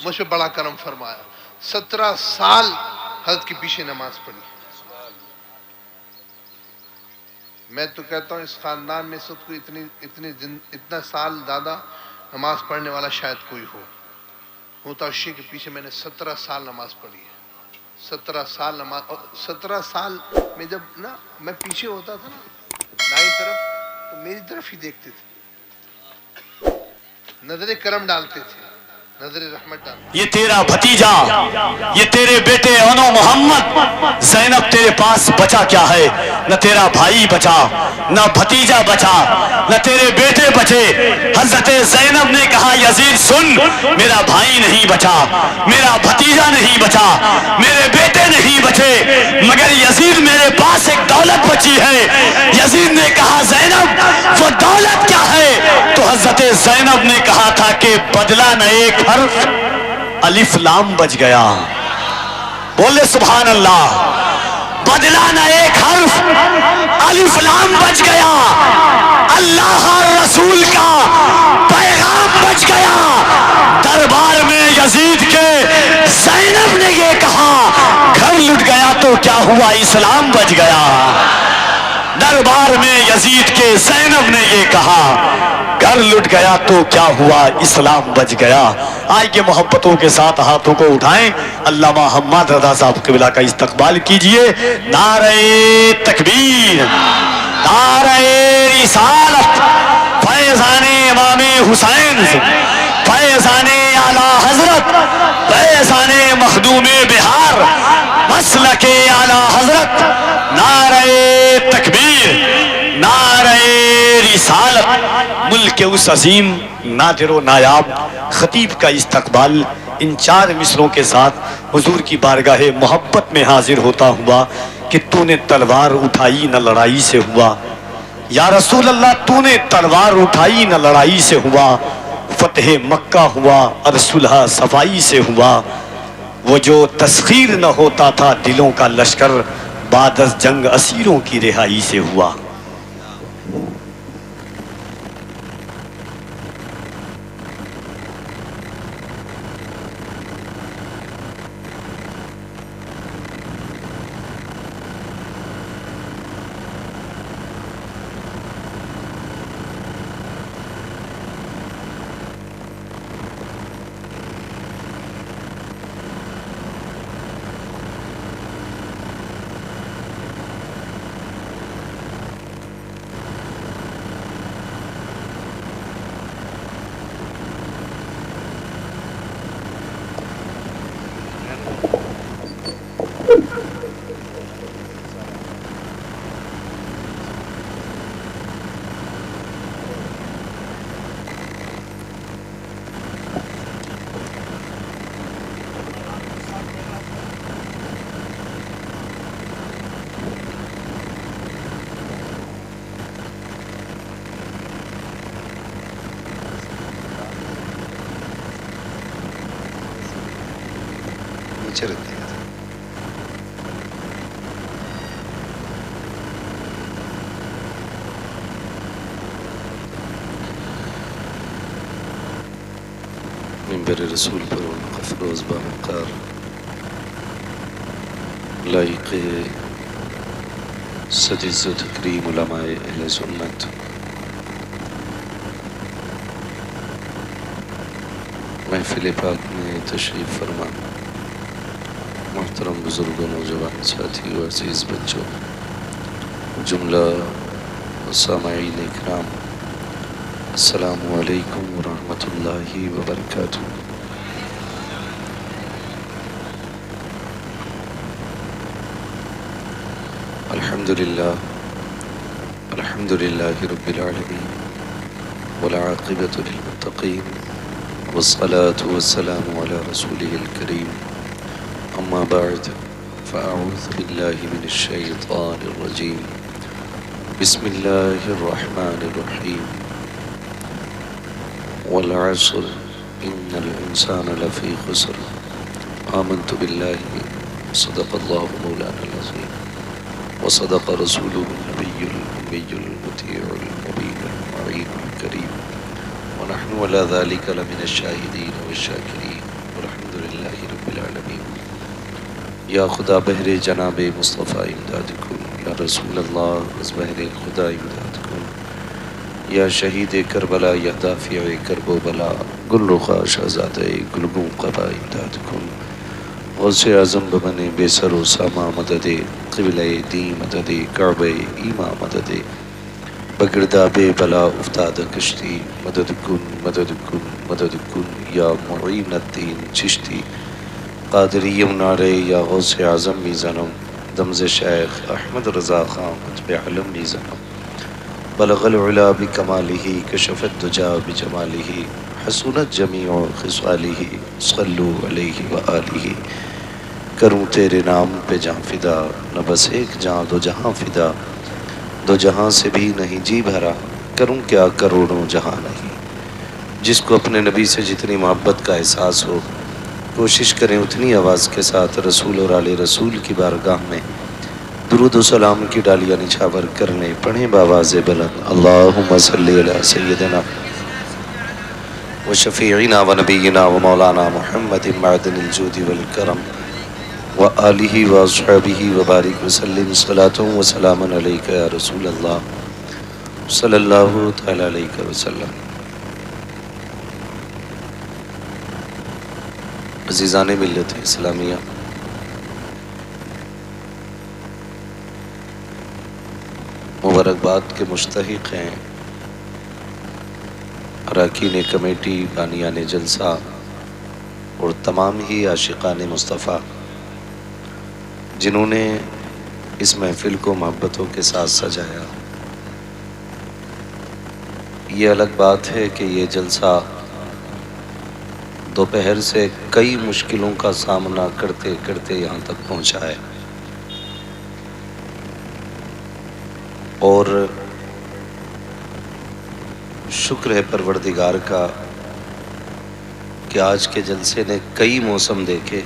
مجھ پہ بڑا کرم فرمایا. 17 سال حضرت کے پیچھے نماز پڑھی. میں تو کہتا ہوں اس خاندان میں سب کو اتنا سال زیادہ نماز پڑھنے والا شاید کوئی ہو. متوشی کے پیچھے میں نے 17 سال نماز پڑھی ہے. 17 سال نماز. 17 سال میں جب نا میں پیچھے ہوتا تھا نا دائیں طرف تو میری طرف ہی دیکھتے تھے, نظر کرم ڈالتے تھے, نظر رحمت ڈالتے. یہ تیرا بھتیجا, یہ تیرے بیٹے انو محمد, زینب تیرے پاس بچا کیا ہے؟ نہ تیرا بھائی بچا, نہ بھتیجا بچا, نہ تیرے بیٹے بچے. حضرت زینب نے کہا یزید سن, میرا بھائی نہیں بچا, میرا بھتیجا نہیں بچا, میرے بیٹے نہیں بچے, مگر یزید میرے پاس ایک دولت بچی ہے. یزید نے کہا زینب وہ دولت کیا ہے؟ تو حضرت زینب نے کہا تھا کہ بدلہ نہ ایک حرف الف لام بچ گیا. بولے سبحان اللہ. بدلہ نہ ایک حرف الف لام بچ گیا, اللہ اور رسول کا پیغام بچ گیا. دربار میں یزید کے زینب نے یہ کہا گھر لٹ گیا تو کیا ہوا, اسلام بچ گیا. دربار میں یزید کے زینب نے یہ کہا گھر لٹ گیا تو کیا ہوا, اسلام بچ گیا. آئیے محبتوں کے ساتھ ہاتھوں کو اٹھائیں, علامہ حماد رضا صاحب قبلہ کا استقبال کیجئے. نعرہ تکبیر, نعرہ رسالت, فیضان امام حسین, فیضان اعلیٰ حضرت, فیضان مخدوم بہار, مسلک اعلیٰ حضرت. نعرہ تکبیر, نعرہ رسالت. ملک کے اس عظیم نادر و نایاب خطیب کا استقبال ان 4 مصروں کے ساتھ حضور کی بارگاہ محبت میں حاضر ہوتا ہوا کہ تو نے تلوار اٹھائی نہ لڑائی سے ہوا. یا رسول اللہ تو نے تلوار اٹھائی نہ لڑائی سے ہوا, فتح مکہ ہوا اور صلح صفائی سے ہوا. وہ جو تسخیر نہ ہوتا تھا دلوں کا لشکر, بعد از جنگ اسیروں کی رہائی سے ہوا. نیچے رکھ دیا تھا. منبر رسول پر افروز باوقار لائق سجز و تکریم علماء اہل سنت, محفل پاک میں تشریف فرما محترم بزرگوں, نوجوان ساتھی و عزیز بچوں, جملہ سامعین اکرام, السلام علیکم ورحمۃ اللہ وبرکاتہ. الحمدللہ رب العالمین والعاقبۃ للمتقین والصلاة والسلام علی رسولہ الکریم. اما بعد فاعوذ باللہ من الشیطان الرجیم. بسم اللہ الرحمن الرحیم. والعصر ان الانسان لفی خسر. آمنت باللہ صدق اللہ مولانا العظیم وصدق رسوله النبی الأمی المطیع المبین المعین الکریم. ونحن على ذلك لمن الشاہدین والشاکرین. ورحمة یا خدا بہر جناب مصطفیٰ امداد کن، یا رسول اللہ از بہر خدا امداد کن، یا شہید کربلا یا دافع کرب و بلا گل رخا شہزادہ گلگوں قبا امداد کن، غوث اعظم بمن بے سر و ساما مدد، قبلہ دی مدد، کعبہ ایما مدد، بگردہ بے بلا افتاد کشتی مدد کن مدد کن مدد کن، یا معین الدین چشتی قادری منارے، یا غوث اعظم میزنم دمز شیخ احمد رضا خان قطب علم میزنم، بلغ العلا بکمالہ کشف الدجا بجمالہ، حسنت جمیع خصالہ صلو علیہ وآلہ، کروں تیرے نام پہ جہاں فدا، نہ بس ایک جہاں دو جہاں فدا، دو جہاں سے بھی نہیں جی بھرا، کروں کیا کروڑوں جہاں نہیں۔ جس کو اپنے نبی سے جتنی محبت کا احساس ہو، کوشش کریں اتنی آواز کے ساتھ رسول اور آل رسول کی بارگاہ میں درود و سلام کی ڈالیاں نچھاور کرنے، پڑھیں باواز بلند اللہم صلی علی سیدنا و شفیعنا و نبینا و مولانا محمد معدن الجود والکرم و آلہ و اصحابہ و بارک وسلم، صلاۃ و سلام علیک یا رسول اللہ صلی اللہ تعالی علیہ وسلم۔ عزیزان ملت اسلامیہ، مبارکباد کے مستحق ہیں اراکین کمیٹی، بانیان جلسہ اور تمام ہی عاشقان مصطفیٰ جنہوں نے اس محفل کو محبتوں کے ساتھ سجایا۔ یہ الگ بات ہے کہ یہ جلسہ دوپہر سے کئی مشکلوں کا سامنا کرتے کرتے یہاں تک پہنچا ہے، اور شکر ہے پروردگار کا کہ آج کے جلسے نے کئی موسم دیکھے،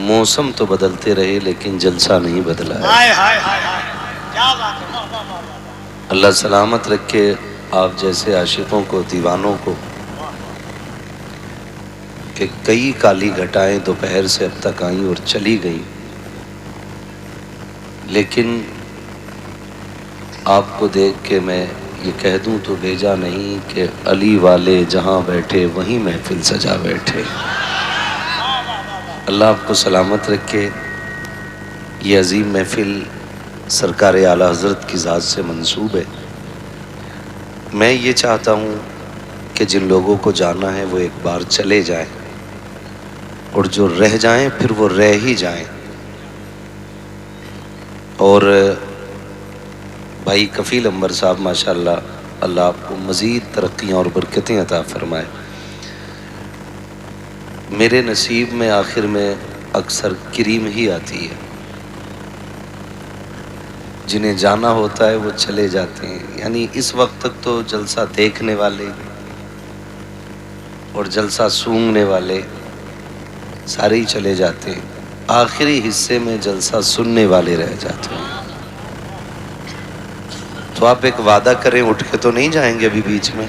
موسم تو بدلتے رہے لیکن جلسہ نہیں بدلا ہے۔ اللہ سلامت رکھے آپ جیسے عاشقوں کو، دیوانوں کو، کہ کئی کالی گھٹائیں دوپہر سے اب تک آئیں اور چلی گئیں، لیکن آپ کو دیکھ کے میں یہ کہہ دوں تو بھیجا نہیں کہ علی والے جہاں بیٹھے وہیں محفل سجا بیٹھے۔ اللہ آپ کو سلامت رکھے۔ یہ عظیم محفل سرکار اعلیٰ حضرت کی ذات سے منسوب ہے۔ میں یہ چاہتا ہوں کہ جن لوگوں کو جانا ہے وہ ایک بار چلے جائیں، اور جو رہ جائیں پھر وہ رہ ہی جائیں۔ اور بھائی کفیل انور صاحب ماشاءاللہ، اللہ آپ کو مزید ترقیاں اور برکتیں عطا فرمائے۔ میرے نصیب میں آخر میں اکثر کریم ہی آتی ہے، جنہیں جانا ہوتا ہے وہ چلے جاتے ہیں، یعنی اس وقت تک تو جلسہ دیکھنے والے اور جلسہ سونگنے والے سارے ہی چلے جاتے ہیں، آخری حصے میں جلسہ سننے والے رہ جاتے ہیں۔ تو آپ ایک وعدہ کریں، اٹھ کے تو نہیں جائیں گے ابھی بیچ میں؟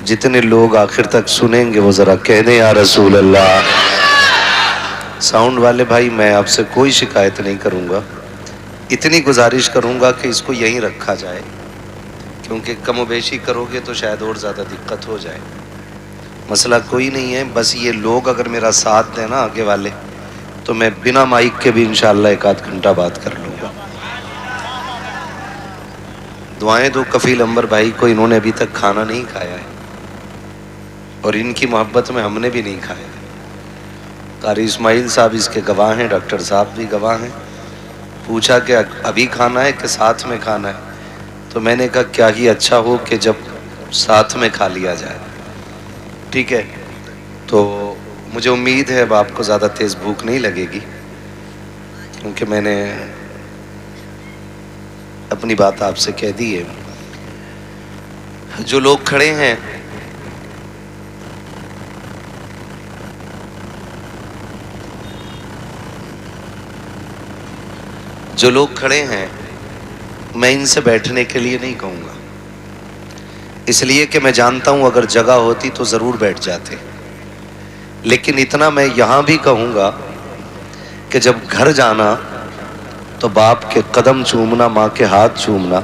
جتنے لوگ آخر تک سنیں گے وہ ذرا کہہ دیں یا رسول اللہ۔ ساؤنڈ والے بھائی میں آپ سے کوئی شکایت نہیں کروں گا، اتنی گزارش کروں گا کہ اس کو یہیں رکھا جائے، کیونکہ کم و بیشی کرو گے تو شاید اور زیادہ دقت ہو جائے۔ مسئلہ کوئی نہیں ہے، بس یہ لوگ اگر میرا ساتھ دیں نا آگے والے، تو میں بنا مائک کے بھی انشاءاللہ ایک آدھ گھنٹہ بات کر لوں گا۔ دعائیں دو کفیل انور بھائی کو، انہوں نے ابھی تک کھانا نہیں کھایا ہے، اور ان کی محبت میں ہم نے بھی نہیں کھایا ہے۔ قاری اسماعیل صاحب اس کے گواہ ہیں، ڈاکٹر صاحب بھی گواہ ہیں۔ پوچھا کہ ابھی کھانا ہے کہ ساتھ میں کھانا ہے، تو میں نے کہا کیا ہی اچھا ہو کہ جب ساتھ میں کھا لیا جائے، ٹھیک ہے؟ تو مجھے امید ہے اب آپ کو زیادہ تیز بھوک نہیں لگے گی، کیونکہ میں نے اپنی بات آپ سے کہہ دی ہے۔ جو لوگ کھڑے ہیں میں ان سے بیٹھنے کے لیے نہیں کہوں گا، اس لیے کہ میں جانتا ہوں اگر جگہ ہوتی تو ضرور بیٹھ جاتے، لیکن اتنا میں یہاں بھی کہوں گا کہ جب گھر جانا تو باپ کے قدم چومنا، ماں کے ہاتھ چومنا،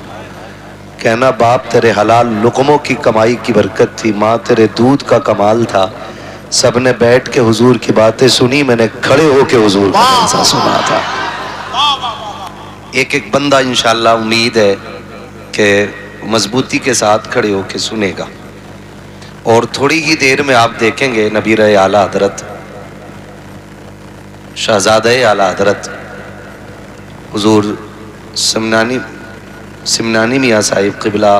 کہنا باپ تیرے حلال لقموں کی کمائی کی برکت تھی، ماں تیرے دودھ کا کمال تھا۔ سب نے بیٹھ کے حضور کی باتیں سنی، میں نے کھڑے ہو کے حضور کا جلسہ سنا تھا۔ ایک ایک بندہ انشاءاللہ امید ہے کہ مضبوطی کے ساتھ کھڑے ہو کے سنے گا، اور تھوڑی ہی دیر میں آپ دیکھیں گے نبیر اعلیٰ حضرت شہزادہ اعلیٰ حضرت حضور سمنانی میاں صاحب قبلہ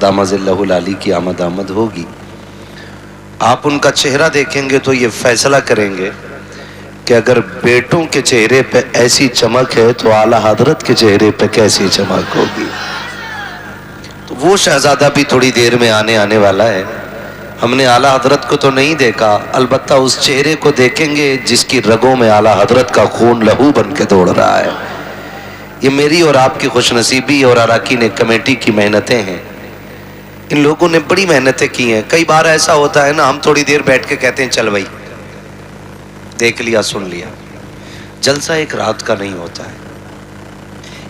دامہ ظلہ العالی کی آمد ہوگی۔ آپ ان کا چہرہ دیکھیں گے تو یہ فیصلہ کریں گے کہ اگر بیٹوں کے چہرے پہ ایسی چمک ہے تو اعلیٰ حضرت کے چہرے پہ کیسی چمک ہوگی۔ تو وہ شہزادہ بھی تھوڑی دیر میں آنے والا ہے۔ ہم نے اعلیٰ حضرت کو تو نہیں دیکھا، البتہ اس چہرے کو دیکھیں گے جس کی رگوں میں اعلیٰ حضرت کا خون لہو بن کے دوڑ رہا ہے۔ یہ میری اور آپ کی خوش نصیبی اور اراکین کمیٹی کی محنتیں ہیں۔ ان لوگوں نے بڑی محنتیں کی ہیں۔ کئی بار ایسا ہوتا ہے نا، ہم تھوڑی دیر بیٹھ کے کہتے ہیں چل بھائی دیکھ لیا سن لیا۔ جلسہ ایک رات کا نہیں ہوتا ہے،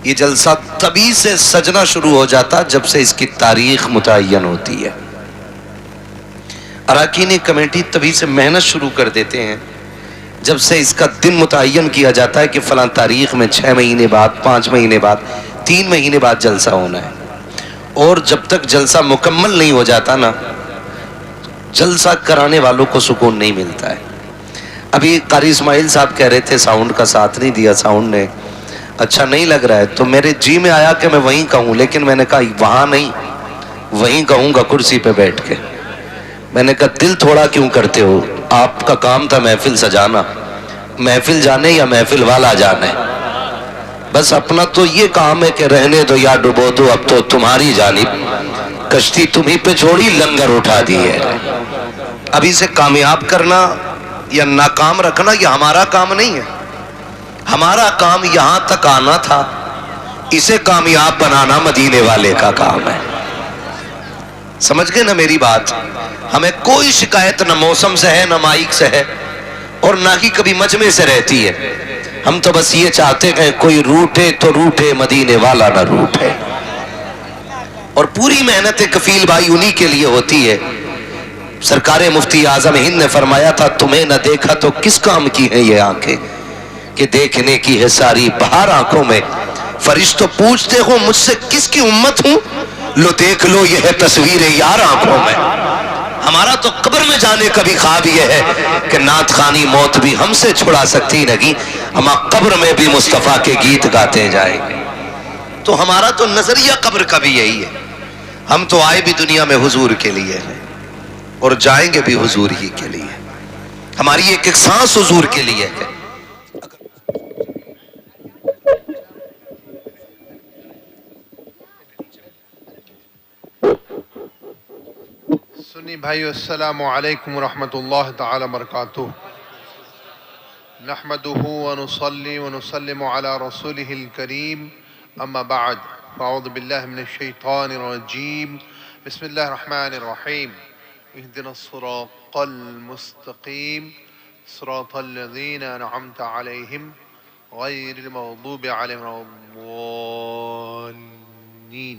یہ جلسہ تبھی سے سجنا شروع ہو جاتا جب سے اس کی تاریخ متعین ہوتی ہے۔ اراکین کمیٹی تبھی سے محنت شروع کر دیتے ہیں جب سے اس کا دن متعین کیا جاتا ہے کہ فلاں تاریخ میں 6 مہینے بعد، 5 مہینے بعد، 3 مہینے بعد جلسہ ہونا ہے۔ اور جب تک جلسہ مکمل نہیں ہو جاتا نا، جلسہ کرانے والوں کو سکون نہیں ملتا ہے۔ ابھی قاری اسماعیل صاحب کہہ رہے تھے ساؤنڈ کا ساتھ نہیں دیا، ساؤنڈ نے اچھا نہیں لگ رہا ہے، تو میرے جی میں آیا کہ میں وہیں کہوں، لیکن میں نے کہا وہاں نہیں، وہیں کہوں گا کرسی پہ بیٹھ کے۔ میں نے کہا دل تھوڑا کیوں کرتے ہو، آپ کا کام تھا محفل سجانا، محفل جانے یا محفل والا جانے، بس اپنا تو یہ کام ہے کہ رہنے دو یا ڈبو دو، اب تو تمہاری جانب کشتی تمہیں پہ چھوڑی، لنگر اٹھا دی ہے۔ اب اسے کامیاب کرنا یا ناکام رکھنا یہ ہمارا کام نہیں ہے، ہمارا کام یہاں تک آنا تھا، اسے کامیاب بنانا مدینے والے کا کام ہے۔ سمجھ گئے نا میری بات؟ ہمیں کوئی شکایت نہ موسم سے ہے، نہ مائک سے ہے، اور نہ ہی کبھی مجمع سے رہتی ہے۔ ہم تو بس یہ چاہتے ہیں کوئی روٹے تو روٹے، مدینے والا نہ روٹے۔ اور پوری محنت کفیل بھائی انہی کے لیے ہوتی ہے۔ سرکار مفتی اعظم ہند نے فرمایا تھا تمہیں نہ دیکھا تو کس کام کی ہیں یہ آنکھیں، کہ دیکھنے کی ہے ساری بہار آنکھوں میں، فرشتوں پوچھتے ہو مجھ سے کس کی امت ہوں، لو دیکھ لو یہ ہے تصویر یار آنکھوں میں۔ ہمارا تو قبر میں جانے کا بھی خواب یہ ہے کہ نعت خوانی موت بھی ہم سے چھڑا سکتی نہیں، ہم قبر میں بھی مصطفیٰ کے گیت گاتے جائیں گے۔ تو ہمارا تو نظریہ قبر کا بھی یہی ہے، ہم تو آئے بھی دنیا میں حضور کے لیے ہیں اور جائیں گے بھی حضور ہی کے لیے، ہماری ایک ایک سانس حضور کے لیے ہے۔ سنی بھائیو، السلام علیکم ورحمۃ اللہ تعالی وبرکاتہ۔ نحمده ونصلي ونسلم على رسوله الكريم، اما بعد فاعوذ باللہ من الشیطان الرجیم، بسم اللہ الرحمن الرحیم، اهدنا الصراط المستقیم صراط الذین انعمت علیہم غیر المغضوب علیہم ولا الضالین۔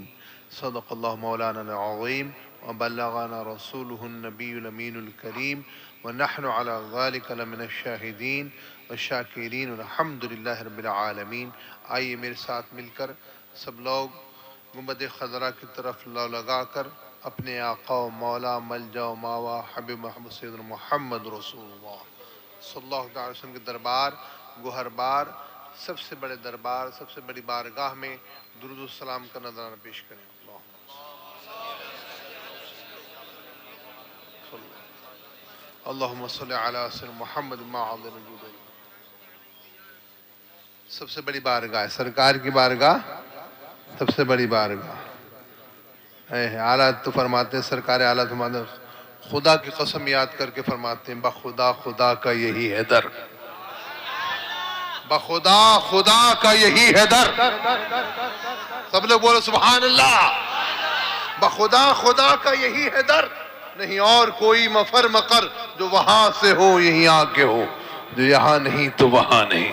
صدق اللہ مولانا العظیم وبلغنا رسوله النبی الامین الکریم ونحن على ذلك لمن الشاہدین والشاکرین والحمد للہ رب العالمین۔ آئیے میرے ساتھ مل کر سب لوگ گنبد خضرا کی طرف لو لگا کر اپنے آقا و مولا ملجا و ماوا حبیب محمد سیدنا محمد رسول اللہ صلی اللہ علیہ وسلم کے دربار گوہر بار، سب سے بڑے دربار، سب سے بڑی بارگاہ میں درود و سلام کا نذرانہ پیش کریں۔ اللہم صلی علی سیدنا محمد معظم الوجود۔ سب سے بڑی بارگاہ، سرکار کی بارگاہ سب سے بڑی بارگاہ۔ اعلیٰ تو فرماتے ہیں، سرکار اعلیٰ فرماتے ہیں، خدا کی قسم یاد کر کے فرماتے ہیں بخدا خدا کا یہی ہے در، بخدا خدا کا یہی ہے در۔ سب لوگ بولو سبحان اللہ۔ بخدا خدا کا یہی ہے در، نہیں اور کوئی مفر مقر، جو وہاں سے ہو یہیں آ کے ہو، جو یہاں نہیں تو وہاں نہیں۔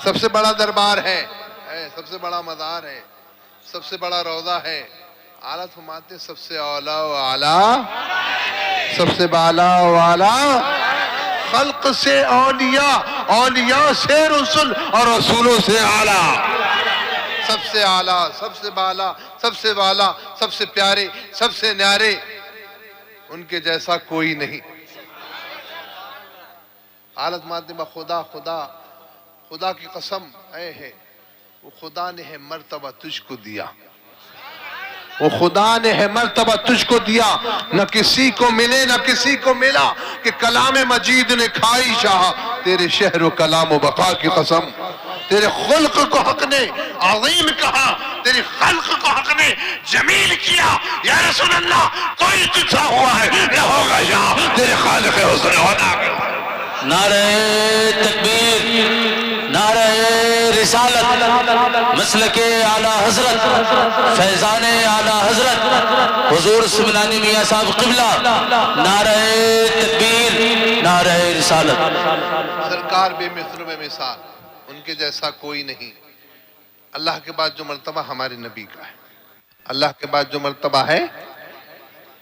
سب سے بڑا دربار ہے، سب سے بڑا مزار ہے، سب سے بڑا روضہ ہے۔ اعلیٰ فرماتے سب سے اولا و اعلیٰ، سب سے بالا و اعلیٰ، خلق سے اولیاء، اولیاء سے رسول اور رسولوں سے اعلیٰ، سب سے اعلیٰ، سب سے بالا، سب سے بالا، سب سے پیارے، سب سے نیارے، ان کے جیسا کوئی نہیں۔ حالت مادمہ خدا خدا خدا کی قسم اے ہے، وہ خدا نے ہے مرتبہ تجھ کو دیا، وہ خدا نے ہے مرتبہ تجھ کو دیا، نہ کسی کو ملے نہ کسی کو ملا، کہ کلام مجید نے کھائی شاہ تیرے شہر و کلام و بقا کی قسم۔ تیرے خلق کو حق نے عظیم کہا، تیری خلق کو حق نے جمیل کیا۔ یا رسول اللہ کوئی تجھا ہوا ہے نہ ہوگا شاہ تیرے خالق حسن ہونا۔ نعرہ تکبیر، نعرہ رسالت، مسلک اعلیٰ حضرت، فیضان اعلیٰ حضرت حضور سمنانی میاں صاحب قبلہ، نعرہ تکبیر، نعرہ رسالت۔ سرکار بے مثل و بے مثال، ان کے جیسا کوئی نہیں۔ اللہ کے بعد جو مرتبہ ہمارے نبی کا ہے، اللہ کے بعد جو مرتبہ ہے،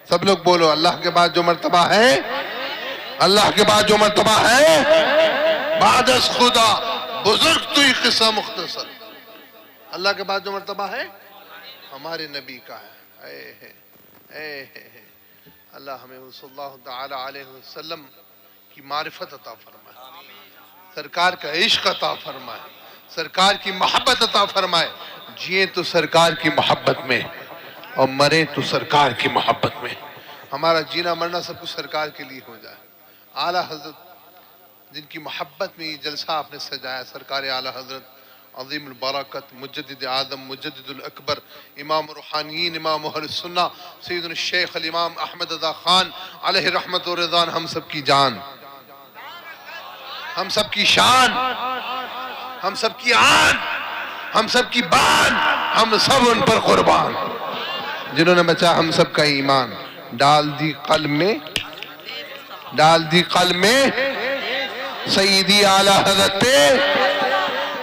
سب لوگ بولو، اللہ کے بعد جو مرتبہ ہے، اللہ کے بعد جو مرتبہ ہے، بعد از خدا بزرگ توی قصہ مختصر۔ اللہ کے بعد جو مرتبہ ہے ہمارے نبی کا ہے۔ اللہ ہمیں صلی اللہ تعالی علیہ وسلم کی معرفت عطا فرمائے، سرکار کا عشق عطا فرمائے، سرکار کی محبت عطا فرمائے۔ جئیں تو سرکار کی محبت میں اور مریں تو سرکار کی محبت میں، ہمارا جینا مرنا سب کچھ سرکار کے لیے ہو جائے۔ اعلیٰ حضرت جن کی محبت میں یہ جلسہ آپ نے سجایا، سرکار اعلیٰ حضرت عظیم البرکت مجدد اعظم مجدد الاکبر امام روحانیین امام اہل سنہ سیدنا الشیخ الامام احمد رضا خان علیہ رحمت و رضوان، ہم سب کی جان، ہم سب کی شان، ہم سب کی آن، ہم سب کی بان، ہم سب ان پر قربان، جنہوں نے بچا ہم سب کا ایمان۔ ڈال دی قلب میں، ڈال دی قلب میں سیدی اعلیٰ حضرت پہ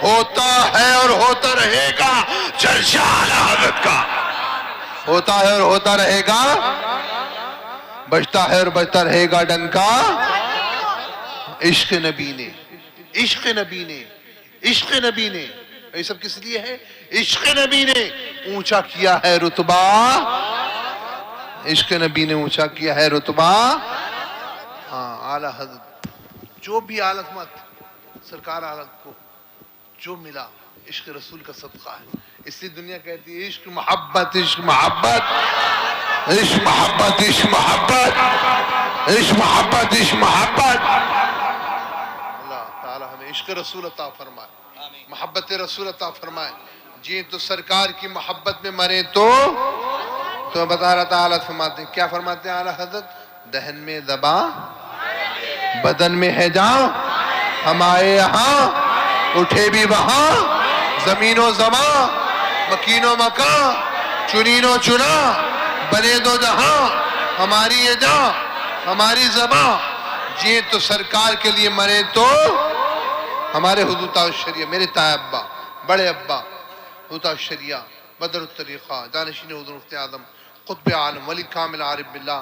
ہوتا ہے اور ہوتا رہے گا جلشہ اعلیٰ حضرت کا، ہوتا ہے اور ہوتا رہے گا، بجتا ہے اور بجتا رہے گا ڈنکا عشق نبی نے، عشق نبی نے، عشق نبی نے۔ یہ سب کس لیے ہے؟ عشق نبی نے اونچا کیا ہے رتبہ، عشق نبی نے اونچا کیا ہے رتبہ۔ ہاں اعلیٰ حضرت جو بھی عالت مت سرکار عالت کو جو ملا عشق رسول کا صدقہ ہے، اس لیے دنیا کہتی ہے عشق محبت عشق محبت عشق محبت عشق محبت عشق محبت عشق محبت۔ اللہ تعالی ہمیں عشق رسول عطا فرمائے، محبت رسول عطا فرمائے۔ جی تو سرکار کی محبت میں مرے تو بتا رہا تھا حالت فرماتے ہیں، کیا فرماتے ہیں اعلیٰ حضرت؟ دہن میں زباں بدن میں ہے جاں، ہم آئے یہاں اٹھے بھی وہاں، زمین و زمان مکین و مکان چنین و چنا بنے دو جہاں، ہماری یہ جاں ہماری زباں۔ جی تو سرکار کے لیے مرے تو ہمارے حضور تاج الشریعہ، میرے تائے ابا بڑے ابا حضور تاج الشریعہ بدر الطریقہ جانشین حضور مفتی اعظم قطب عالم ولی کامل عارف باللہ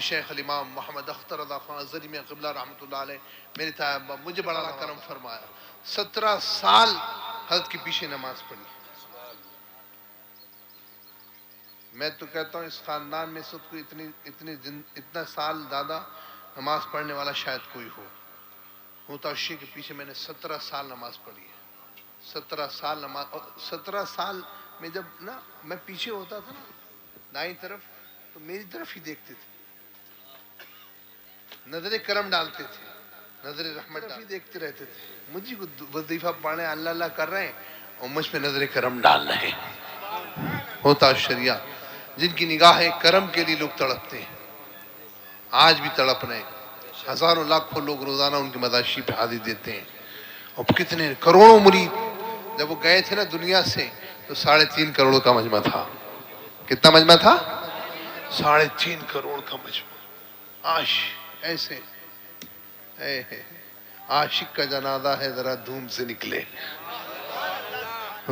شیخ الامام محمد اختر رضا خان الزری میں قبلہ رحمۃ اللہ علیہ، میرے تائے ابا مجھے بڑا کرم فرمایا، 17 سال حضرت کے پیچھے نماز پڑھی۔ میں تو کہتا ہوں اس خاندان میں سب کو اتنا سال زیادہ نماز پڑھنے والا شاید کوئی ہو۔ متوشی کے پیچھے میں نے 17 سال نماز پڑھی ہے، 17 سال نماز، 17 سال میں جب نا میں پیچھے ہوتا تھا نا دائیں طرف تو میری طرف ہی دیکھتے تھے، نظر کرم ڈالتے تھے، نظر رحمت دیکھتے رہتے تھے، مجھے وظیفہ پڑھنے اللہ اللہ کر رہے ہیں اور مجھ پہ نظر کرم ڈال رہے ہیں۔ ہوتا شریعہ جن کی نگاہ کرم کے لیے لوگ تڑپتے ہیں، آج بھی تڑپ رہے ہیں، ہزاروں لاکھوں لوگ روزانہ ان کی مداشی پہ حاضری دیتے ہیں، اور کتنے کروڑوں مرید جب وہ گئے تھے نا دنیا سے تو 3.5 کروڑ کا مجمع تھا۔ کتنا مجمع تھا؟ 3.5 کروڑ کا مجمع۔ آش ایسے عاشق کا جنازہ ہے ذرا دھوم سے نکلے،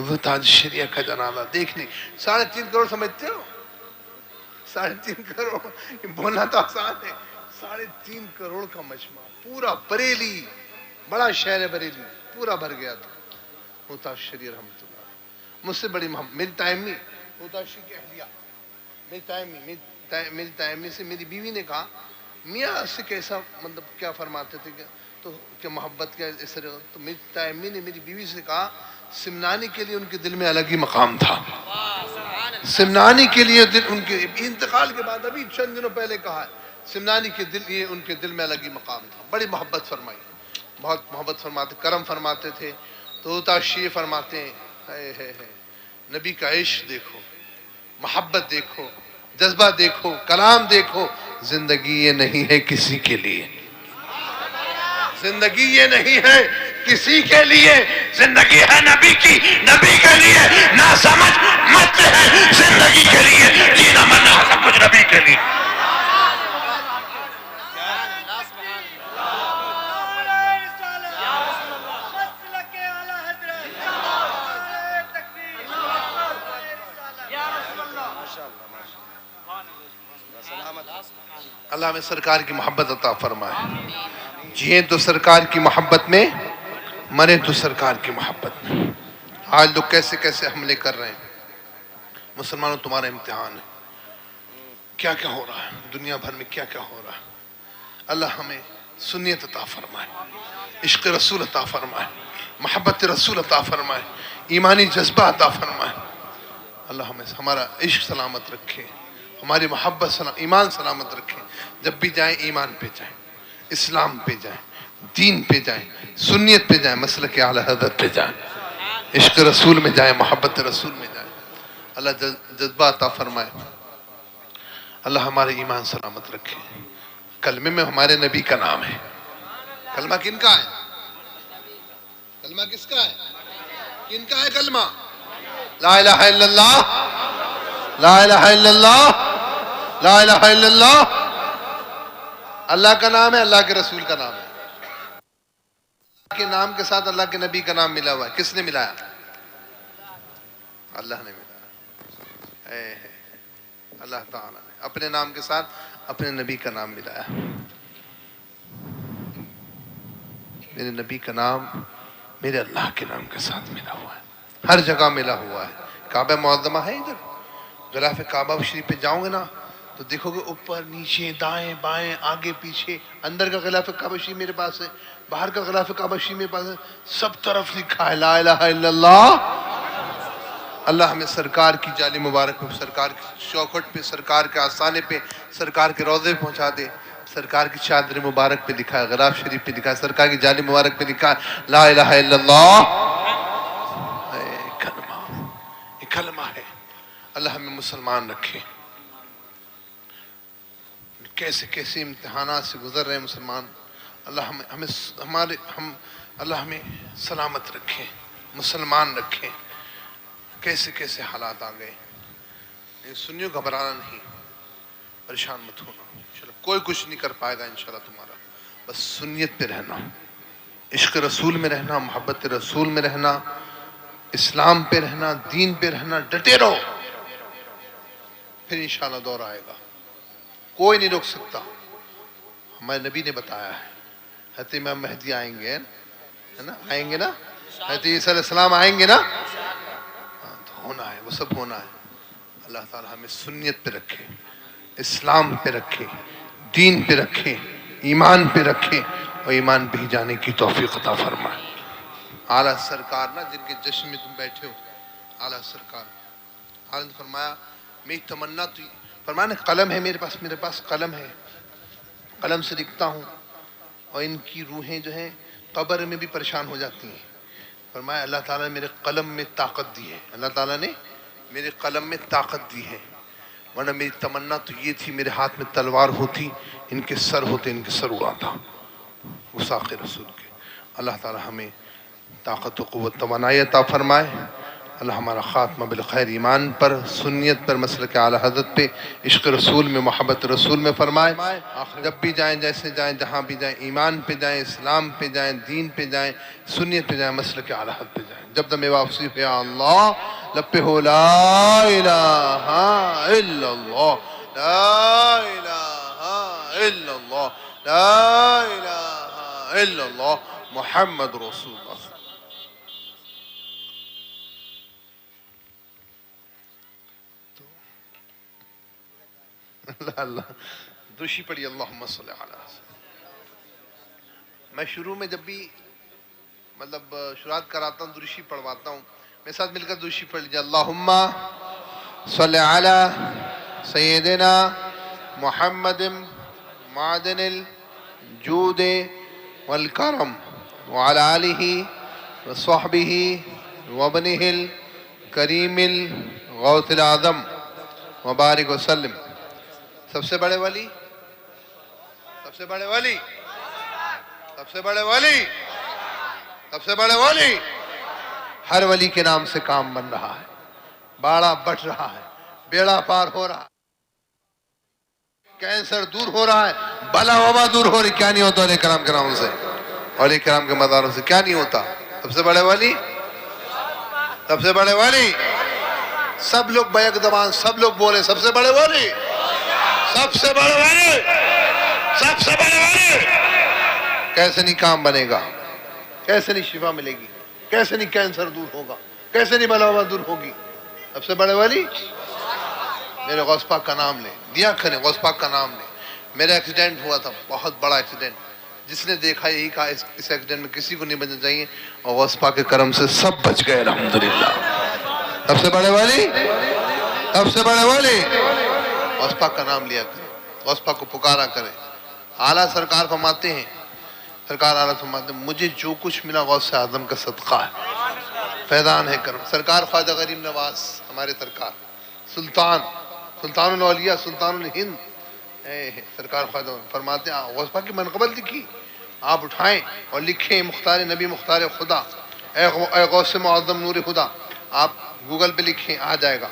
وہ تاج شریعہ کا جنازہ دیکھنے 3.5 کروڑ سمجھتے ہو 3.5 کروڑ بولنا تو آسان ہے 3.5 کروڑ کا مجمع پورا بریلی بڑا شہر ہے بریلی پورا بھر گیا تھا وہ تاج شریعہ رحمۃ اللہ مجھ سے بڑی محبت میری تائمی وہ تاج شریعہ کی اہلیہ میری تائمی سے میری بیوی نے کہا میاں سے کیسا مطلب کیا فرماتے تھے تو کہ محبت کیا اس طرح تو میری تائمی نے میری بیوی سے کہا سمنانی کے لیے ان کے دل میں الگ ہی مقام تھا سمنانی کے لیے ان کے انتقال کے بعد ابھی چند دنوں پہلے کہا ہے سمنانی کے دل یہ ان کے دل میں الگ ہی مقام تھا بڑی محبت فرمائی بہت محبت فرماتے کرم فرماتے تھے تو تاشیع فرماتے ہیں نبی کا عشق دیکھو محبت دیکھو جذبہ دیکھو کلام دیکھو زندگی یہ نہیں ہے کسی کے لیے زندگی یہ نہیں ہے کسی کے لیے زندگی ہے نبی کی نبی کے لیے نہ سمجھ مت ہے زندگی کے لیے جینا مرنا سب کچھ نبی کے لیے اللہ ہمیں سرکار کی محبت عطا فرمائے جئیں تو سرکار کی محبت میں مرے تو سرکار کی محبت میں آج لوگ کیسے کیسے حملے کر رہے ہیں مسلمانوں تمہارا امتحان ہے کیا کیا ہو رہا ہے دنیا بھر میں کیا کیا ہو رہا ہے اللہ ہمیں سنیت عطا فرمائے عشق رسول عطا فرمائے محبت رسول عطا فرمائے ایمانی جذبہ عطا فرمائے اللہ ہمیں ہمارا عشق سلامت رکھے ہماری محبت ایمان سلامت رکھے جب بھی جائیں ایمان پہ جائیں اسلام پہ جائیں دین پہ جائیں سنیت پہ جائیں مسلک اعلی حضرت پہ جائیں عشق رسول میں جائیں محبت رسول میں جائیں اللہ جذبہ عطا فرمائے اللہ ہمارے ایمان سلامت رکھے کلمے میں ہمارے نبی کا نام ہے کلمہ کن کا ہے کلمہ کس کا ہے کن کا ہے کلمہ لا الہ الا اللہ لا الہ الا اللہ لا الہ الا اللہ اللہ کا نام ہے اللہ کے رسول کا نام ہے اللہ کے نام کے ساتھ اللہ کے نبی کا نام ملا ہوا ہے کس نے ملایا اللہ نے ملایا اللہ تعالیٰ نے اپنے نام کے ساتھ اپنے نبی کا نام ملایا میرے نبی کا نام میرے اللہ کے نام کے ساتھ ملا ہوا ہے ہر جگہ ملا ہوا ہے کعبہ معظمہ ہے ادھر غلاف کعبہ شریف پہ جاؤں گے نا تو دیکھو گے اوپر نیچے دائیں بائیں آگے پیچھے اندر کا غلاف کعبہ شریف میرے پاس ہے باہر کا غلاف کعبہ شریف میرے پاس ہے سب طرف لکھا ہے لا الہ الا اللہ اللہ ہمیں سرکار کی جالی مبارک پہ سرکار کی چوکھٹ پہ سرکار کے آستانے پہ سرکار کے روضے پہ پہنچا دے سرکار کی چادر مبارک پہ لکھا ہے غلاف شریف پہ لکھا ہے سرکار کی جالی مبارک پہ لکھا ہے لا الہ الا اللہ یہ کلمہ ہے اللہ ہمیں مسلمان رکھے کیسے کیسے امتحانات سے گزر رہے ہیں مسلمان اللہ اللہ ہمیں سلامت رکھے مسلمان رکھے کیسے کیسے حالات آ گئے سنیو گھبرانا نہیں پریشان مت ہونا کوئی کچھ نہیں کر پائے گا انشاءاللہ تمہارا بس سنیت پہ رہنا عشق رسول میں رہنا محبت رسول میں رہنا اسلام پہ رہنا دین پہ رہنا ڈٹے رہو پھر انشاءاللہ دور آئے گا کوئی نہیں روک سکتا ہمارے نبی نے بتایا ہے حضرت امام مہدی آئیں گے آئیں گے نا حضرت عیسیٰ علیہ السلام آئیں گے نا تو ہونا ہے وہ سب ہونا ہے اللہ تعالی ہمیں سنیت پہ رکھے اسلام پہ رکھے دین پہ رکھے ایمان پہ رکھے اور ایمان بھی جانے کی توفیق عطا فرمائے اعلیٰ سرکار نا جن کے جشن میں تم بیٹھے ہو اعلیٰ سرکار حالت فرمایا میری تمنا تو فرمایا قلم ہے میرے پاس قلم ہے قلم سے لکھتا ہوں اور ان کی روحیں جو ہیں قبر میں بھی پریشان ہو جاتی ہیں فرمایا اللہ تعالیٰ نے میرے قلم میں طاقت دی ہے اللہ تعالیٰ نے میرے قلم میں طاقت دی ہے ورنہ میری تمنا تو یہ تھی میرے ہاتھ میں تلوار ہوتی ان کے سر ہوتے ان کے سر اڑاتا وثاق رسول کے اللہ تعالیٰ ہمیں طاقت و قوت توانائی عطا فرمائے اللہ ہمارا خاتمہ بالخیر ایمان پر، سنیت پر، مسلک اعلیٰ حضرت پہ، عشق رسول میں، محبت رسول میں فرمائے. جب بھی جائیں، جیسے جائیں، جہاں بھی جائیں، ایمان پہ جائیں، اسلام پہ جائیں، دین پہ جائیں، سنیت پہ جائیں، مسلک اعلیٰ حضرت پہ جائیں. جب دم واپسی ہو یا اللہ لب پہ ہو لا الہ الا اللہ، لا الہ الا اللہ، لا الہ الا اللہ محمد رسول اللہ. اللہ اللہ دوشی پڑھی اللہم صلی علی وسلم. میں شروع میں جب بھی مطلب شروعات کراتا ہوں درشی پڑھواتا ہوں، میرے ساتھ مل کر درشی پڑھ لیجیے. اللہم صلی علی سیدنا محمد معدن الجود والکرم وعلی آلہ وصحبہ وابنہ الکریم الغوث العظم وبارک وسلم. سب سے بڑے ولی، سب سے بڑے ولی، سب سے بڑے ولی، سب سے بڑے ولی. ہر ولی کے نام سے کام بن رہا ہے، باڑا بٹ رہا ہے، بیڑا پار ہو رہا ہے، کینسر دور ہو رہا ہے، بلا وبا دور ہو رہی. کیا نہیں ہوتا اولیاء کرام کے ناموں سے، اولیاء کرام کے مداروں سے کیا نہیں ہوتا. سب سے بڑے ولی، سب سے بڑے ولی. سب لوگ بیک زبان سب لوگ بولے سب سے بڑے ولی، سب سے بڑے ولی، سب سے بڑے ولی. کیسے نہیں کام بنے گا، کیسے نہیں شفا ملے گی، کیسے نہیں کینسر دور ہوگا، کیسے نہیں بلا وبا دور ہوگی. سب سے بڑے ولی. میرے غوث پاک کا نام لیں، دیا کریں غوث پاک کا نام لیں. میرا ایکسیڈنٹ ہوا تھا، بہت بڑا ایکسیڈنٹ. جس نے دیکھا یہی کہا اس ایکسیڈنٹ میں کسی کو نہیں بچنا چاہیے، اور غوث پاک کے کرم سے سب بچ گئے الحمدللہ. سب سے بڑے ولی، سب سے بڑے ولی. غوث پاک کا نام لیا کریں، غوث پاک کو پکارا کریں. اعلیٰ سرکار فرماتے ہیں، سرکار اعلیٰ فرماتے ہیں مجھے جو کچھ ملا غوث اعظم کا صدقہ ہے، فیضان ہے کرم. سرکار خواجہ غریب نواز ہمارے سرکار سلطان، سلطان الاولیاء، سلطان الہند. سرکار خواجہ فرماتے ہیں غوث پاک کی منقبت لکھی، آپ اٹھائیں اور لکھیں مختار نبی مختار خدا، اے غوث معظم نور خدا. آپ گوگل پہ لکھیں آ جائے گا.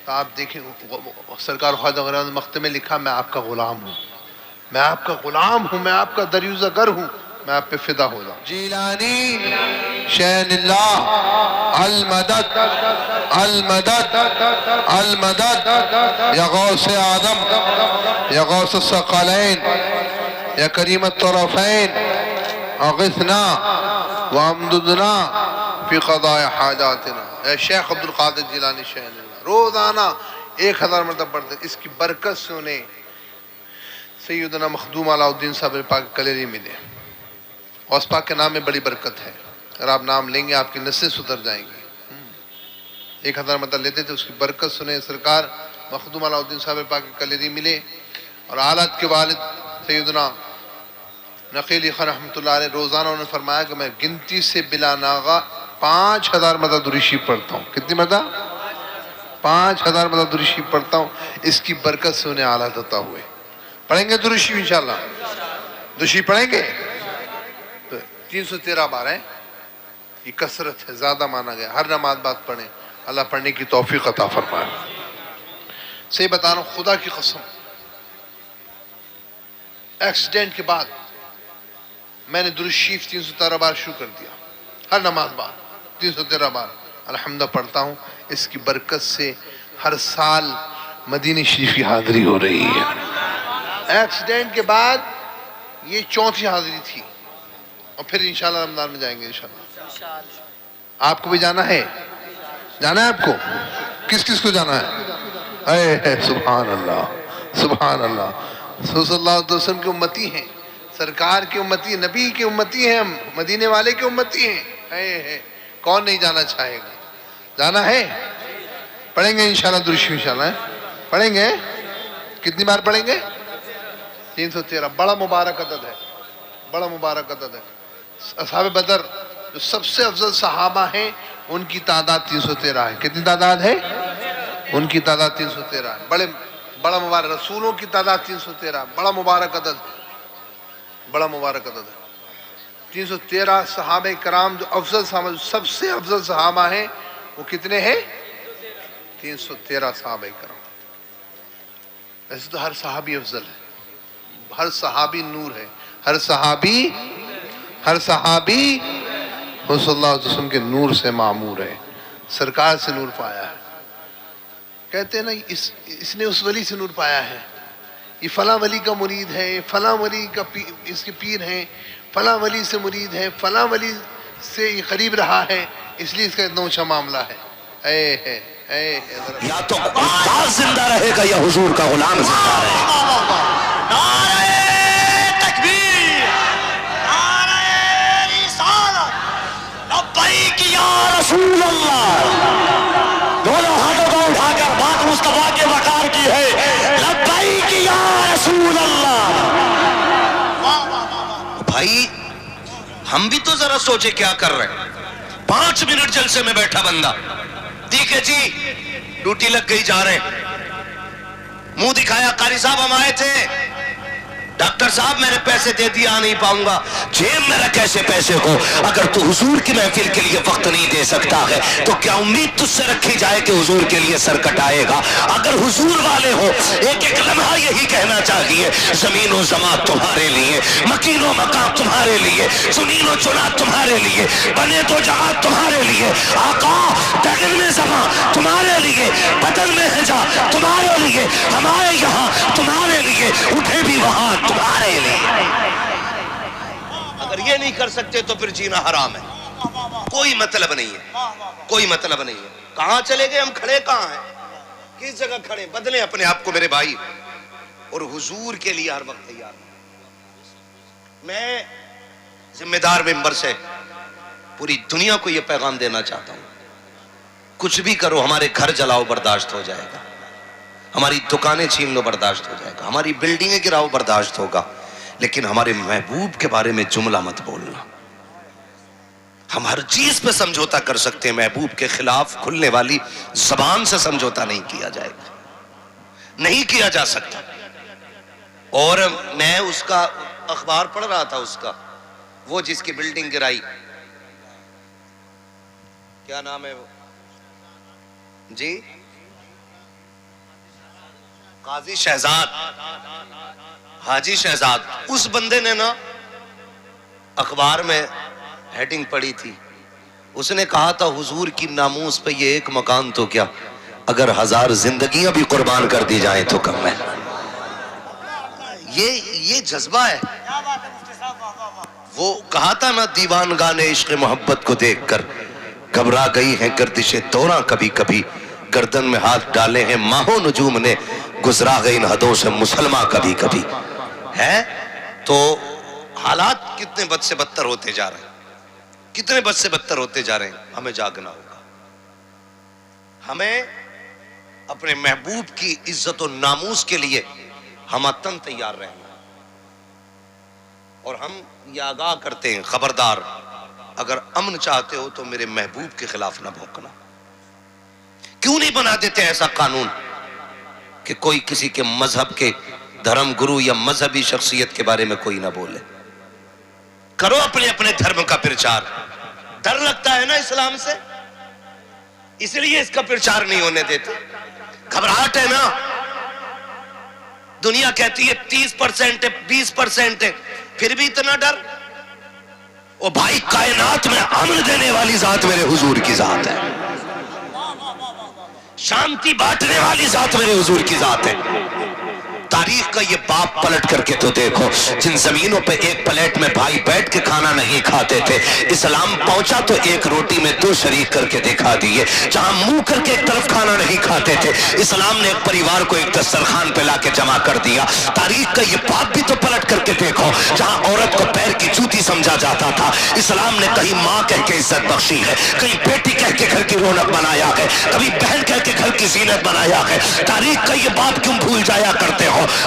تو آپ دیکھیں سرکار خواجہ غریب نے مختے میں لکھا میں آپ کا غلام ہوں، میں آپ کا غلام ہوں، میں آپ کا دریوزہ گر ہوں، میں آپ پہ فدا ہو جاؤں. جیلانی شین اللہ المدد المدد المدد یا غوث اعظم یا غوث الثقلین یا کریم الطرفین اغثنا وامددنا فی قضاء حاجاتنا. اے شیخ عبد القادر جیلانی شین اللہ روزانہ 1000 مرتبہ پڑھتے. اس کی برکت سے انہیں سیدنا مخدوم علاء الدین صاحب پاک کلیری ملے. غوث پاک کے نام میں بڑی برکت ہے، اگر آپ نام لیں گے آپ کی نسیں سدھر جائیں گی. 1000 مرتبہ لیتے تھے، اس کی برکت سنے سرکار مخدوم علاء الدین صاحب پاک کلیری ملے. اور آلات کے والد سیدنا نقیلی خان رحمۃ اللہ علیہ روزانہ انہوں نے فرمایا کہ میں گنتی سے بلا ناغہ 5000 مرتبہ درود شریف پڑھتا ہوں. کتنی مرتبہ؟ 5000 مرتبہ درود شریف پڑھتا ہوں. اس کی برکت سے انہیں اعلیٰ عطا ہوئے. پڑھیں گے درود شریف انشاءاللہ؟ درود شریف پڑھیں گے؟ 313 بار ہے، یہ کثرت ہے، زیادہ مانا گیا. ہر نماز بعد پڑھیں، اللہ پڑھنے کی توفیق عطا فرمائے. صحیح بتا رہا ہوں خدا کی قسم، ایکسیڈنٹ کے بعد میں نے درود شریف 313 بار شروع کر دیا. ہر نماز بعد 313 بار الحمدہ پڑھتا ہوں. اس کی برکت سے ہر سال مدینہ شریف کی حاضری ہو رہی ہے. ایکسیڈنٹ کے بعد یہ 34 حاضری تھی، اور پھر انشاءاللہ رمضان میں جائیں گے انشاءاللہ. آپ کو بھی جانا ہے؟ جانا ہے آپ کو؟ کس کس کو جانا ہے؟ اے سبحان اللہ، سبحان اللہ. صلی اللہ علیہ وسلم کی امتی ہیں، سرکار کی امتی، نبی کی امتی ہیں، ہم مدینے والے کی امتی ہیں. کون نہیں جانا چاہے گا؟ جانا ہے. پڑھیں گے انشاءاللہ درود شریف انشاءاللہ. پڑھیں گے. کتنی بار پڑھیں گے؟ 313. بڑا مبارک عدد ہے، بڑا مبارک عدد ہے. اصحاب بدر جو سب سے افضل صحابہ ہیں ان کی تعداد 313 ہے. کتنی تعداد ہے؟ ان کی تعداد 313 ہے. بڑا مبارک رسولوں کی تعداد 313. بڑا مبارک عدد ہے، بڑا مبارک عدد ہے. 313 صحابہ کرام جو افضل صحابہ، جو سب سے افضل صحابہ ہیں وہ کتنے ہیں؟ 313 صحابہ کرام. ایسے تو ہر صحابی افضل ہے، ہر صحابی نور ہے، ہر صحابی وہ صلی اللہ علیہ وسلم کے نور سے معمور ہے، سرکار سے نور پایا ہے. کہتے ہیں نا اس نے اس ولی سے نور پایا ہے، یہ فلاں ولی کا مرید ہے، فلاں ولی کا اس کے پیر ہیں، فلاں ولی سے مرید ہے، فلاں ولی سے یہ قریب رہا ہے، اس لیے اس کا اتنا اونچا معاملہ ہے. یا تو عباس زندہ رہے گا یا حضور کا غلام زندہ رہے گا. نعرہ تکبیر، نعرہ رسالت، لبیک یا رسول اللہ. دونوں ہاتھوں کو اٹھا کر بات مصطفیٰ کے وقار کی ہے، لبیک یا رسول اللہ. بھائی ہم بھی تو ذرا سوچے کیا کر رہے ہیں. 5 منٹ جلسے میں بیٹھا بندہ، دیکھے جی ڈیوٹی لگ گئی، جا رہے ہیں، منہ دکھایا، قاری صاحب ہم آئے تھے، ڈاکٹر صاحب میں نے پیسے دے دیا، آ نہیں پاؤں گا. جیب میں رکھ ایسے پیسے کو، اگر تو حضور کی محفل کے لیے وقت نہیں دے سکتا ہے تو کیا امید تجھ سے رکھی جائے کہ حضور کے لیے سر کٹائے گا؟ اگر حضور والے ہو ایک ایک لمحہ یہی کہنا چاہیے، زمین و زمان تمہارے لیے، مکین و مقام تمہارے لیے، چنین و چنا تمہارے لیے، بنے تو جہاں تمہارے لیے. آقا دگن میں زمان تمہارے لیے، بدن میں ہجا تمہارے لیے، ہمارے یہاں تمہارے لیے، اٹھے بھی وہاں تمہارے لیے. اگر یہ نہیں کر سکتے تو پھر جینا حرام ہے. کوئی مطلب نہیں ہے، کوئی مطلب نہیں ہے. کہاں چلے گئے ہم؟ کھڑے کہاں ہیں؟ کس جگہ کھڑے؟ بدلیں اپنے آپ کو میرے بھائی، اور حضور کے لیے ہر وقت تیار. میں ذمہ دار ممبر سے پوری دنیا کو یہ پیغام دینا چاہتا ہوں، کچھ بھی کرو، ہمارے گھر جلاؤ برداشت ہو جائے گا، ہماری دکانیں چھین لو برداشت ہو جائے گا، ہماری بلڈنگیں گراؤ برداشت ہوگا، لیکن ہمارے محبوب کے بارے میں جملہ مت بولنا. ہم ہر چیز پہ سمجھوتا کر سکتے ہیں، محبوب کے خلاف کھلنے والی زبان سے سمجھوتا نہیں کیا جائے گا، نہیں کیا جا سکتا. اور میں اس کا اخبار پڑھ رہا تھا، اس کا وہ جس کی بلڈنگ گرائی، کیا نام ہے وہ جی؟ قاضی شہزاد، حاجی شہزاد. اس بندے نے نا اخبار میں ہیڈنگ پڑھی تھی، اس نے کہا تھا حضور کی ناموس پہ یہ ایک مکان تو کیا، اگر 1000 زندگیاں بھی قربان کر دی جائیں تو کم ہے. یہ جذبہ ہے. وہ کہا تھا نا، دیوان گانے عشق محبت کو دیکھ کر گھبرا گئی ہیں گردشیں توراں، کبھی کبھی گردن میں ہاتھ ڈالے ہیں ماہو نجوم نے، گزرا گئی ان حدوں سے مسلمہ کبھی کبھی ہے. تو حالات کتنے بد سے بدتر ہوتے جا رہے ہیں، کتنے بد سے بدتر ہوتے جا رہے ہیں. ہمیں جاگنا ہوگا، ہمیں اپنے محبوب کی عزت و ناموس کے لیے ہمتن تیار رہنا. اور ہم یہ آگاہ کرتے ہیں، خبردار اگر امن چاہتے ہو تو میرے محبوب کے خلاف نہ بھونکنا. کیوں نہیں بنا دیتے ایسا قانون کہ کوئی کسی کے مذہب کے دھرم گرو یا مذہبی شخصیت کے بارے میں کوئی نہ بولے؟ کرو اپنے اپنے دھرم کا پرچار. ڈر لگتا ہے نا اسلام سے، اس لیے اس کا پرچار نہیں ہونے دیتے. گھبراہٹ ہے نا، دنیا کہتی ہے 30% ہے، 20% ہے، پھر بھی اتنا ڈر. او بھائی کائنات میں امن دینے والی ذات میرے حضور کی ذات ہے، شانتی بانٹنے والی ذات میرے حضور کی ذات ہے. تاریخ کا یہ باپ پلٹ کر کے تو دیکھو، جن زمینوں پہ ایک پلیٹ میں بھائی بیٹھ کے کھانا نہیں کھاتے تھے، اسلام پہنچا تو ایک روٹی میں 2 شریک کر کے دکھا دیے. جہاں منہ کر کے ایک طرف کھانا نہیں کھاتے تھے، اسلام نے ایک پریوار کو ایک دسترخوان پہ لا کے جمع کر دیا. تاریخ کا یہ باپ بھی تو پلٹ کر کے دیکھو، جہاں عورت کو پیر کی جوتی سمجھا جاتا تھا، اسلام نے کہیں ماں کہہ کے عزت بخشی ہے، کہیں بیٹی کہہ کے گھر کی رونق بنایا ہے، کبھی بہن کہہ کے گھر کی زینت بنایا ہے. تاریخ کا یہ باپ کیوں بھول جایا کرتے ہو؟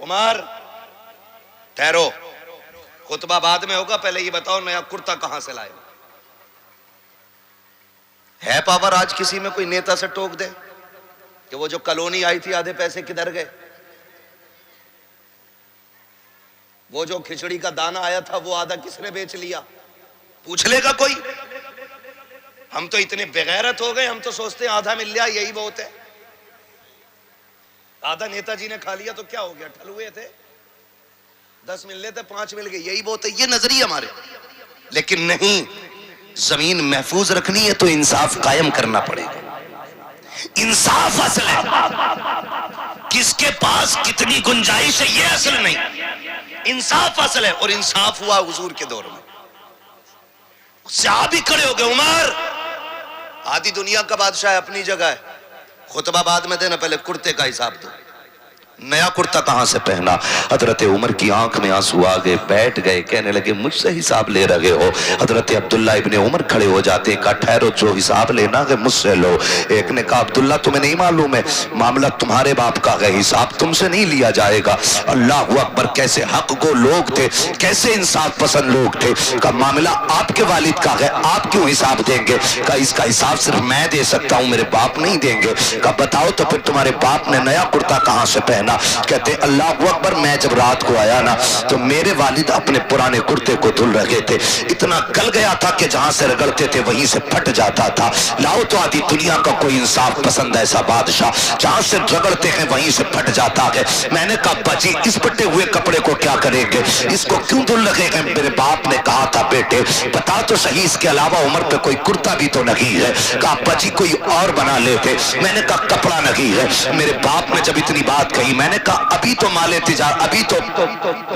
عمر ٹھہرو، خطبہ بعد میں ہوگا، پہلے یہ بتاؤ نیا کرتا کہاں سے لائے؟ ہے پاور آج کسی میں کوئی نیتا سے ٹوک دے کہ وہ جو کالونی آئی تھی آدھے پیسے کدھر گئے؟ وہ جو کھچڑی کا دانہ آیا تھا وہ آدھا کس نے بیچ لیا؟ پوچھ لے گا کوئی؟ ہم تو اتنے بغیرت ہو گئے، ہم تو سوچتے ہیں آدھا مل لیا یہی بہت ہے۔ آدھا نیتا جی نے کھا لیا تو کیا ہو گیا؟ ٹھل ہوئے تھے، 10 مل لیتے 5 مل گئے یہی بہت ہے، یہ نظریہ ہمارے۔ لیکن نہیں، زمین محفوظ رکھنی ہے تو انصاف قائم کرنا پڑے گا۔ انصاف اصل ہے، کس کے پاس کتنی گنجائش ہے یہ اصل نہیں، انصاف اصل ہے۔ اور انصاف ہوا حضور کے دور میں، صحابی کھڑے ہو گئے، عمر آدھی دنیا کا بادشاہ ہے، اپنی جگہ ہے، خطبہ بعد میں دینا، پہلے کرتے کا حساب دو۔ نیا کرتا کہاں سے پہنا؟ حضرت عمر کی آنکھ میں آنسو آ گئے، بیٹھ گئے، کہنے لگے مجھ سے حساب لے رہے ہو؟ حضرت عبداللہ ابن عمر کھڑے ہو جاتے، کہا ٹھہرو، جو حساب لینا ہے مجھ سے لو۔ ایک نے کہا عبداللہ تمہیں نہیں معلوم ہے معاملہ تمہارے باپ کا ہے، حساب تم سے نہیں لیا جائے گا۔ اللہ اکبر، کیسے حق کو لوگ تھے، کیسے انصاف پسند لوگ تھے۔ کہا معاملہ آپ کے والد کا ہے، آپ کیوں حساب دیں گے؟ کہا اس کا حساب صرف میں دے سکتا ہوں، میرے باپ نہیں دیں گے۔ کہا بتاؤ تو پھر تمہارے باپ نے نیا کرتا کہاں سے پہنا؟ کہتے اللہ اکبر، میں جب رات کو آیا نا تو میرے والد اپنے پرانے کرتے کو دھل رہے تھے، اتنا گل گیا تھا کہ جہاں سے رگڑتے تھے وہیں سے پھٹ جاتا تھا۔ لاؤ تو آدھی دنیا کا کوئی انصاف پسند ایسا بادشاہ، جہاں سے رگڑتے ہیں وہیں سے پھٹ جاتا ہے۔ میں نے کہا بچی اس پھٹے ہوئے کپڑے کو کیا کریں گے، اس کو کیوں دھل رہے ہیں؟ میرے باپ نے کہا تھا بیٹے بتا تو صحیح، اس کے علاوہ عمر پہ کوئی کرتا بھی تو نہیں ہے۔ کہا بچی کوئی اور بنا لیتے۔ میں نے کہا کپڑا نہیں ہے۔ میرے باپ نے جب اتنی بات کہی میں نے کہا ابھی تو ابھی تو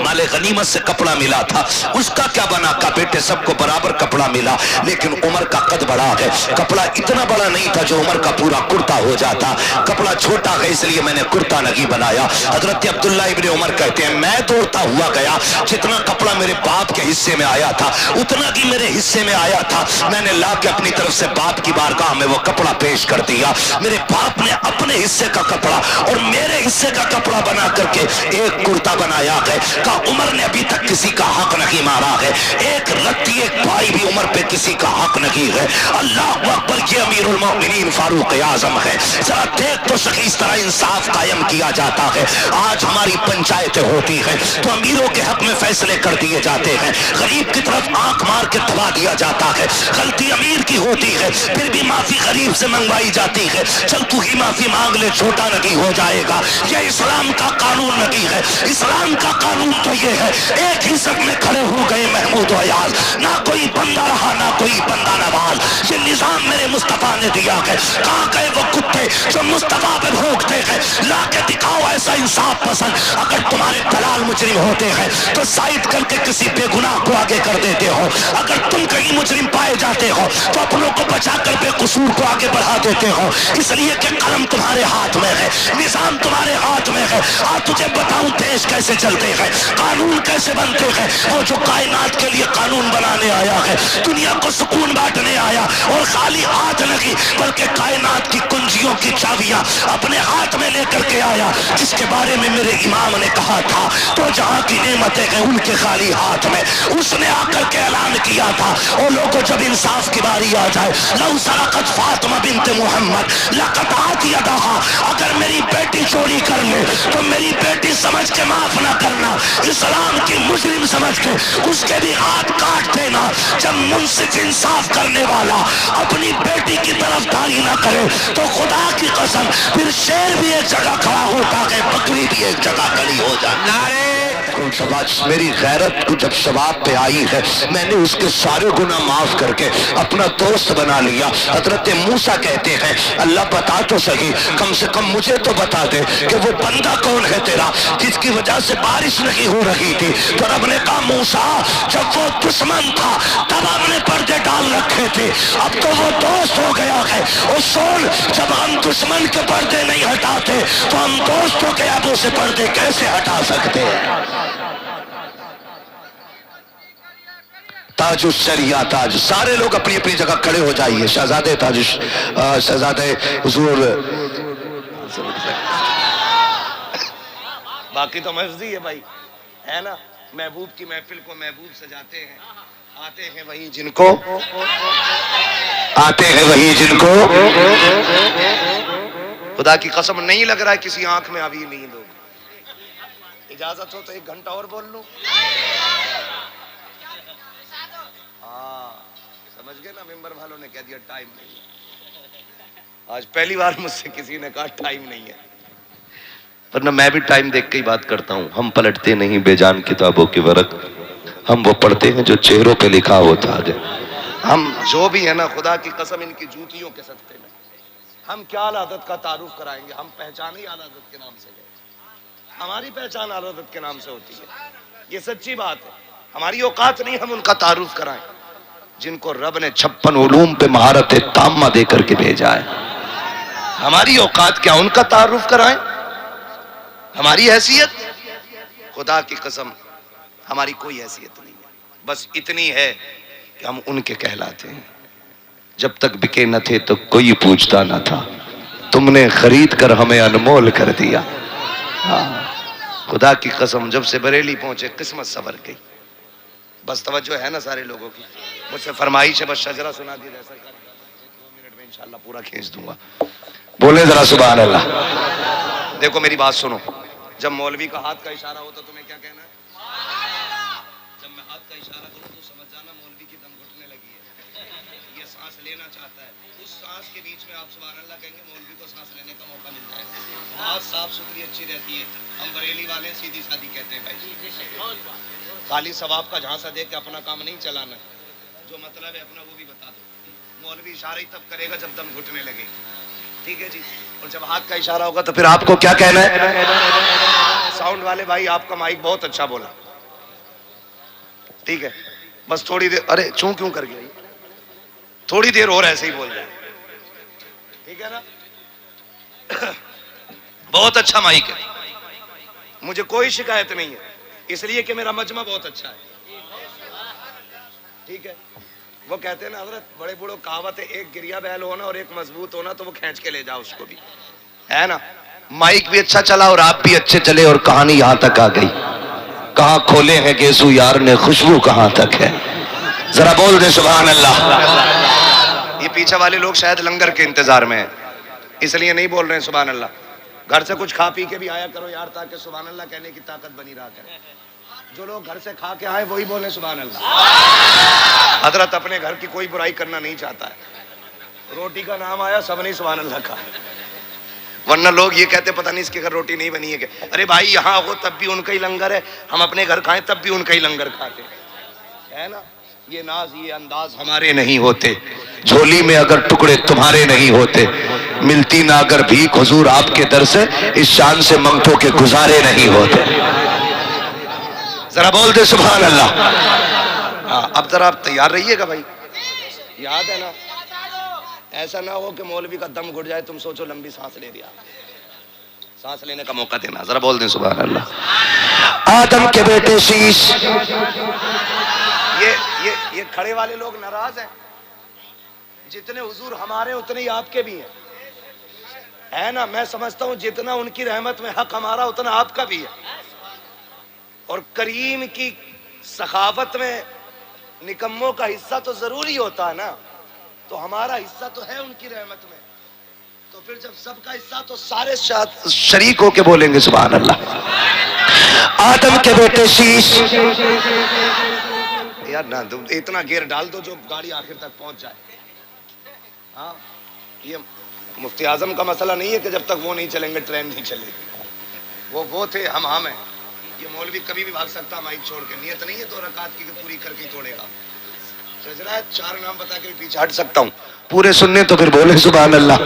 مال غنیمت سے کپڑا ملا تھا، اس کا کیا بنا؟ کہا بیٹے سب کو برابر کپڑا ملا، لیکن عمر کا قد بڑا ہے، کپڑا اتنا بڑا نہیں تھا جو عمر کا پورا کرتا ہو جاتا، کپڑا چھوٹا ہے اس لیے میں نے کرتا نہیں بنایا۔ حضرت عبداللہ ابن عمر کہتے ہیں میں دوڑتا ہوا گیا، جتنا کپڑا میرے باپ کے حصے میں آیا تھا اتنا کی میرے حصے میں آیا تھا، میں نے لا کے اپنی طرف سے باپ کی بارگاہ میں وہ کپڑا پیش کر دیا۔ میرے باپ نے اپنے حصے کا کپڑا اور میرے حصے کا کپڑا بنا کر کے ایک کرتا بنایا ہے۔ کہا عمر نے ابھی تک کسی کا حق نہیں مارا ہے، ایک رتی ایک بھائی بھی عمر پہ کسی کا حق نہیں ہے۔ اللہ اکبر، یہ امیر المومنین فاروق اعظم ہے، ذرا دیکھ تو صحیح اس طرح انصاف قائم کیا جاتا ہے۔ آج ہماری پنچایتیں ہوتی ہیں تو امیروں کے حق میں فیصلے کر دیے جاتے ہیں، غریب کی طرف آنکھ مار کے دبا دیا جاتا ہے، غلطی امیر کی ہوتی ہے پھر بھی معافی غریب سے منگوائی جاتی ہے، چل تو ہی معافی مانگ لے چھوٹا نہیں ہو جائے گا۔ یہ اسلام کا قانون نہیں ہے، اسلام کا قانون تو یہ ہے ایک ہی سب میں کھڑے ہو گئے محمود و ایاز، نہ کوئی بندہ رہا نہ کوئی بندہ نواز، یہ نظام میرے مصطفیٰ نے دیا ہے۔ کہاں گئے وہ کتے جو مصطفیٰ پہ بھونکتے ہیں؟ لا کے دکھاؤ ایسا انصاف پسند۔ اگر تمہارے دلال مجرم ہوتے ہیں تو سائڈ کر کے کسی بے گناہ کو آگے کر دیتے ہو، اگر تم کہیں مجرم پائے جاتے ہو تو اپنوں کو بچا کر بے قصور کو آگے بڑھا دیتے ہو، اس لیے کہ قلم تمہارے ہاتھ میں ہے، نظام تمہارے ہاتھ میں ہے۔ تجھے بتاؤں دیش کیسے چلتے ہیں، قانون کیسے بنتے ہیں۔ وہ جو کائنات کے لیے قانون بنانے آیا ہے، دنیا کو سکون بانٹنے آیا، اور خالی ہاتھ نہیں بلکہ کائنات کی کنجیوں کی چابیاں اپنے ہاتھ میں لے کر کے آیا، جس کے بارے میں میرے امام نے کہا تھا تو جہاں کی نعمتیں ہیں ان کے خالی ہاتھ میں، اس نے آ کر کے اعلان کیا تھا اور لوگوں جب انصاف کی باری آ جائے، لو سرقت فاطمہ بنت محمد لقطعت یدہا، اگر میری بیٹی چوری کر لے تو میری بیٹی سمجھ کے معاف نہ کرنا، اسلام کی مجرم سمجھ کے اس کے بھی ہاتھ کاٹ دینا۔ جب منصف انصاف کرنے والا اپنی بیٹی کی طرف داری نہ کرے تو خدا کی قسم پھر شیر بھی ایک جگہ کھڑا ہوتا ہے، بکری بھی ایک جگہ کھڑی ہو جاتی۔ میری غیرت کو جب ثواب پہ آئی ہے میں نے اس کے سارے گناہ معاف کر کے اپنا دوست بنا لیا۔ حضرت موسیٰ کہتے ہیں اللہ بتا تو صحیح، کم سے کم مجھے تو بتا دے کہ وہ بندہ کون ہے تیرا جس کی وجہ سے بارش نہیں ہو رہی تھی۔ تو رب نے کہا موسیٰ جب وہ دشمن تھا تب ہم نے پردے ڈال رکھے تھے، اب تو وہ دوست ہو گیا ہے۔ اور سن، جب ہم دشمن کے پردے نہیں ہٹاتے تو ہم دوستوں کے آبوں سے پردے کیسے ہٹا سکتے ہیں؟ تاج الشریعہ، تاج، سارے لوگ اپنی اپنی جگہ کھڑے ہو جائیے۔ شہزادے تاج، شہزادے حضور باقی تو محفوظی ہے بھائی، ہے نا. محبوب کی محفل کو محبوب سجاتے ہیں، آتے ہیں وہی جن کو، آتے ہیں وہی جن کو. خدا کی قسم نہیں لگ رہا ہے کسی آنکھ میں ابھی نیند ہو. اجازت ہو تو 1 گھنٹہ اور بول لوں. ہاں سمجھ گئے نا، ممبر والوں نے کہہ دیا ٹائم نہیں ہے. آج پہلی بار مجھ سے کسی نے کہا ٹائم نہیں ہے، ورنہ میں بھی ٹائم دیکھ کے ہی بات کرتا ہوں. ہم پلٹتے نہیں بے جان کتابوں کے ورق، ہم وہ پڑھتے ہیں جو چہروں پہ لکھا ہوتا ہے. ہم جو بھی ہے نا، خدا کی قسم ان کی جوتیوں کے صدقے میں ہم کیا اعلیٰ حضرت کا تعارف کرائیں گے. ہم پہچان ہی اعلیٰ حضرت کے نام سے گئے، ہماری پہچان اعلیٰ حضرت کے نام سے ہوتی ہے. یہ سچی بات ہے. ہماری اوقات نہیں ہم ان کا تعارف کرائیں جن کو رب نے 56 علوم پہ مہارت تامہ دے کر کے بھیجا ہے. ہماری اوقات کیا ان کا تعارف کرائیں؟ ہماری حیثیت، خدا کی قسم ہماری کوئی حیثیت نہیں ہے. بس اتنی ہے کہ ہم ان کے کہلاتے ہیں. جب تک بکے نہ تھے تو کوئی پوچھتا نہ تھا، تم نے خرید کر ہمیں انمول کر دیا. خدا کی قسم جب سے بریلی پہنچے قسمت سنور گئی. بس توجہ ہے نا سارے لوگوں کی. مجھ سے فرمائش ہے بس شجرہ سنا دی جائے سرکار، 2 منٹ میں انشاءاللہ پورا کھینچ دوں گا. بولے ذرا سبحان اللہ. دیکھو میری بات سنو، جب مولوی کا ہاتھ کا اشارہ ہوتا تمہیں کیا کہنا ہے؟ جب میں ہاتھ کا اشارہ کروں تو سمجھ جانا مولوی کی دم گھٹنے لگی ہے، یہ سانس لینا چاہتا ہے. اس سانس کے بیچ میں آپ سبحان اللہ کہیں گے، مولوی کو سانس لینے کا موقع مل جائے. بات صاف ستھری اچھی رہتی ہے. ہم بریلی والے سیدھی سادھی کہتے ہیں بھائی، خالی ثواب کا جھانسا دے کے اپنا کام نہیں چلانا ہے. جو مطلب ہے اپنا وہ بھی بتا دو. مولوی اشارہ ہی تب کرے گا جب دم گھٹنے لگے، ٹھیک ہے جی. اور جب ہاتھ کا اشارہ ہوگا تو پھر آپ کو کیا کہنا ہے؟ ساؤنڈ والے بھائی آپ کا مائک بہت اچھا بولا، ٹھیک ہے. بس تھوڑی دیر، ارے چوں کیوں کر گیا، تھوڑی دیر اور ایسے ہی بول جائے، ٹھیک ہے نا. بہت اچھا مائک ہے، مجھے کوئی شکایت نہیں ہے، اس لیے کہ میرا مجمع بہت اچھا ہے، ٹھیک ہے. وہ کہتے ہیں نا حضرت، بڑے بوڑھوں کہاوت ہے، ایک گریا بیل ہونا اور ایک مضبوط ہونا تو وہ کھینچ کے لے جاؤ اس کو بھی، ہے نا. مائک بھی اچھا چلا اور آپ بھی اچھے چلے اور کہانی یہاں تک آ گئی. کہاں کھولے ہیں گیسو یار نے خوشبو کہاں تک ہے. ذرا بول دے سبحان اللہ. یہ پیچھے والے لوگ شاید لنگر کے انتظار میں ہیں، اس لیے نہیں بول رہے ہیں سبحان اللہ. گھر سے کچھ کھا پی کے بھی آیا کرو یار، تاکہ سبحان اللہ کہنے کی طاقت بنی رہا کرے. جو لوگ گھر سے کھا کے آئے وہی بولیں سبحان اللہ. حضرت اپنے گھر کی کوئی برائی کرنا نہیں چاہتا ہے. روٹی کا نام آیا سب نے سبحان اللہ کہا، ورنہ لوگ یہ کہتے پتہ نہیں اس کے گھر روٹی نہیں بنی ہے کہ ارے بھائی یہاں ہو تب بھی ان کا ہی لنگر ہے، ہم اپنے گھر کھائیں تب بھی ان کا ہی لنگر کھاتے ہیں، ہے نا. یہ ناز یہ انداز ہمارے نہیں ہوتے، جھولی میں اگر ٹکڑے تمہارے نہیں ہوتے، ملتی نہ اگر بھیک حضور آپ کے در سے، اس شان سے منگتوں کے گزارے نہیں ہوتے. ذرا بول دے سبحان اللہ. ہاں اب ذرا آپ تیار رہیے گا بھائی، یاد ہے نا. ایسا نہ ہو کہ مولوی کا دم گھٹ جائے تم سوچو لمبی سانس لے دیا. سانس لینے کا موقع دینا. ذرا بول دیں سبحان اللہ. آدم کے بیٹے شیش. یہ کھڑے والے لوگ ناراض ہیں. جتنے حضور ہمارے اتنے ہی آپ کے بھی ہیں، ہے نا. میں سمجھتا ہوں جتنا ان کی رحمت میں حق ہمارا اتنا آپ کا بھی ہے. اور کریم کی سخاوت میں نکموں کا حصہ تو ضروری ہوتا ہے نا، تو ہمارا حصہ تو ہے ان کی رحمت میں. تو پھر جب سب کا حصہ تو سارے شریک ہو کے بولیں گے سبحان اللہ. آدم کے بیٹے شیش. یار نہ اتنا گیئر ڈال دو جو گاڑی آخر تک پہنچ جائے. ہاں یہ مفتی اعظم کا مسئلہ نہیں ہے کہ جب تک وہ نہیں چلیں گے ٹرین نہیں چلے گی. وہ تھے ہم ہیں. یہ مولوی کبھی بھی بھاگ سکتا مائک چھوڑ کے. نیت نہیں ہے 2 رکعت کی کہ پوری کر کے توڑے گا. سجرا 4 نام بتا کے پیچھے ہٹ سکتا ہوں. پورے سننے تو پھر بولے سبحان اللہ.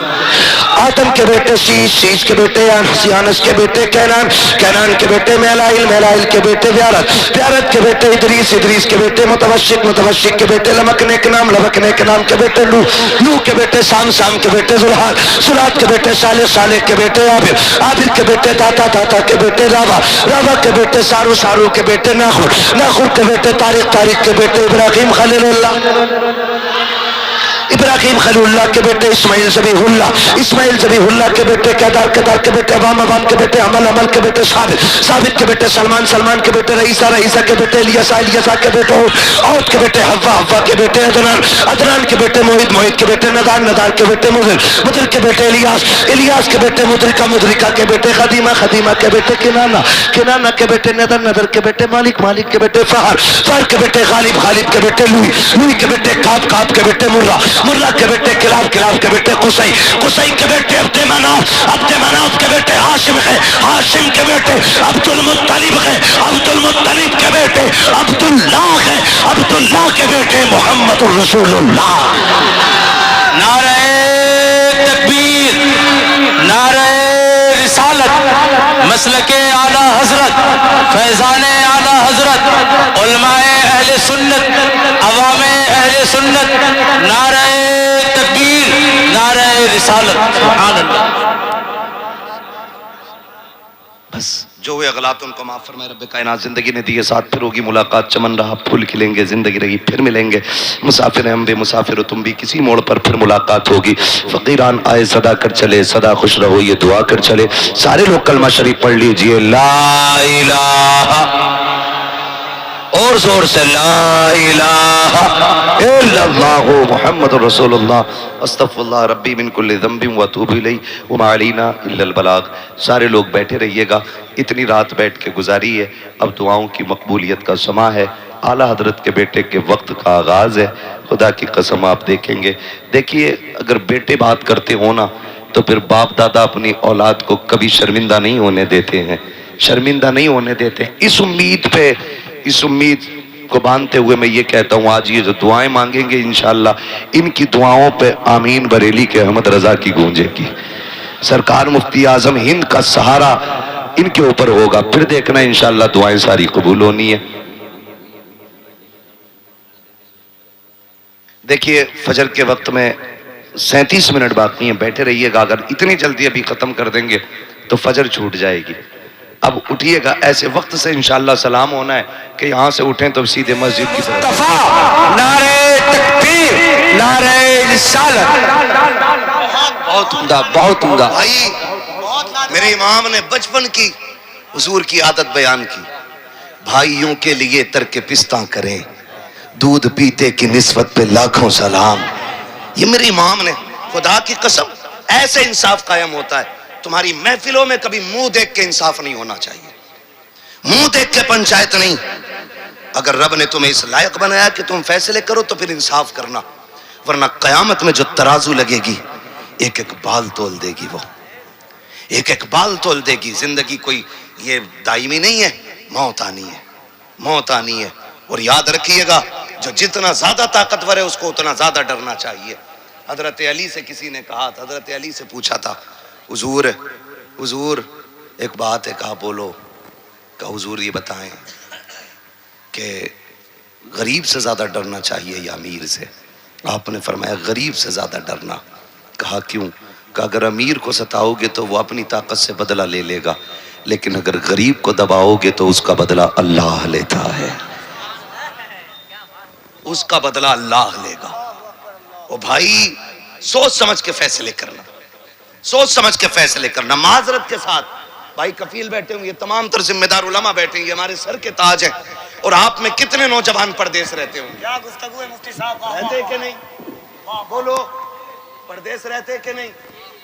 آدم کے بیٹے شیش، شیش کے بیٹے یانس، یانس کے بیٹے کینان، کینان کے بیٹے میلائل، میلائل کے بیٹے ویارت، ویارت کے بیٹے ادریس، ادریس کے بیٹے متوشق، متوشق کے بیٹے لمکنے کے نام، لمکنے کے نام کے بیٹے نوح، نوح کے بیٹے سام، سام کے بیٹے زلحاد، زلحاد کے بیٹے صالح، صالح کے بیٹے عابر، عابر کے بیٹے داتا، داتا کے بیٹے راوا، راوا کے بیٹے سارو، سارو کے بیٹے ناخر، ناخر کے بیٹے طارق، طارق کے بیٹے ابراہیم خلیل اللہ. ابراہیم خلیل اللہ کے بیٹے اسماعیل ذبیح اللہ کے بیٹے کیدار کے بیٹے عوام کے بیٹے عمل کے بیٹے ثابت کے بیٹے سلمان کے بیٹے رئیسہ کے بیٹے الیسا کے بیٹے عود کے بیٹے حوا کے بیٹے عدنان کے بیٹے موحد کے بیٹے ندار کے بیٹے مدر کے بیٹے الیاس کے بیٹے مدرکہ کے بیٹے خدیمہ کے بیٹے کنانہ کے بیٹے نظر کے بیٹے مالک کے بیٹے فہر کے بیٹے غالب کے بیٹے لوئی کے بیٹے کعب کے بیٹے مرہ کے بیٹے کلاب کے بیٹے قصی کے بیٹے عبد مناف کے بیٹے ہاشم کے بیٹے عبد المطلب کے بیٹے عبداللہ کے بیٹے محمد الرسول اللہ. نعرہ تکبیر، نعرہ رسالت، مسلک اعلی حضرت، فیضان اعلی حضرت، علماء اہل سنت، عوام اہل سنت، نعرہ تکبیر، نعرہ رسالت. سبحان اللہ. بس جو ہوئے اغلاط ان کو معاف فرمائے رب کائنات. زندگی نے دیے ساتھ، پھر ہوگی ملاقات، چمن رہا پھول کھلیں گے، زندگی رہی پھر ملیں گے. مسافر ہیں ہم بے مسافر ہو تم بھی، کسی موڑ پر پھر ملاقات ہوگی. فقیران آئے صدا کر چلے، صدا خوش رہو یہ دعا کر چلے. سارے لوگ کلمہ شریف پڑھ لیجئے. لا الہ، اور زور سے لا الہ الا اللہ محمد رسول اللہ. استغفر اللہ ربی من کل ذنب واتوب الیہ وما علینا الا البلاغ. سارے لوگ بیٹھے رہیے گا، اتنی رات بیٹھ کے گزاری ہے، اب دعاؤں کی مقبولیت کا سماں ہے. اعلیٰ حضرت کے بیٹے کے وقت کا آغاز ہے. خدا کی قسم آپ دیکھیں گے، دیکھیے اگر بیٹے بات کرتے ہو نا تو پھر باپ دادا اپنی اولاد کو کبھی شرمندہ نہیں ہونے دیتے ہیں، شرمندہ نہیں ہونے دیتے. اس امید کو باندھتے ہوئے میں یہ کہتا ہوں، آج یہ جو دعائیں مانگیں گے انشاءاللہ ان کی دعاؤں پہ آمین بریلی کے احمد رضا کی گونجے گی. سرکار مفتی اعظم ہند کا سہارا ان کے اوپر ہوگا، پھر دیکھنا انشاءاللہ دعائیں ساری قبول ہونی ہے. دیکھیے فجر کے وقت میں 37 منٹ باقی ہیں، بیٹھے رہیے گا. اگر اتنی جلدی ابھی ختم کر دیں گے تو فجر چھوٹ جائے گی. اب اٹھیے گا، ایسے وقت سے انشاءاللہ سلام ہونا ہے کہ یہاں سے اٹھیں تو سیدھے مسجد کی طرف. نعرہ تکبیر، نعرہ رسالت. بہت عمدہ، بہت عمدہ. بھائی میرے امام نے بچپن کی حضور کی عادت بیان کی. بھائیوں کے لیے ترک پستہ کریں، دودھ پیتے کی نسبت پہ لاکھوں سلام. یہ میرے امام نے، خدا کی قسم ایسے انصاف قائم ہوتا ہے. تمہاری محفلوں میں کبھی منہ دیکھ کے انصاف نہیں ہونا چاہیے، منہ دیکھ کے پنچایت نہیں. اگر رب نے تمہیں اس لائق بنایا کہ تم فیصلے کرو تو پھر انصاف کرنا، ورنہ قیامت میں جو ترازو لگے گی ایک ایک بال تول دے گی، وہ ایک ایک بال تول دے گی. زندگی کوئی یہ دائمی نہیں ہے، موت آنی ہے. اور یاد رکھیے گا جو جتنا زیادہ طاقتور ہے اس کو اتنا زیادہ ڈرنا چاہیے. حضرت علی سے کسی نے کہا تھا، حضرت علی سے پوچھا تھا، حضور ایک بات ہے، کہا بولو. کہا حضور یہ بتائیں کہ غریب سے زیادہ ڈرنا چاہیے یا امیر سے؟ آپ نے فرمایا غریب سے زیادہ ڈرنا. کہا کیوں؟ کہ اگر امیر کو ستاؤ گے تو وہ اپنی طاقت سے بدلہ لے لے گا، لیکن اگر غریب کو دباؤ گے تو اس کا بدلہ اللہ لیتا ہے، اس کا بدلہ اللہ لے گا. او بھائی سوچ سمجھ کے فیصلے کرنا، سوچ سمجھ کے فیصلے کرنا، معذرت کے ساتھ. بھائی کفیل بیٹھے ہوں، یہ تمام تر ذمہ دار علماء بیٹھے ہیں، یہ ہمارے سر کے تاج ہیں. اور آپ میں کتنے نوجوان پردیس رہتے ہوں گے؟ کیا گفتگو ہے مفتی صاحب، رہتے کہ نہیں؟ بولو، پردیس رہتے کہ نہیں؟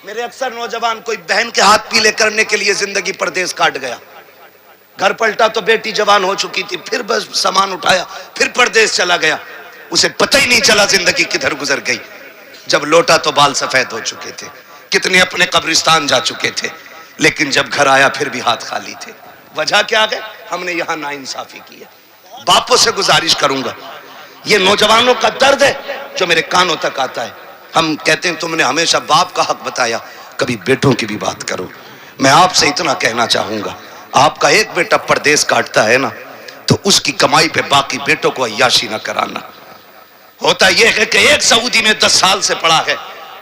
میرے اکثر نوجوان کوئی بہن کے ہاتھ پیلے کرنے کے لیے زندگی پردیس کاٹ گیا. گھر پلٹا تو بیٹی جوان ہو چکی تھی، پھر بس سامان اٹھایا پھر پردیس چلا گیا. اسے پتہ ہی نہیں چلا زندگی کدھر گزر گئی. جب لوٹا تو بال سفید ہو چکے تھے، کتنے اپنے قبرستان جا چکے تھے، لیکن جب گھر آیا پھر بھی ہاتھ خالی تھے. وجہ کیا ہے؟ ہم نے یہاں ناانصافی کی ہے. باپوں سے گزارش کروں گا، یہ نوجوانوں کا درد ہے جو میرے کانوں تک آتا ہے. ہم کہتے ہیں تم نے ہمیشہ باپ کا حق بتایا، کبھی بیٹوں کی بھی بات کرو. میں آپ سے اتنا کہنا چاہوں گا، آپ کا ایک بیٹا پردیس کاٹتا ہے نا تو اس کی کمائی پہ باقی بیٹوں کو عیاشی نہ کرانا. ہوتا یہ ہے کہ ایک سعودی میں 10 سال سے پڑا ہے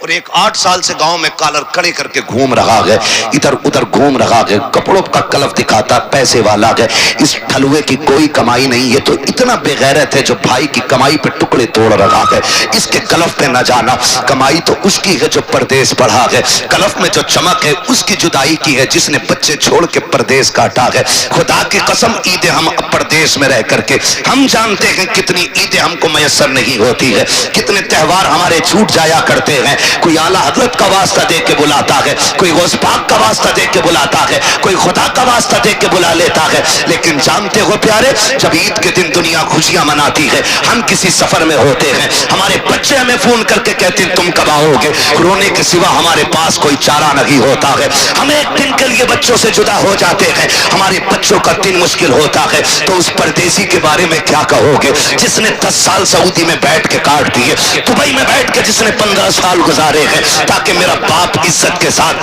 اور ایک 8 سال سے گاؤں میں کالر کڑے کر کے گھوم رہا ہے, ادھر ادھر گھوم رہا ہے, کپڑوں کا کلف دکھاتا, پیسے والا ہے. اس پھلوے کی کوئی کمائی نہیں, یہ تو اتنا بے غیرت ہے جو بھائی کی کمائی پہ ٹکڑے توڑ رہا ہے. اس کے کلف پہ نہ جانا, کمائی تو اس کی ہے جو پردیس پڑھا ہے, کلف میں جو چمک ہے اس کی جدائی کی ہے جس نے بچے چھوڑ کے پردیس کاٹا ہے. خدا کی قسم عیدیں ہم پردیس میں رہ کر کے ہم جانتے ہیں کتنی عیدیں ہم کو میسر نہیں ہوتی ہے, کتنے تہوار ہمارے چھوٹ جایا کرتے ہیں. کوئی اعلیٰ حضرت کا واسطہ دے کے بلاتا ہے, کوئی غوث پاک کا واسطہ دے کے بلاتا ہے, کوئی خدا کا واسطہ دے کے بلا لیتا ہے. لیکن جانتے ہو پیارے, جب عید کے دن دنیا خوشیاں مناتی ہے, ہم کسی سفر میں ہوتے ہیں, ہمارے بچے ہمیں فون کر کے کہتے ہیں تم کب آؤ گے, رونے کے سوا ہمارے پاس کوئی چارہ نہیں ہوتا ہے. ہم ایک دن کے لیے بچوں سے جدا ہو جاتے ہیں, ہمارے بچوں کا دن مشکل ہوتا ہے. تو اس پردیسی کے بارے میں کیا کہو گے جس نے 10 سال سعودی میں بیٹھ کے کاٹ دیے, دبئی میں بیٹھ کے جس نے 15 سال گزارے ہیں تاکہ میرا باپ عزت کے ساتھ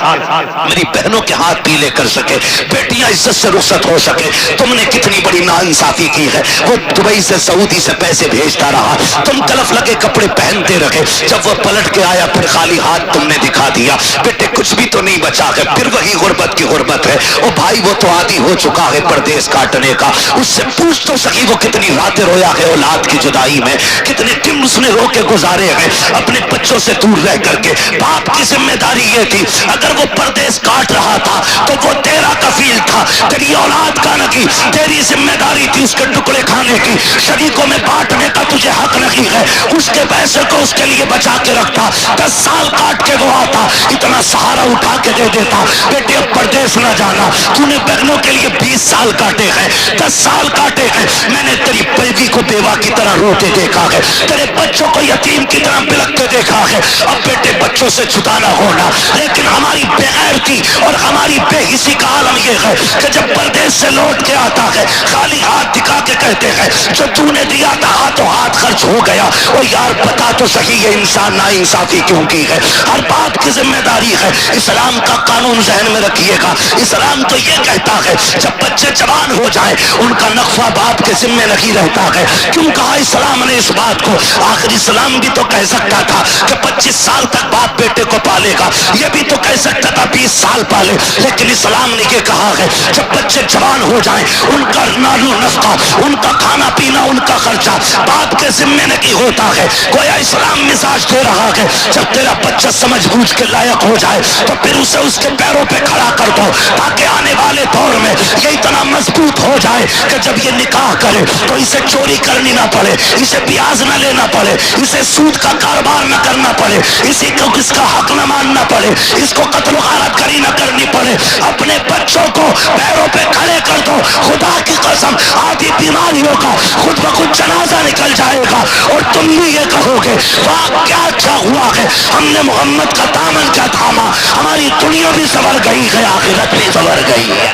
میری بہنوں کے ہاتھ پیلے کر سکے, بیٹیاں عزت سے رخصت ہو سکے. تم نے کتنی بڑی ناانصافی کی ہے, وہ دبئی سے سعودی سے پیسے بھیجتا رہا, تم کلف لگے کپڑے پہنتے رہے, جب وہ پلٹ کے آیا پھر خالی ہاتھ تم نے دکھا دیا. بیٹے کچھ بھی تو نہیں بچا ہے, پھر وہی غربت کی غربت ہے. او بھائی وہ تو عادی ہو چکا ہے پردیس کاٹنے کا, اس سے پوچھ تو سکی وہ کتنی راتیں رویا ہے اولاد کی جدائی میں, کتنے دن اس نے رو کے گزارے ہیں اپنے بچوں سے دور رہ کر کے. باپ کی ذمہ داری یہ تھی, اگر وہ پردیس کاٹ رہا تھا تو وہ تیرا کفیل تھا, تیری اولاد کا نہیں, تیری ذمہ داری تھی اس کے ٹکڑے کھانے کی, شریکوں میں بانٹنے کا تجھے حق نہیں ہے. اس کے پیسے کو اس کے لیے بچا کے رکھتا, 10 سال کاٹ کے وہ آتا, اتنا سہارا اٹھا کے دے دیتا. بیٹے اب پردیس نہ جانا, تو نے بہنوں کے لیے 20 سال کاٹے ہیں, 10 سال کاٹے ہیں. میں نے تیری بیوی کو بیوہ کی طرح روتے دیکھا ہے, تیرے بچوں کو یتیم کی طرح بلکتے دیکھا ہے. اب بیٹے بچوں سے جدا نہ ہونا, لیکن ہماری بے غیرتی اور ہماری بے حسی کا عالم یہ ہے کہ جب پردیس سے لوٹ کے آتا ہے خالی ہاتھ دکھا کے کہتے ہیں جو تو نے دیا تھا ہاتھوں ہاتھ خرچ ہو گیا. اور یار بتا تو صحیح یہ انسان نا انصافی کیوں کی ہے؟ ہر بات کی ذمہ داری ہے. اسلام کا قانون ذہن میں رکھیے گا, اسلام تو یہ کہتا ہے جب بچے جوان ہو جائیں ان کا نقفہ باپ کے ذمہ نہیں رہتا ہے. کیوں کہا اسلام نے اس بات کو؟ آخر اسلام بھی تو کہہ سکتا تھا کہ 25 سال تک باپ بیٹے کو پالے گا, یہ بھی تو کہہ سکتا تھا 20 سال پالے. لیکن اسلام نے یہ کہا ہے جب بچے جوان ہو جائیں ان کا نالو نفقہ, ان کا کھانا پینا, ان کا خرچہ باپ کے ذمہ نہیں ہوتا ہے. گویا اسلام مزاج دے رہا ہے جب تیرا بچہ سمجھ بوجھ کے لائق ہو جائے تو پھر اسے اس کے پیروں پہ کھڑا کر دو, تاکہ آنے والے دور میں یہ اتنا مضبوط ہو جائے کہ جب یہ نکاح کرے تو اسے چوری کرنی نہ پڑے, اسے بیاض نہ لینا پڑے, اسے سود کا کاروبار نہ کرنا پڑے, اسی کو اس کا حق نہ ماننا پڑے, اس کو قتل و غارت گری نہ کرنی پڑے. اپنے بچوں کو پیروں پہ کھڑے کر دو, خدا کی قسم آدھی بیماریوں کا خود بخود جنازہ نکل جائے گا اور تم بھی یہ کہو گے واہ کیا اچھا ہوا ہے ہم نے محمد کا دامن کیا تھاما, ہماری دنیا بھی سنور گئی ہے, آخرت بھی سنور گئی ہے.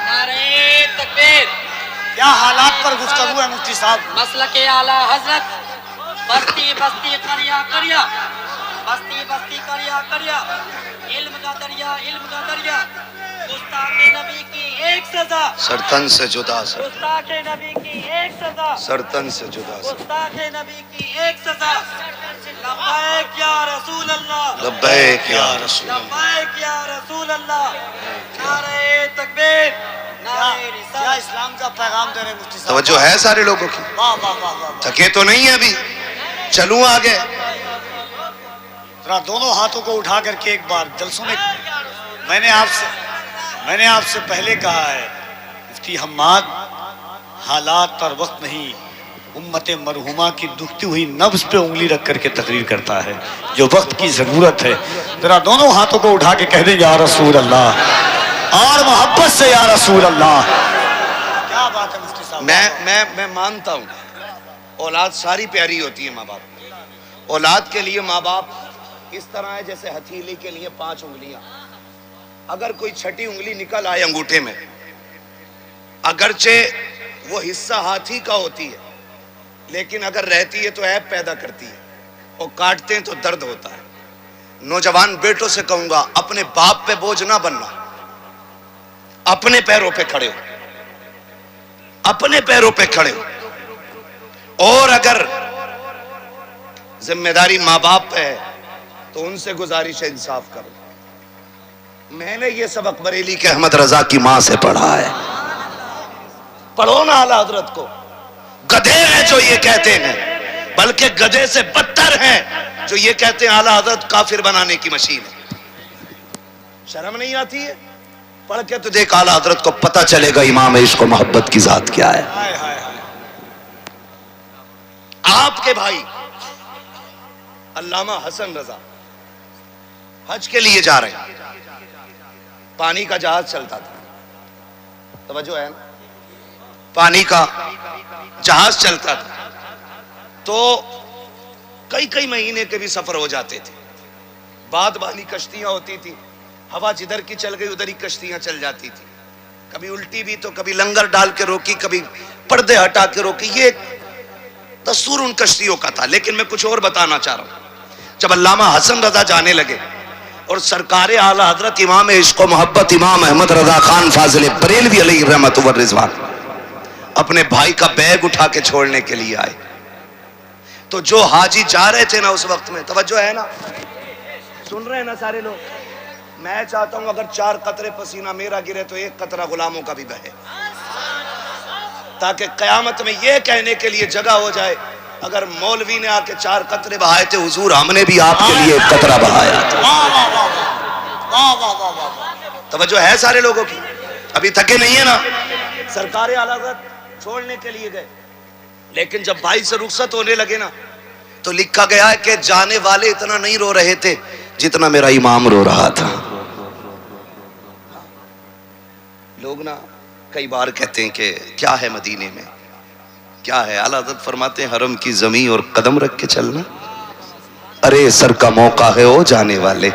نعرے تکبیر. کیا حالات پر گفتگو ہے مفتی صاحب؟ مسلک اعلیٰ حضرت, بستی بستی کریا کریا, بستی بستی کریا کریا, علم کا دریا, علم کا دریا. گستاخ نبی کی ایک سزا, سرتن سے جدا, گستاخ نبی کی ایک سزا, سرتن سے جدا, گستاخ نبی کی ایک سزا. لبیک یا رسول اللہ, لبیک یا رسول اللہ, لبیک یا رسول اللہ. نعرے تکبیر, نعرے کیا رسالت. اسلام کا پیغام دے رہے مفتی صاحب؟ توجہ ہے سارے لوگوں کی؟ واہ واہ واہ واہ. تھکے تو نہیں ہے ابھی, چلوں آگے. ذرا دونوں ہاتھوں کو اٹھا کر کے ایک بار جلسوں میں میں نے آپ سے پہلے کہا ہے مفتی حماد حالات اور وقت نہیں, امت مرحومہ کی دکھتی ہوئی نبض پہ انگلی رکھ کر کے تقریر کرتا ہے. جو وقت کی ضرورت ہے ذرا دونوں ہاتھوں کو اٹھا کے کہہ دیں یا رسول اللہ, اور محبت سے یا رسول اللہ. کیا بات ہے مفتی صاحب. میں مانتا ہوں اولاد ساری پیاری ہوتی ہے ماں باپ. اولاد کے لیے ماں باپ اس طرح ہے جیسے ہتھیلی کے لیے 5 انگلیاں. اگر کوئی چھٹی انگلی نکل آئے انگوٹھے میں, اگرچہ وہ حصہ ہاتھی کا ہوتی ہے لیکن اگر رہتی ہے تو عیب پیدا کرتی ہے, اور کاٹتے ہیں تو درد ہوتا ہے. نوجوان بیٹوں سے کہوں گا اپنے باپ پہ بوجھ نہ بننا, اپنے پیروں پہ کھڑے ہو, اپنے پیروں پہ کھڑے ہو. اور اگر ذمہ داری ماں باپ پہ ہے تو ان سے گزارش ہے انصاف کرو. میں نے یہ سبق بریلی کے احمد رضا کی ماں سے پڑھا ہے. پڑھو نا اعلیٰ حضرت کو. گدھے ہیں جو یہ کہتے ہیں، بلکہ گدھے سے بدتر ہیں جو یہ کہتے ہیں اعلیٰ حضرت کافر بنانے کی مشین ہے. شرم نہیں آتی ہے؟ پڑھ کے تو دیکھ اعلیٰ حضرت کو پتہ چلے گا امام عشق و محبت کی ذات کیا ہے. آپ کے بھائی علامہ حسن رضا حج کے لیے جا رہے ہیں. پانی کا جہاز چلتا تھا، توجہ ہے نا، پانی کا جہاز چلتا تھا تو کئی مہینے کے بھی سفر ہو جاتے تھے. باد بانی کشتیاں ہوتی تھی، ہوا جدھر کی چل گئی ادھر ہی کشتیاں چل جاتی تھی. کبھی الٹی بھی تو کبھی لنگر ڈال کے روکی، کبھی پردے ہٹا کے روکی. یہ دستور ان کشتیوں کا تھا. لیکن میں کچھ اور بتانا چاہ رہا ہوں. جب علامہ حسن رضا جانے لگے اور سرکار اعلیٰ حضرت امام عشق و محبت امام احمد رضا خان فاضل بریلوی علیہ رحمت و رضوان اپنے بھائی کا بیگ اٹھا کے چھوڑنے کے لیے آئے تو جو حاجی جا رہے تھے نا اس وقت میں، توجہ ہے نا، سن رہے ہیں نا سارے لوگ، میں چاہتا ہوں اگر 4 قطرے پسینہ میرا گرے تو 1 قطرہ غلاموں کا بھی بہے، تاکہ قیامت میں یہ کہنے کے لیے جگہ ہو جائے اگر مولوی نے آ کے 4 قطرے بہائے تھے حضور ہم نے بھی آپ کے لیے 1 قطرہ بہایا تھا. توجہ ہے سارے لوگوں کی؟ ابھی تھکے نہیں ہے نا؟ سرکار اعلیٰ حضرت چھوڑنے کے لیے گئے، لیکن جب بھائی سے رخصت ہونے لگے نا تو لکھا گیا ہے کہ جانے والے اتنا نہیں رو رہے تھے جتنا میرا امام رو رہا تھا. لوگ نا کئی بار کہتے ہیں کہ کیا ہے مدینے میں، کیا ہے؟ اعلیٰ حضرت فرماتے ہیں حرم کی زمین اور قدم رکھ کے چلنا. ارے سر کا موقع ہے او جانے والے.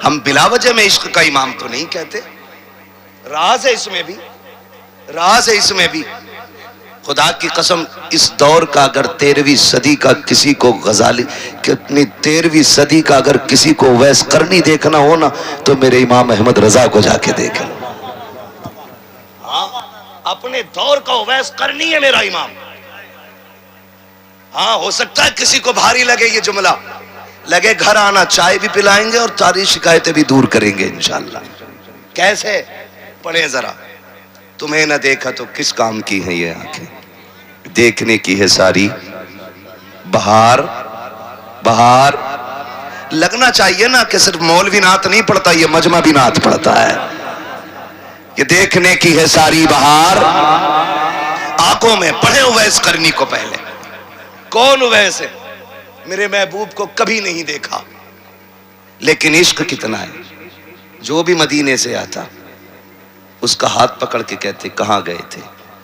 ہم بلا وجہ میں عشق کا امام تو نہیں کہتے، راز ہے اس میں بھی، راز ہے اس میں بھی. خدا کی قسم اس دور کا اگر 13ویں صدی کا کسی کو غزالی، کتنی 13ویں صدی کا اگر کسی کو ویس کرنی دیکھنا ہو نا تو میرے امام احمد رضا کو جا کے دیکھیں. ہاں اپنے دور کا ویس کرنی ہے میرا امام. ہاں ہو سکتا ہے کسی کو بھاری لگے یہ جملہ، لگے گھر آنا چائے بھی پلائیں گے اور ساری شکایتیں بھی دور کریں گے انشاءاللہ. کیسے؟ پڑھیں ذرا. تمہیں نہ دیکھا تو کس کام کی ہیں یہ آنکھیں، دیکھنے کی ہے ساری بہار. بہار لگنا چاہیے نا کہ صرف مولوی نعت نہیں پڑھتا، یہ مجمع بھی نعت پڑھتا ہے. یہ دیکھنے کی ہے ساری بہار آنکھوں میں. پڑھے اویس کرنی کو پہلے. کون اویس ہے؟ میرے محبوب کو کبھی نہیں دیکھا لیکن عشق کتنا ہے. جو بھی مدینے سے آتا اس کا ہاتھ پکڑ کے کہتے کہاں گئے تھے؟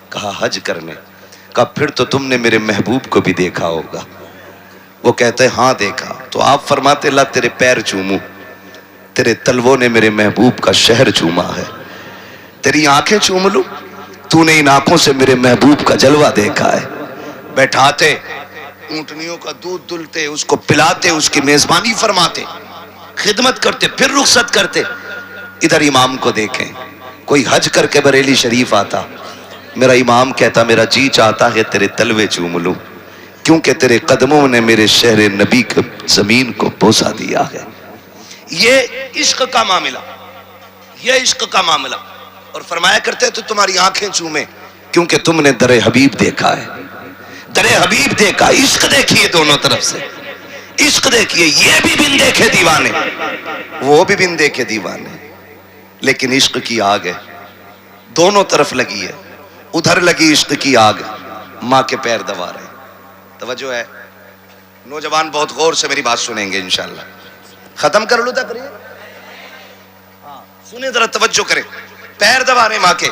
کہا حج کرنے. کہا پھر تو تم نے میرے محبوب کو بھی دیکھا ہوگا. وہ کہتے ہاں دیکھا. تو آپ فرماتے اللہ تیرے پیر چوموں، تیرے تلووں نے میرے محبوب کا شہر چوما ہے. تیری آنکھیں چوم لوں، تو نے ان آنکھوں سے میرے محبوب کا جلوہ دیکھا ہے. بیٹھاتے اونٹنیوں کا دودھ دلتے، اس کو پلاتے، اس کی میزبانی فرماتے، خدمت کرتے، پھر رخصت کرتے. ادھر امام کو دیکھیں. کوئی حج کر کے بریلی شریف آتا، میرا امام کہتا میرا جی چاہتا ہے تیرے تلوے چوم لوں کیونکہ تیرے قدموں نے میرے شہر نبی کے زمین کو بوسا دیا ہے. یہ عشق کا معاملہ، یہ عشق کا معاملہ. اور فرمایا کرتے تو تمہاری آنکھیں چومیں کیونکہ تم نے در حبیب دیکھا ہے. در حبیب دیکھا. عشق دیکھیے دونوں طرف سے، عشق دیکھیے. یہ بھی بن دیکھے دیوانے، وہ بھی بن دیکھے دیوانے، لیکن عشق کی آگ ہے دونوں طرف لگی ہے. ادھر لگی عشق کی آگ، ماں کے پیر دبا رہے. توجہ ہے نوجوان؟ بہت غور سے میری بات سنیں گے انشاءاللہ. ختم کر لوں تقریر؟ ہاں سنیں ذرا، توجہ کریں. پیر دبا رہے ماں کے،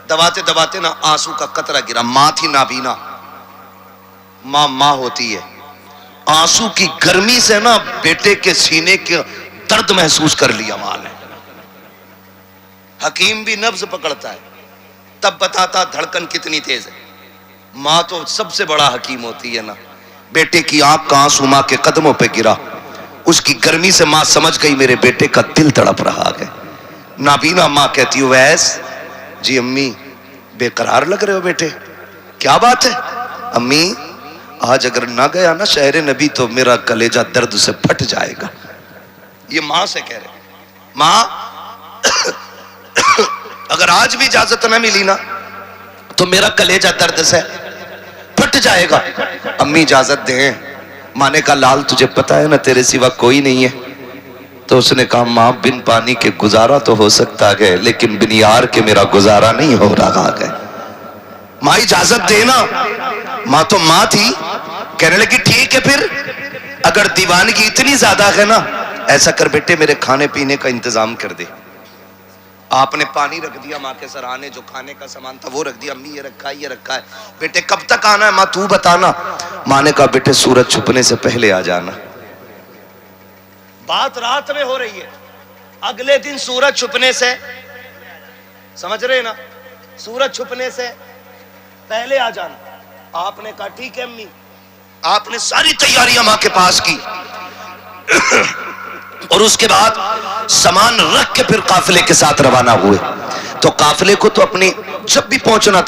دباتے دباتے نا آنسو کا قطرہ گرا. ماں تھی نابینا، ماں ہوتی ہے. آنسو کی گرمی سے نا بیٹے کے سینے کے درد محسوس کر لیا ماں نے. حکیم بھی نبض پکڑتا ہے تب بتاتا دھڑکن کتنی تیز ہے. ماں تو سب سے بڑا حکیم ہوتی ہے نا. بیٹے کی آنکھ کا آنسو ماں کے قدموں پہ گرا، اس کی گرمی سے ماں سمجھ گئی میرے بیٹے کا دل تڑپ رہا ہے. نابینا ماں کہتی ہو ویس جی امی بے قرار لگ رہے ہو بیٹے، کیا بات ہے؟ امی آج اگر نہ گیا نا شہر نبی تو میرا کلیجہ درد سے پھٹ جائے گا. یہ ماں سے کہہ رہے ماں اگر آج بھی اجازت نہ ملی نا تو میرا کلیجہ درد سے پھٹ جائے گا. امی اجازت دیں. ماں نے کہا لال تجھے پتا ہے نا تیرے سوا کوئی نہیں ہے. تو اس نے کہا ماں بن پانی کے گزارا تو ہو سکتا ہے لیکن بن یار کے میرا گزارا نہیں ہو رہا ہے. ماں اجازت دینا. ماں تو ماں تھی. کہنے لگی ٹھیک ہے پھر اگر دیوانگی اتنی زیادہ ہے نا ایسا کر بیٹے میرے کھانے پینے کا انتظام کر دے. آپ نے پانی رکھ دیا ماں کے سرانے, جو کھانے کا سامان تھا وہ رکھ دیا. امی یہ رکھا ہے بیٹے کب تک آنا ہے ماں تو بتانا. ماں نے کہا بیٹے سورج چھپنے سے پہلے آ جانا. بات رات میں ہو رہی ہے. اگلے دن سورج چھپنے سے, سمجھ رہے نا, سورج چھپنے سے پہلے آ جانا. آپ نے کہا ٹھیک ہے امی. آپ نے ساری تیاریاں ماں کے پاس کی اور اس کے بعد سامان رکھ کے پھر قافلے کے ساتھ روانہ ہوئے. تو قافلے کو تو اپنی جب بھی پہنچنا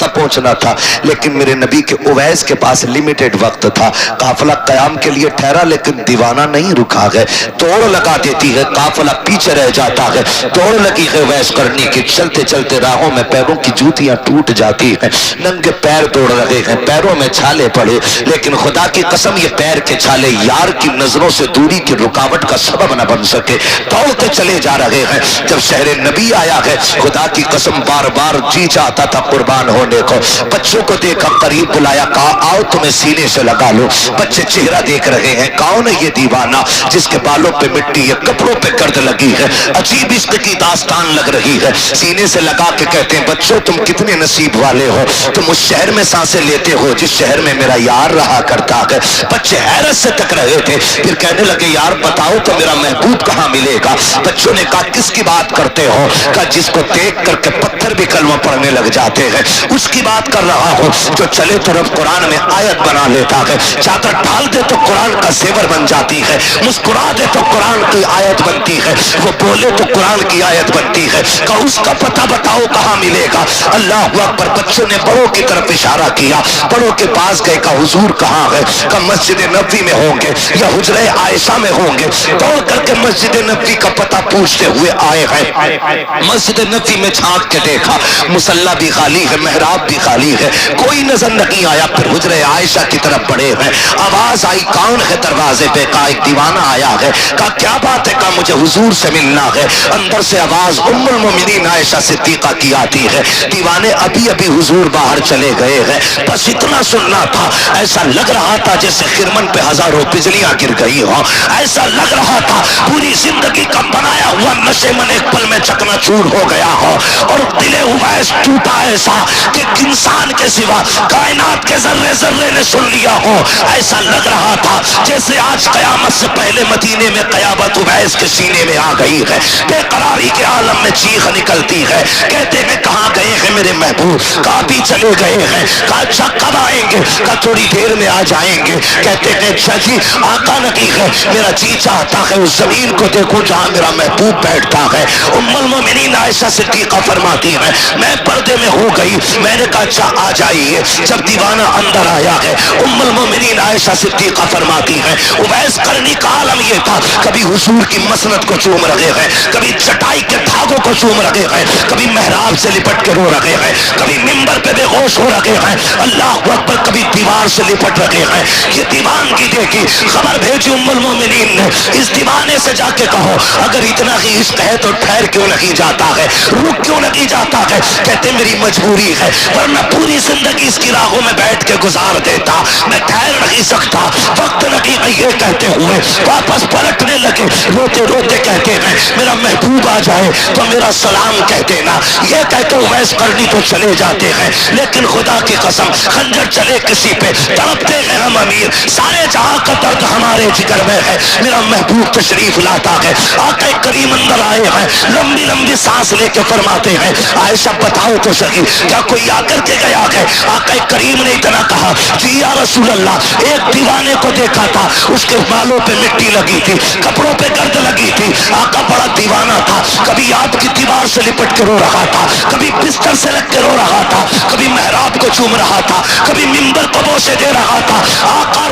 تھا لیکن میرے نبی کے اویس کے پاس لیمیٹڈ وقت تھا. قافلہ قیام کے لیے ٹھہرا لیکن دیوانہ نہیں رکا گئے. توڑ لگا دیتی ہے, قافلہ پیچھے رہ جاتا ہے. توڑ لگی ہے اویس کرنے کی. چلتے چلتے راہوں میں پیروں کی جوتیاں ٹوٹ جاتی ہیں. ننگے پیر دوڑ رہے ہیں, پیروں میں چھالے پڑے. لیکن خدا کی قسم یہ پیر کے چھالے یار کی نظروں سے دوری کی رکاوٹ کا سبب نہ بن سکے. دوڑتے چلے جا رہے ہیں. جب شہر نبی آیا ہے خدا کی قسم بار بار جی چاہتا تھا قربان ہونے کو. بچوں کو دیکھا, قریب بلایا, کہا آؤ تمہیں سینے سے لگا لو. بچے چہرہ دیکھ رہے ہیں. کون ہے یہ دیوانہ جس کے بالوں پہ مٹی ہے, کپڑوں پہ گرد لگی ہے, عجیب عشق کی داستان لگ رہی ہے. سینے سے لگا کے کہتے ہیں بچوں تم کتنے نصیب والے ہو, تم اس شہر میں سانسیں لیتے ہو جس شہر میں میرا یار رہا کرتا ہے. بچے حیرت سے تک رہے تھے. پھر کہنے لگے یار بتاؤ تو میرا محبوب کہاں ملے گا. بچوں نے کہا کس کی بات کرتے ہو. کہا جس کو دیکھ کر کے پتھر بھی کلمہ پڑھنے لگ جاتے ہیں اس کی بات کر رہا ہوں. جو چلے طرف قرآن میں آیت بنا لیتا ہے, چادر ڈال دے تو قرآن کا زیور بن جاتی ہے, مسکرا دے تو قرآن کی آیت بنتی ہے, وہ بولے تو قرآن کی آیت بنتی ہے. کہا اس کا پتہ بتاؤ کہاں ملے گا. اللہ اکبر. بچوں نے بڑوں کی طرف اشارہ کیا. بڑوں کے پاس گئے. کہا حضور کہاں ہے. کہا مسجد نبوی میں ہوں گے یا حجرہ عائشہ میں ہوں گے. دوڑ کر کے مسجد نبوی کا پتہ پوچھتے ہوئے آئے ہیں. مسجد نبوی میں جھانک کے دیکھا مصلی بھی خالی ہے, محراب بھی خالی ہے, کوئی نظر نہیں آیا. پھر حجرہ عائشہ کی طرف بڑھے ہیں. آواز آئی کون ہے دروازے پہ. کہا ایک دیوانہ آیا ہے. کہا کیا بات ہے. کہا مجھے حضور سے ملنا ہے. اندر سے آواز ام المومنین عائشہ صدیقہ کی آتی ہے. دیوانے ابھی ابھی حضور باہر چلے گئے ہیں. بس اتنا سننا تھا. ایسا لگ رہا تھا جیسے خرمن پہ ہزاروں بجلیاں گر گئی ہوں. ایسا لگ رہا تھا پوری زندگی کا بنایا ہوا نشے من ایک پل میں چکنا چور ہو گیا ہو اور دل اویس ٹوٹا ایسا کہ انسان کے سوا کائنات کے ذرے ذرے نے سن لیا ہو. ایسا لگ رہا تھا جیسے آج قیامت سے پہلے مدینے میں قیامت اویس کے سینے میں آ گئی ہے. بے قراری کے عالم میں چیخ نکلتی ہے. کہتے ہیں کہاں گئے ہیں میرے محبوب. کہا بھی چلے گئے ہیں. کہا اچھا کب آئیں گے. کہا تھوڑی دیر میں آ جائیں گے. کہتے ہیں اچھا جی آقا نبی ہے, میرا جی چاہتا ہے اس زمین کو دیکھوں جہاں میرا محبوب بیٹھتا ہے. ام المومنین عائشہ صدیقہ فرماتی ہے میں پردے میں ہو گئی. میں نے کہا اچھا آ جائیے. جب دیوانہ اندر آیا ہے ام المومنین عائشہ صدیقہ فرماتی ہے اویس کرنی کا عالم یہ تھا, کبھی حضور کی مسند کو چوم رہے ہیں, کبھی چٹائی کے دھاگوں کو چوم رہے ہیں, کبھی محراب سے لپٹ کے رو رہے ہیں, کبھی ممبر پہ بے ہوش ہو رہے ہیں. اللہ اکبر. کبھی دیوار سے لپٹ رہے ہیں. یہ دیوانگی دیکھی. خبر بھیجی ام المومنین نے اس دیوانے سے جا کے کہو اگر اتنا ہی عشق ہے تو ٹھہر کیوں نہیں جاتا ہے, رک کیوں نہیں جاتا ہے. کہتے میری مجبوری ہے ورنہ پوری زندگی اس کی راہوں میں بیٹھ کے گزار دیتا, میں ٹھہر نہیں سکتا, وقت نہیں. یہ کہتے ہوئے واپس پلٹنے لگے. روتے روتے کہتے ہیں میرا محبوب آ جائے تو میرا سلام کہہ دینا. یہ کہتے اویس کرنی تو چلے جاتے ہیں لیکن خدا کی قسم خنجر چلے کسی پہ تڑپتے ہیں ہم امیر. سارے جہاں کا درد ہمارے جگر میں ہے. میرا محبوب تشریف لاتا ہے. آقا کریم اندر آئے ہیں, لمبی لمبی سانس لے کے فرماتے ہیں عائشہ بتاؤ تو صحیح کیا کوئی آ کر کے گیا ہے. آقا کریم نے اتنا کہا جی یا رسول اللہ ایک دیوانے کو دیکھا تھا, اس کے بالوں پہ مٹی لگی تھی, کپڑوں پہ گرد لگی تھی. آقا بڑا دیوانہ تھا, کبھی آپ کی دیوار سے لپٹ کے رو رہا تھا, کبھی بستر سے لگ کے رو رہا تھا, کبھی محراب کو چوم رہا تھا, کبھی ممبر کو بوسے دے رہا تھا. آقا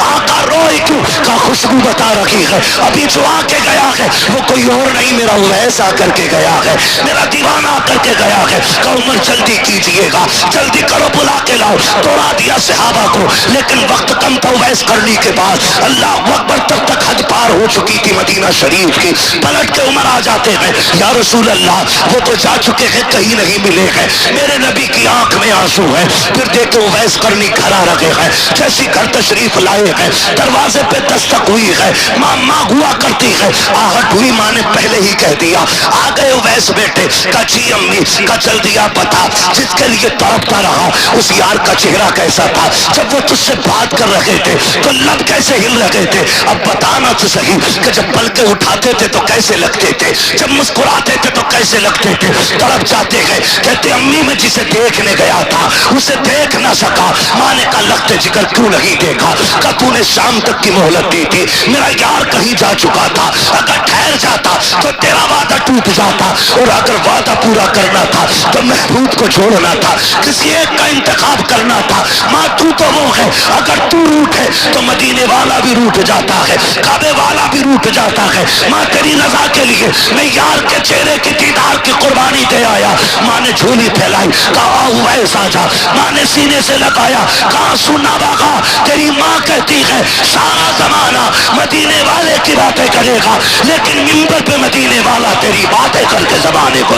آقا روئے کیوں؟ کا خوشبو بتا رکھی ہے، ابھی جو آ کے گیا ہے وہ کوئی اور نہیں، میرا اویس آ کر کے گیا ہے، میرا دیوانہ آ کر کے گیا ہے۔ کہ عمر جلدی کیجئے گا، جلدی کرو، بلا کے لاؤ۔ توڑا دیا صحابہ کو، لیکن وقت کم تھا اویس کرنی کے بعد۔ اللہ اکبر، تب تک حد پار ہو چکی تھی مدینہ شریف کی۔ پلٹ کے عمر آ جاتے ہیں، یا رسول اللہ وہ تو جا چکے ہیں، کہیں نہیں ملے ہیں، میرے نبی کی آنکھ میں آنسو ہے۔ پھر دیکھو اویس کرنی گھر آ رکھے ہیں، جیسی گھر تشریف لائے ہیں، دروازے پہ دستک ہوئی ہے، ماں ہوا کرتی ہے، آہٹ ہوئی، ماں نے پہلے ہی کہہ دیا، آ گئے اویس بیٹے۔ کا جی امی، کا جلدی آپ بتا، جس کے لیے تڑپتا رہا اس یار کا چہرہ کیسا تھا؟ جب وہ تجھ سے بات کر رہے تھے تو لب کیسے ہل رہے تھے؟ اب بتانا تو صحیح کہ جب پلکیں اٹھاتے تھے تو کیسے لگتے تھے، جب مسکراتے تھے تو کیسے لگتے تھے؟ تڑپ جاتے ہیں، کہتے امی میں جسے دیکھنے گیا تھا اسے دیکھ نہ سکا۔ ماں نے کہا لگتے جگر کیوں نہیں دیکھا؟ کہ تو نے شام تک کی مہلت دی تھی، میرا یار کہیں جا چکا تھا، اگر ٹھہر جاتا تو تیرا وعدہ ٹوٹ جاتا، اور اگر وعدہ پورا کرنا تھا تو محبوب کو چھوڑنا تھا، کسی ایک کا انتخاب کرنا تھا۔ ماں تو وہ ہے، اگر تو روٹھے تو مدینے والا بھی روٹھ جاتا ہے، کعبے والا بھی روٹھ جاتا ہے۔ ماں تیری رضا کے لیے میں یار کے چہرے کی دیدار کی قربانی دے آیا۔ ماں نے جھولی پھیلائی، کہا اویس آ جا، ماں نے سینے سے لگایا، کہا سننا باغا، تیری ماں کہتی ہے سارا زمانہ مدینے والے کی باتیں کرے گا، لیکن منبر پہ مدینے والا تیری باتیں کر کے زمانے کو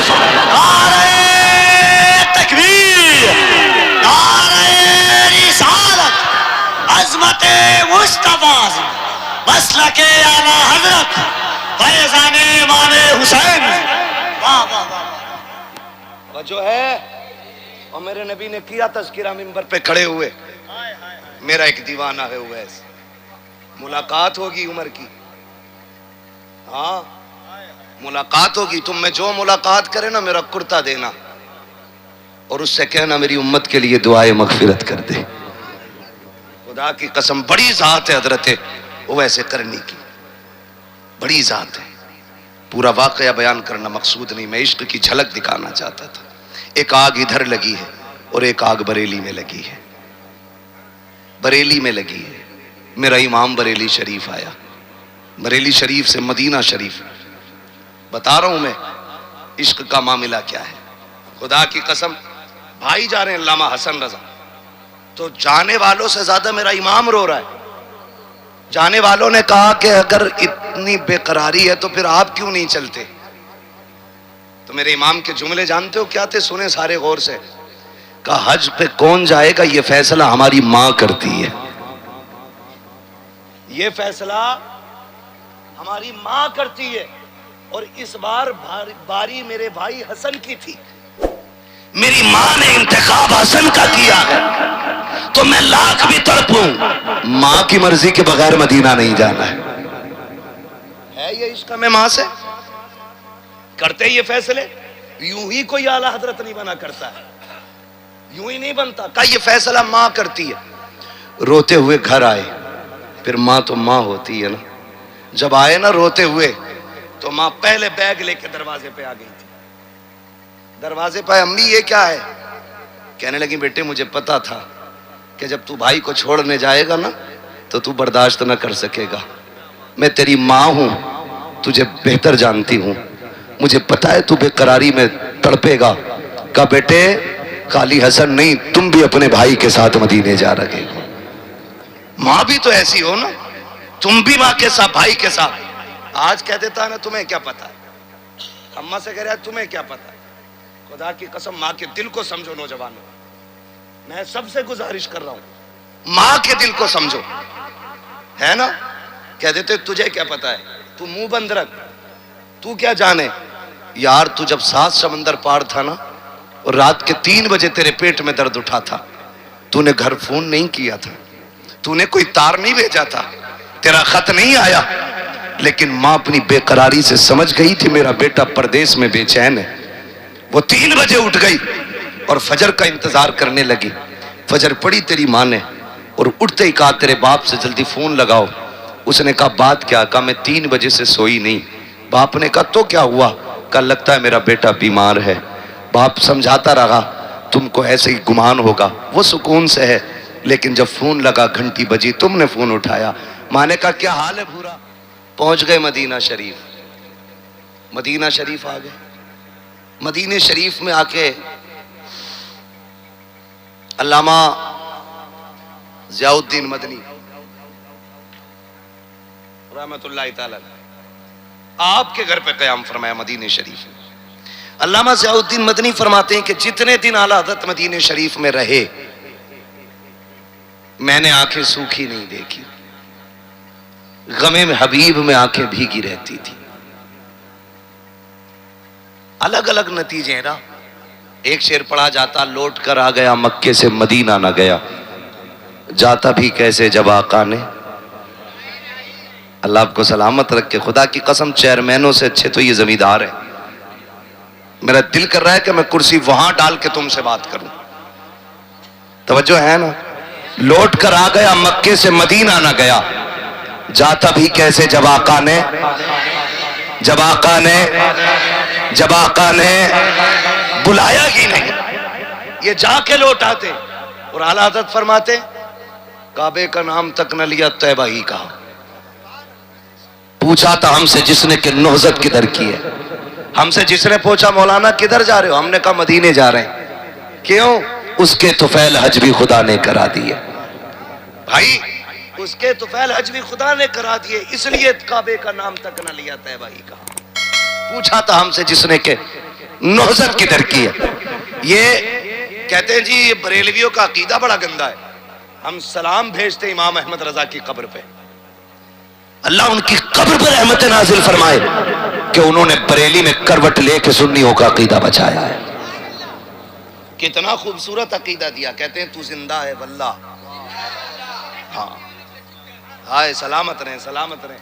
تکبیر، نعرہ رسالت، عظمت مصطفیٰ، مسلک اعلیٰ حضرت فیضان امام حسین۔ واہ واہ واہ، وجہ ہے، اور میرے نبی نے کیا تذکرہ منبر پہ کھڑے ہوئے، میرا ایک دیوانہ ہے اویس، ملاقات ہوگی عمر کی، ہاں ملاقات ہوگی، تم میں جو ملاقات کرے نا میرا کرتا دینا، اور اس سے کہنا میری امت کے لیے دعائے مغفرت کر دے۔ خدا کی قسم بڑی ذات ہے حضرت اویس کرنی کی، بڑی ذات ہے۔ پورا واقعہ بیان کرنا مقصود نہیں، میں عشق کی جھلک دکھانا چاہتا تھا۔ ایک آگ ادھر لگی ہے اور ایک آگ بریلی میں لگی ہے، بریلی میں لگی ہے۔ میرا امام بریلی شریف آیا، بریلی شریف سے مدینہ شریف، بتا رہا ہوں میں عشق کا معاملہ کیا ہے۔ خدا کی قسم بھائی جا رہے ہیں علامہ حسن رضا، تو جانے والوں سے زیادہ میرا امام رو رہا ہے۔ جانے والوں نے کہا کہ اگر اتنی بے قراری ہے تو پھر آپ کیوں نہیں چلتے؟ تو میرے امام کے جملے جانتے ہو کیا تھے؟ سنیں سارے غور سے۔ کہا حج پہ کون جائے گا یہ فیصلہ ہماری ماں کرتی ہے، یہ فیصلہ ہماری ماں کرتی ہے، اور اس بار باری میرے بھائی حسن کی تھی، میری ماں نے انتخاب حسن کا کیا ہے، تو میں لاکھ بھی تڑپوں ماں کی مرضی کے بغیر مدینہ نہیں جانا ہے یہ عشق میں ماں سے کرتے یہ فیصلے۔ یوں ہی کوئی اعلیٰ حضرت نہیں بنا کرتا ہے، یوں ہی نہیں بنتا، کہ یہ فیصلہ ماں کرتی ہے۔ روتے ہوئے گھر آئے، پھر ماں تو ماں ہوتی ہے نا، جب آئے نا روتے ہوئے تو ماں پہلے بیگ لے کے دروازے پہ آ گئی تھی۔ دروازے پہ امی یہ کیا ہے؟ کہنے لگی بیٹے مجھے پتا تھا کہ جب تو بھائی کو چھوڑنے جائے گا نا تو تو برداشت نہ کر سکے گا، میں تیری ماں ہوں، تجھے بہتر جانتی ہوں، مجھے پتا ہے تو بے قراری میں تڑپے گا۔ کہا بیٹے خالی حسن نہیں، تم بھی اپنے بھائی کے ساتھ مدینے جا رہے ہو۔ ماں بھی تو ایسی ہو نا، تم بھی ماں کے ساتھ بھائی کے ساتھ۔ آج کہہ دیتا ہے نا تمہیں کیا پتا ہے، اماں سے کہہ رہا ہے تمہیں کیا پتا ہے۔ خدا کی قسم ماں کے دل کو سمجھو نوجوانوں، میں سب سے گزارش کر رہا ہوں ماں کے دل کو سمجھو، ہے نا۔ کہہ دیتے تجھے کیا پتا ہے، تو منہ بند رکھ، تو کیا جانے یار۔ تو جب 7 سمندر پار تھا نا اور رات کے 3 بجے تیرے پیٹ میں درد اٹھا تھا، تو نے گھر فون نہیں کیا تھا، تو نے کوئی تار نہیں بھیجا تھا، تیرا خط نہیں آیا، لیکن ماں اپنی بے قراری سے سمجھ گئی تھی میرا بیٹا پردیس میں بے چین ہے۔ وہ 3 بجے اٹھ گئی اور فجر کا انتظار کرنے لگی۔ فجر پڑھی تیری ماں نے اور اٹھتے ہی کہا تیرے باپ سے جلدی فون لگاؤ۔ اس نے کہا بات کیا؟ کہا میں 3 بجے سے سوئی نہیں۔ باپ نے کہا تو کیا ہوا؟ کہا لگتا ہے میرا بیٹا بیمار ہے۔ باپ سمجھاتا رہا تم کو ایسے ہی گمان ہوگا، وہ سکون سے ہے، لیکن جب فون لگا گھنٹی بجی تم نے فون اٹھایا. ماں نے کہا کیا حال ہے بھورا؟ پہنچ گئے مدینہ شریف. مدینہ شریف آ گئے. مدینہ شریف میں آ کے علامہ ضیاء الدین مدنی رحمت اللہ تعالی آپ کے گھر پہ قیام فرمایا مدینہ شریف. علامہ ضیاء الدین مدنی فرماتے ہیں کہ جتنے دن اعلی حضرت مدینہ شریف میں رہے میں نے آنکھیں سوکھی نہیں دیکھی. غم حبیب میں آنکھیں بھیگی رہتی تھی. الگ الگ نتیجے ہیں نا. ایک شعر پڑھا جاتا لوٹ کر آ گیا مکے سے مدینہ نہ گیا جاتا بھی کیسے جب آقا نے. اللہ آپ کو سلامت رکھے. خدا کی قسم چیئرمینوں سے اچھے تو یہ زمیندار ہے. میرا دل کر رہا ہے کہ میں کرسی وہاں ڈال کے تم سے بات کروں. توجہ ہے نا. لوٹ کر آ گیا مکے سے مدینہ نہ گیا جاتا بھی کیسے جب آقا نے بلایا ہی نہیں. یہ جا کے لوٹ آتے اور اعلیٰ حضرت فرماتے کعبے کا نام تک نہ لیا طیبہ ہی کہا. پوچھا تھا ہم سے جس نے کہ نہضت کدھر کی ہے. ہم سے جس نے پوچھا مولانا کدھر جا رہے ہو ہم نے کہا مدینے جا رہے ہیں. کیوں؟ اس کے طفیل حج بھی خدا نے کرا دیے. بھائی اس کے طفیل حج بھی خدا نے کرا دیے اس لیے کعبے کا نام تک نہ لیا طیبہ ہی کہا. پوچھا تھا ہم سے جس نے کہ نہضت کدھر کی ہے. یہ کہتے ہیں جی یہ بریلویوں کا عقیدہ بڑا گندا ہے. ہم سلام بھیجتے امام احمد رضا کی قبر پہ. اللہ ان کی قبر پر رحمت نازل فرمائے کہ انہوں نے بریلی میں کروٹ لے کے سنیوں کا عقیدہ بچایا ہے. کتنا خوبصورت عقیدہ دیا. کہتے ہیں تو زندہ ہے واللہ. ہاں ہائے سلامت رہیں سلامت رہیں.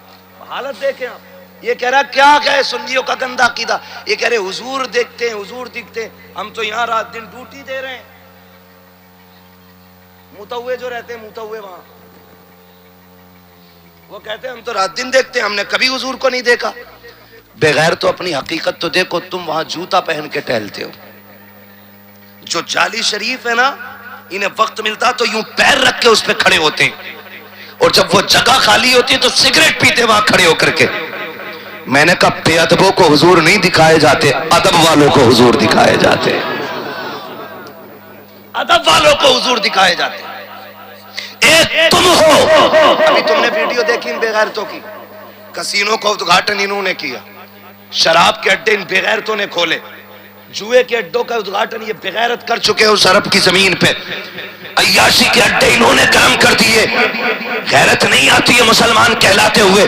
حالت دیکھیں آپ. یہ کہہ رہا کیا گئے سنیوں کا گندا عقیدہ. یہ کہہ رہے حضور دیکھتے ہیں حضور دکھتے ہیں. ہم تو یہاں رات دن ڈیوٹی دے رہے ہیں. متوے جو رہتے ہیں متوے وہاں وہ کہتے ہیں ہم تو رات دن دیکھتے ہیں ہم نے کبھی حضور کو نہیں دیکھا. بغیر تو اپنی حقیقت تو دیکھو. تم وہاں جوتا پہن کے ٹہلتے ہو. جو جعلی شریف ہے نا انہیں وقت ملتا تو یوں پیر رکھ کے اس پہ کھڑے ہوتے ہیں اور جب وہ جگہ خالی ہوتی ہے تو سگریٹ پیتے وہاں کھڑے ہو کر کے. میں نے کہا بے ادبوں کو حضور نہیں دکھائے جاتے ادب والوں کو حضور دکھائے جاتے. ادب والوں کو حضور دکھائے جاتے. ایک تم ہو. ابھی تم نے ویڈیو دیکھی ان بے غیرتوں کی. کسینوں کو ادغاٹن انہوں نے کیا. شراب کے اڈے ان بے غیرتوں نے کھولے. جوئے کے اڈوں کا ادغاٹن یہ بے غیرت کر چکے اس عرب کی زمین پہ. عیاشی کے اڈے انہوں نے کام کر دیے. غیرت نہیں آتی ہے مسلمان کہلاتے ہوئے.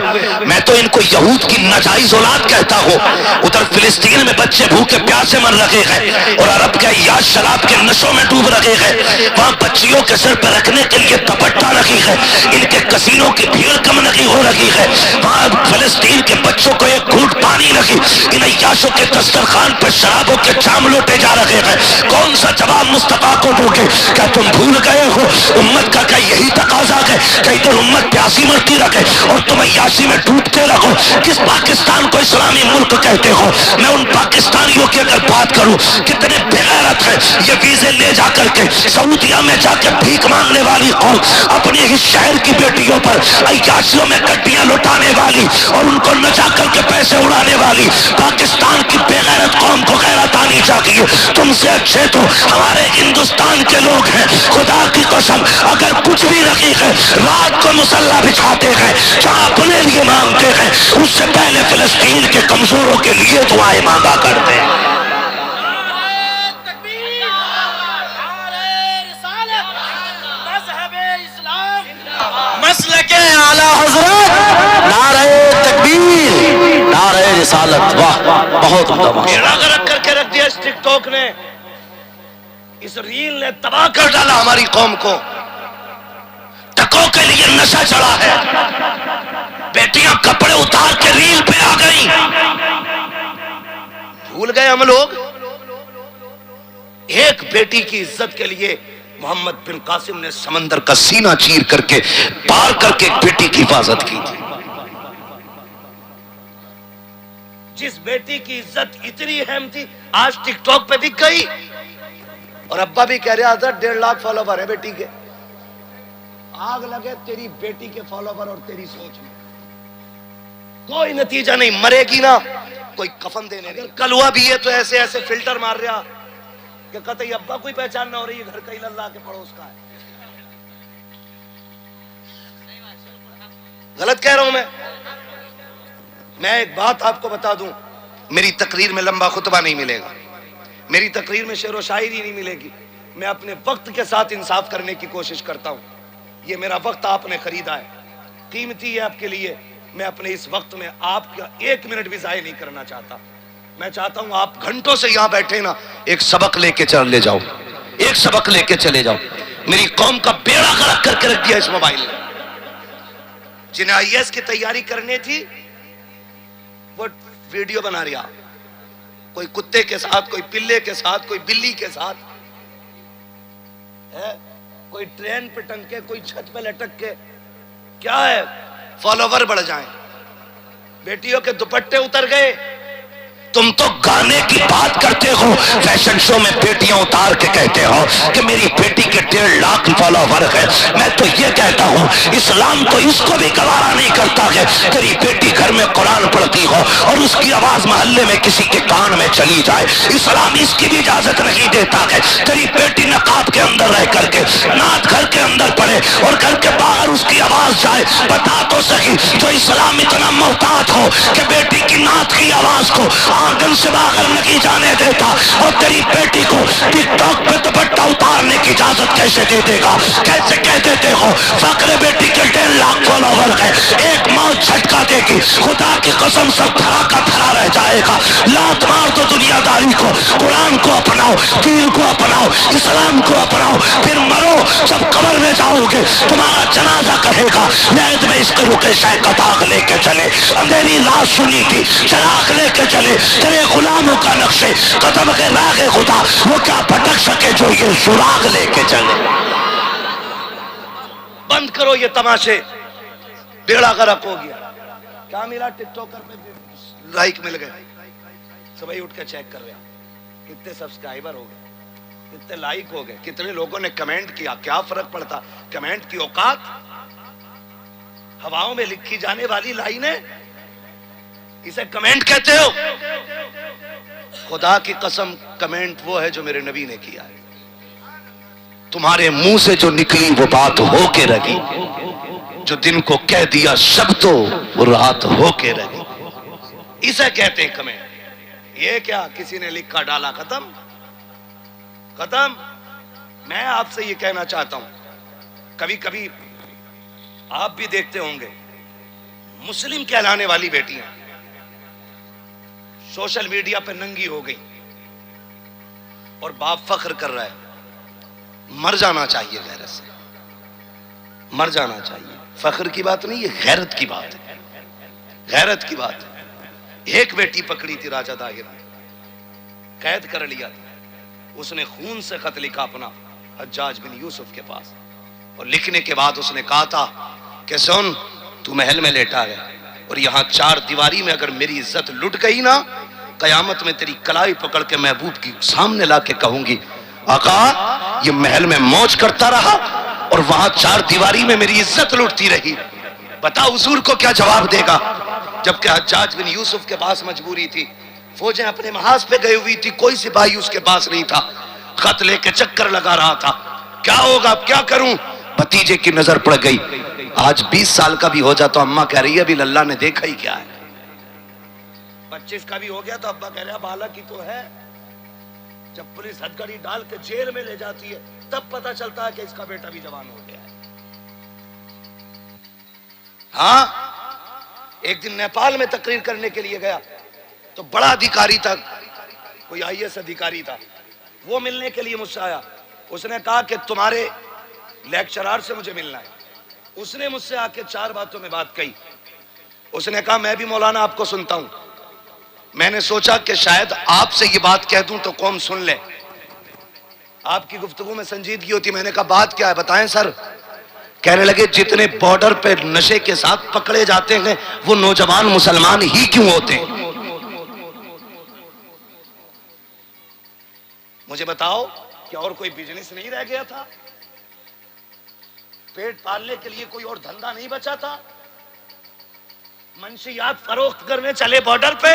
میں تو ان کو یہود کی ناجائز اولاد کہتا ہوں. ادھر فلسطین میں بچے بھوکے پیاسے مر رہے ہیں اور عرب کے عیاش شراب کے نشوں میں ڈوب رہے ہیں. وہاں بچیوں کے سر پہ رکھنے کے لیے دوپٹہ رکھی ہے. ان کے کسینوں کی بھیڑ کم نہیں ہو رہی ہے. وہاں فلسطین کے بچوں کو ایک گھونٹ پانی رکھی. ان عیاشوں کے دسترخوان پہ شرابوں کے جام لوٹے جا رہے ہیں. کون سا جواب مصطفیٰ کو دو گے؟ کیا تم بھول گئے ہو امت کا کیا یہی تقاضا ہے کہ ادھر امت پیاسی مرتی رکھے اور تم عیاشی میں ڈوبتے رہو؟ کس پاکستان کو اسلامی ملک کہتے ہو؟ میں ان پاکستانیوں کی اگر بات کروں کتنے بے غیرت ہیں. یہ ویزے لے جا کر کے سعودیہ میں جا کے بھیک مانگنے والی قوم اپنی ہی شہر کی بیٹیوں پر عیاشیوں میں گڈیاں لوٹانے والی اور ان کو نچا کر کے پیسے اڑانے والی پاکستان کی بے غیرت قوم کو غیرت آنی چاہیے. تم سے اچھے تو ہمارے ہندوستان کے لوگ ہیں. خدا کی قسم اگر کچھ بھی نہیں ہے رات کو مسلح بچھاتے ہیں جہاں اپنے لیے مانگتے ہیں اس سے پہلے فلسطین کے کمزوروں کے لیے دعائیں مانگا کرتے ہیں. مسلک اعلیٰ حضرت نعرہ تکبیر نعرہ رسالت. واہ بہت رکھ کر کے رکھ دیا اس ٹک ٹاک نے. اس ریل نے تباہ کر ڈالا ہماری قوم کو. ٹکوں کے لیے نشہ چڑھا ہے. بیٹیاں کپڑے اتار کے ریل پہ آ گئی. بھول گئے ہم لوگ. ایک بیٹی کی عزت کے لیے محمد بن قاسم نے سمندر کا سینہ چیر کر کے پار کر کے ایک بیٹی کی حفاظت کی تھی. جس بیٹی کی عزت اتنی اہم تھی آج ٹک ٹاک پہ دکھ گئی. اور ابا بھی کہہ رہے حضرت 1.5 لاکھ فالوور ہے بیٹی کے. آگ لگے تیری بیٹی کے فالوور اور تیری سوچ میں، کوئی نتیجہ نہیں، مرے گی نا کوئی کفن دینے نہیں۔ کل ہوا بھی ہے تو ایسے ایسے فلٹر مار رہا کہ قطعی ابا کوئی پہچان نہ ہو رہی ہے، گھر کا ہی اللہ کے پڑوس کا ہے۔ غلط کہہ رہا ہوں میں ایک بات آپ کو بتا دوں، میری تقریر میں لمبا خطبہ نہیں ملے گا، میری تقریر میں شعر و شاعری نہیں ملے گی، میں اپنے وقت کے ساتھ انصاف کرنے کی کوشش کرتا ہوں۔ یہ میرا وقت آپ نے خریدا ہے، قیمتی ہے آپ کے لیے، میں اپنے اس وقت میں آپ کا 1 منٹ بھی ضائع نہیں کرنا چاہتا۔ میں چاہتا ہوں آپ گھنٹوں سے یہاں بیٹھے نا، ایک سبق لے کے چلے جاؤ، ایک سبق لے کے چلے جاؤ۔ میری قوم کا بیڑا غرق کر کے رکھ دیا اس موبائل نے۔ جنہیں IAS کی تیاری کرنی تھی وہ ویڈیو بنا رہا، کوئی کتے کے ساتھ، کوئی پلے کے ساتھ، کوئی بلی کے ساتھ ہے، کوئی ٹرین پہ ٹنگ کے، کوئی چھت پہ لٹک کے۔ کیا ہے؟ فالوور بڑھ جائیں، بیٹیوں کے دوپٹے اتر گئے۔ تم تو گانے کی بات کرتے ہو، فیشن شو میں بیٹیاں اتار کے کہتے ہو کہ میری بیٹی کے 1.5 لاکھ فالوور ہے۔ میں تو یہ کہتا ہوں اسلام تو اس کو بھی گوارا نہیں کرتا ہے تیری بیٹی گھر میں قرآن پڑھتی ہو اور اس کی آواز محلے میں کسی کے کان میں چلی جائے۔ اسلام اس کی بھی اجازت نہیں دیتا ہے تیری بیٹی نقاب کے اندر رہ کر کے نعت گھر کے اندر پڑھے اور گھر کے باہر اس کی آواز جائے۔ بتا تو صحیح، جو اسلام اتنا محتاط ہو کہ بیٹی کی نعت کی آواز کو آنگن سے باہر نہیں جانے دیتا، اور تیری بیٹی کو ٹک ٹاک پہ دوپٹہ اتارنے کی اجازت کیسے دے دے گا؟ کیسے کہہ دیتے ہو فقر بیٹی کے 1.5 لاکھ فالوور ہے، ایک موت جھٹکا دے گی، خدا کی قسم سب دھرا کا دھرا رہ جائے گا۔ لات مار دو دنیا داری کو، قرآن کو اپناؤ، دین کو اپناؤ، اسلام کو اپناؤ، پھر مرو، جب قبر میں جاؤ گے تمہارا جنازہ کہے گا نیت میں اس کے رکے شے کا داغ لے کے چلے، اندھیری لاش سنی تھی چراغ لے کے چلے، تیرے غلاموں کا نقشے قدم کے راغ خدا وہ کیا بھٹک سکے جو یہ سراغ لے کے چلے۔ بند کرو یہ تماشے، بیڑا غرق ہو گیا۔ کیا ملا؟ ٹک ٹاکر پہ لائک مل گئے، صبح اٹھ کے چیک کر رہے ہیں کتنے سبسکرائبر ہو گئے، کتنے لائک ہو گئے، کتنے لوگوں نے کمنٹ کیا۔ کیا فرق پڑتا؟ کمنٹ کی اوقات ہواؤں میں لکھی جانے والی لائنیں، اسے کمنٹ کہتے ہو؟ خدا کی قسم کمنٹ وہ ہے جو میرے نبی نے کیا ہے۔ تمہارے منہ سے جو نکلی وہ بات ہو کے رہی، جو دن کو کہہ دیا شب تو وہ رات ہو کے رہی، اسے کہتے ہیں کمنٹ۔ یہ کیا کسی نے لکھا ڈالا ختم ختم۔ میں آپ سے یہ کہنا چاہتا ہوں، کبھی کبھی آپ بھی دیکھتے ہوں گے مسلم کہلانے والی بیٹیاں سوشل میڈیا پہ ننگی ہو گئی اور باپ فخر کر رہا ہے۔ مر جانا چاہیے، غیرت سے مر جانا چاہیے۔ فخر کی بات نہیں، یہ غیرت کی بات ہے، غیرت کی بات ہے۔ ایک بیٹی پکڑی تھی راجہ داہر نے، قید کر لیا تھا، اس نے خون سے خط لکھا اپنا حجاج بن یوسف کے پاس، اور لکھنے کے بعد اس نے کہا تھا کہ سن، تو محل میں لیٹا ہے اور یہاں 4 دیواری میں اگر میری عزت لٹ گئی نا، قیامت میں تیری کلائی پکڑ کے محبوب کی سامنے لا کے کہوں گی آقا یہ محل میں موج کرتا رہا اور وہاں 4 دیواری میں میری عزت لٹتی رہی۔ بتا حضور کو کیا جواب دے گا؟ جبکہ حجاج بن یوسف کے پاس مجبوری تھی، فوجیں اپنے محاذ پہ گئی ہوئی تھی، کوئی سپاہی اس کے پاس نہیں تھا، خط لے کے چکر لگا رہا تھا، کیا ہوگا کیا کروں؟ بھتیجے کی نظر پڑ گئی۔ آج 20 سال کا بھی ہو جاتا، اماں کہہ رہی ہے ابھی اللہ نے دیکھا ہی کیا ہے۔ 25 کا بھی ہو گیا تو ابا کہہ رہا بالک ہی تو ہے۔ جب پولیس ہتھکڑی ڈال کے جیل میں لے جاتی ہے تب پتہ چلتا ہے کہ اس کا بیٹا بھی جوان ہو گیا ہے۔ ہاں، ایک دن نیپال میں تقریر کرنے کے لیے گیا تو بڑا ادھیکاری تھا، کوئی IAS ادھیکاری تھا، وہ ملنے کے لیے مجھ سے آیا۔ اس نے کہا کہ تمہارے لیکچرار سے مجھے ملنا ہے۔ اس نے مجھ سے آ کے 4 باتوں میں بات کہی۔ اس نے کہا میں بھی مولانا آپ کو سنتا ہوں۔ میں نے سوچا کہ شاید آپ سے یہ بات کہہ دوں تو قوم سن لے، آپ کی گفتگو میں سنجیدگی ہوتی۔ میں نے کہا بات کیا ہے بتائیں سر۔ کہنے لگے جتنے بارڈر پہ نشے کے ساتھ پکڑے جاتے ہیں وہ نوجوان مسلمان ہی کیوں ہوتے ہیں؟ مجھے بتاؤ کہ اور کوئی بزنس نہیں رہ گیا تھا؟ پیٹ پالنے کے لیے کوئی اور دھندا نہیں بچا تھا؟ منشیات فروخت کرنے چلے بارڈر پہ،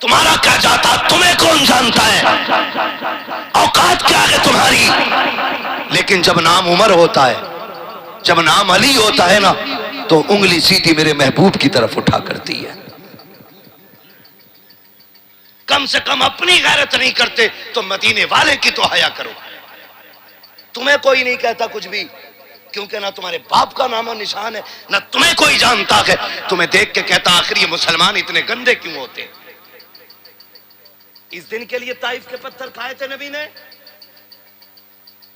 تمہارا کیا جاتا؟ تمہیں کون جانتا ہے؟ اوقات کیا ہے تمہاری؟ لیکن جب نام عمر ہوتا ہے، جب نام علی ہوتا ہے نا، تو انگلی سیدھی میرے محبوب کی طرف اٹھا کرتی ہے۔ کم سے کم اپنی غیرت نہیں کرتے تو مدینے والے کی تو حیا کرو۔ تمہیں کوئی نہیں کہتا کچھ بھی، کیونکہ نہ تمہارے باپ کا نام و نشان ہے، نہ تمہیں کوئی جانتا ہے۔ تمہیں دیکھ کے کہتا آخر یہ مسلمان اتنے گندے کیوں ہوتے؟ اس دن کے لیے طائف کے پتھر کھائے تھے نبی نے؟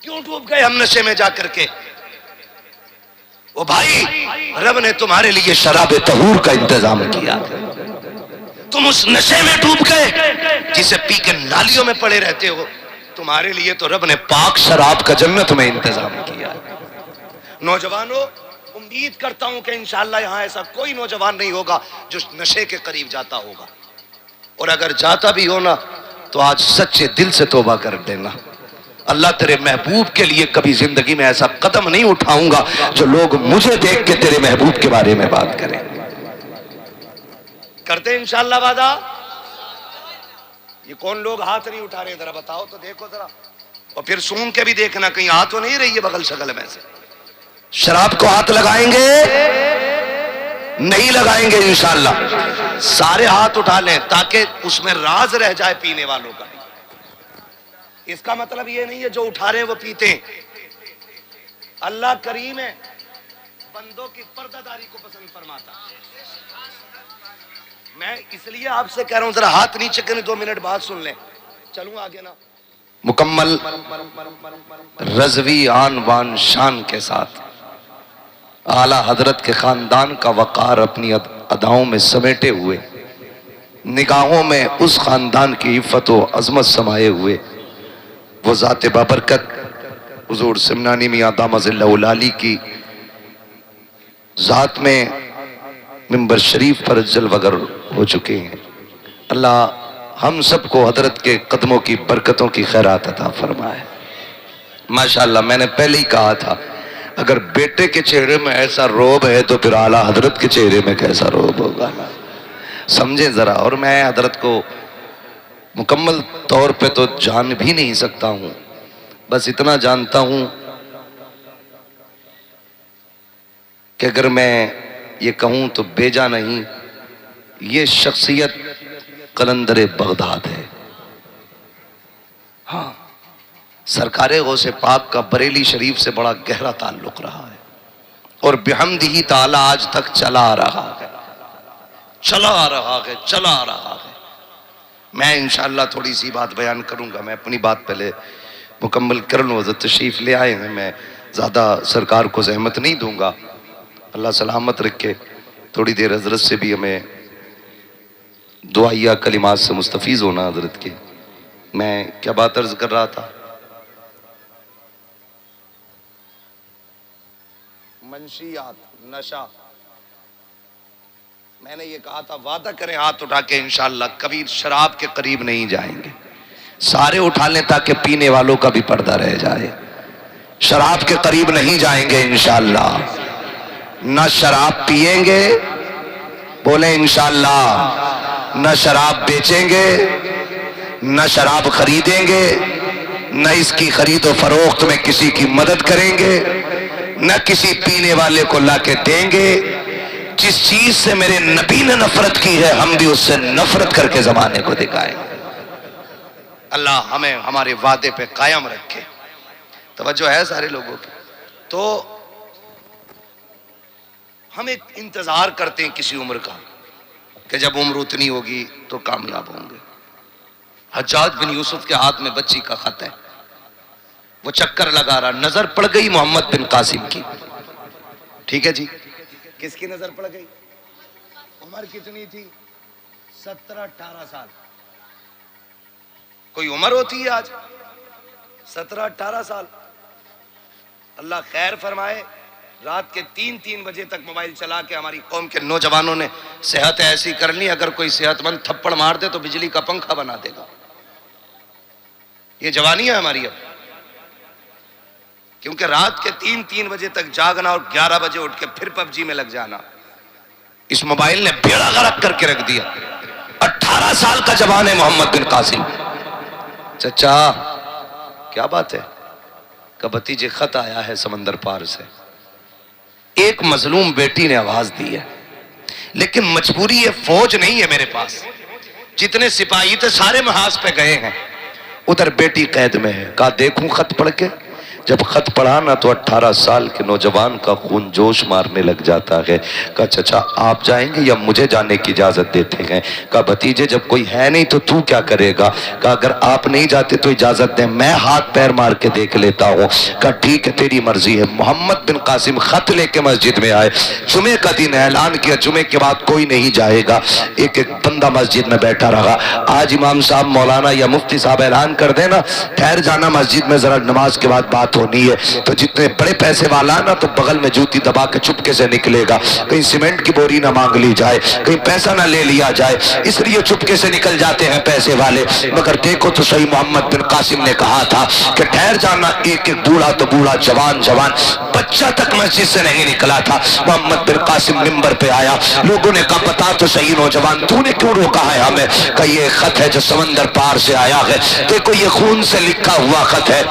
کیوں ڈوب گئے ہم نشے میں جا کر کے؟ وہ بھائی، رب نے تمہارے لیے شراب طہور کا انتظام کیا، تم اس نشے میں ڈوب گئے جسے پی کے نالیوں میں پڑے رہتے ہو۔ تمہارے لیے تو رب نے پاک شراب کا جنت میں انتظام کیا۔ نوجوانوں، امید کرتا ہوں کہ انشاءاللہ یہاں ایسا کوئی نوجوان نہیں ہوگا جو نشے کے قریب جاتا ہوگا، اور اگر جاتا بھی ہو نا تو آج سچے دل سے توبہ کر دینا۔ اللہ تیرے محبوب کے لیے کبھی زندگی میں ایسا قدم نہیں اٹھاؤں گا جو لوگ مجھے دیکھ کے تیرے محبوب کے بارے میں بات کریں۔ کرتے ہیں انشاءاللہ وعدہ؟ یہ کون لوگ ہاتھ نہیں اٹھا رہے؟ ذرا بتاؤ تو دیکھو ذرا، اور پھر سون کے بھی دیکھنا کہیں ہاتھ تو نہیں رہی ہے بغل شگل میں سے۔ شراب کو ہاتھ لگائیں گے؟ نہیں لگائیں گے انشاءاللہ۔ سارے ہاتھ اٹھا لیں تاکہ اس میں راز رہ جائے پینے والوں کا۔ اس کا مطلب یہ نہیں ہے جو اٹھا رہے ہیں وہ پیتے ہیں۔ اللہ کریم ہے، بندوں کی پردہ داری کو پسند فرماتا۔ میں اس لیے آپ سے کہہ رہا ہوں ذرا ہاتھ نیچے کریں، 2 منٹ بعد سن لیں، چلوں آگے نا۔ مکمل رضوی آن بان شان کے ساتھ اعلیٰ حضرت کے خاندان کا وقار اپنی اداؤں میں سمیٹے ہوئے، نگاہوں میں اس خاندان کی عفت و عظمت سمائے ہوئے، وہ ذات بابرکت حضور سمنانی میاں دامہ ظلہ العالی کی ذات میں منبر شریف پر جلوگر ہو چکے ہیں۔ اللہ ہم سب کو حضرت کے قدموں کی برکتوں کی خیرات عطا فرمائے۔ ماشاءاللہ، میں نے پہلے ہی کہا تھا اگر بیٹے کے چہرے میں ایسا روب ہے تو پھر اعلیٰ حضرت کے چہرے میں کیسا روب ہوگا، سمجھیں ذرا۔ اور میں حضرت کو مکمل طور پہ تو جان بھی نہیں سکتا ہوں، بس اتنا جانتا ہوں کہ اگر میں یہ کہوں تو بیجا نہیں، یہ شخصیت قلندر بغداد ہے۔ ہاں، سرکار غوث پاک کا بریلی شریف سے بڑا گہرا تعلق رہا ہے، اور بحمدہ تعالی آج تک چلا رہا ہے، چلا رہا ہے، چلا رہا ہے۔ میں انشاءاللہ تھوڑی سی بات بیان کروں گا، میں اپنی بات پہلے مکمل کر لوں۔ حضرت تشریف لے آئے ہیں، میں زیادہ سرکار کو زحمت نہیں دوں گا، اللہ سلامت رکھے۔ تھوڑی دیر حضرت سے بھی ہمیں دعائیہ کلمات سے مستفیض ہونا حضرت کے۔ میں کیا بات عرض کر رہا تھا؟ منشیات، نشہ۔ میں نے یہ کہا تھا وعدہ کریں ہاتھ اٹھا کے انشاءاللہ کبھی شراب کے قریب نہیں جائیں گے۔ سارے اٹھا لیں تاکہ پینے والوں کا بھی پردہ رہ جائے۔ شراب کے قریب نہیں جائیں گے انشاءاللہ، نہ شراب پیئیں گے، بولیں انشاءاللہ، نہ شراب بیچیں گے، نہ شراب خریدیں گے، نہ اس کی خرید و فروخت میں کسی کی مدد کریں گے، نہ کسی پینے والے کو لا کے دیں گے۔ جس چیز سے میرے نبی نے نفرت کی ہے ہم بھی اس سے نفرت کر کے زمانے کو دکھائیں گے۔ اللہ ہمیں ہمارے وعدے پہ قائم رکھے۔ توجہ ہے سارے لوگوں کی؟ تو ہم ایک انتظار کرتے ہیں کسی عمر کا کہ جب عمر اتنی ہوگی تو کامیاب ہوں گے۔ حجاج بن یوسف کے ہاتھ میں بچی کا خط ہے، وہ چکر لگا رہا، نظر پڑ گئی محمد بن قاسم کی۔ ٹھیک ہے جی، کس کی نظر پڑ گئی؟ عمر کتنی تھی؟ 17-18 سال۔ کوئی عمر ہوتی ہے آج 17-18 سال؟ اللہ خیر فرمائے، رات کے 3 بجے تک موبائل چلا کے ہماری قوم کے نوجوانوں نے صحت ایسی کر لی، اگر کوئی صحت مند تھپڑ مار دے تو بجلی کا پنکھا بنا دے گا۔ یہ جوانی ہے ہماری اب، کیونکہ رات کے 3 بجے تک جاگنا اور 11 بجے اٹھ کے پھر پب جی میں لگ جانا، اس موبائل نے بیڑا غرق کر کے رکھ دیا۔ 18 سال کا جوان ہے محمد بن قاسم۔ چچا کیا بات ہے؟ کہ بھتیجے خط آیا ہے سمندر پار سے، ایک مظلوم بیٹی نے آواز دی ہے، لیکن مجبوری ہے، فوج نہیں ہے میرے پاس، جتنے سپاہی تھے سارے محاذ پہ گئے ہیں، ادھر بیٹی قید میں ہے۔ کہا دیکھوں خط پڑھ کے؟ جب خط پڑھا نا تو 18 سال کے نوجوان کا خون جوش مارنے لگ جاتا ہے۔ کہا چچا آپ جائیں گے یا مجھے جانے کی اجازت دیتے ہیں؟ کہا بھتیجے جب کوئی ہے نہیں تو تو کیا کرے گا؟ کہا اگر آپ نہیں جاتے تو اجازت دیں، میں ہاتھ پیر مار کے دیکھ لیتا ہوں۔ کہا ٹھیک ہے تیری مرضی ہے۔ محمد بن قاسم خط لے کے مسجد میں آئے، جمعے کا دن اعلان کیا جمعے کے بعد کوئی نہیں جائے گا، ایک ایک بندہ مسجد میں بیٹھا رہا۔ آج امام صاحب مولانا یا مفتی صاحب اعلان کر دینا ٹھہر جانا مسجد میں ذرا نماز کے بعد بات ہونی ہے، تو جتنے بڑے پیسے والا نا تو بغل میں جوتی دبا کے چپکے سے نکلے گا، کہیں سیمنٹ کی بوری نہ مانگ لی جائے، کہیں پیسہ نہ لے لیا جائے، اس لیے چپکے سے نکل جاتے ہیں پیسے والے۔ مگر دیکھو تو صحیح محمد بن قاسم نے کہا تھا کہ ٹھہر جانا، ایک ایک بوڑھا تو بوڑھا، جوان جوان، بچہ تک مسجد سے نہیں نکلا تھا۔ محمد بن قاسم ممبر پہ آیا، لوگوں نے کہا بتا تو صحیح نوجوان تو نے کیوں روکا ہے ہمیں؟ کہ یہ خط ہے جو سمندر پار سے آیا ہے، دیکھو یہ خون سے لکھا ہوا خط ہے،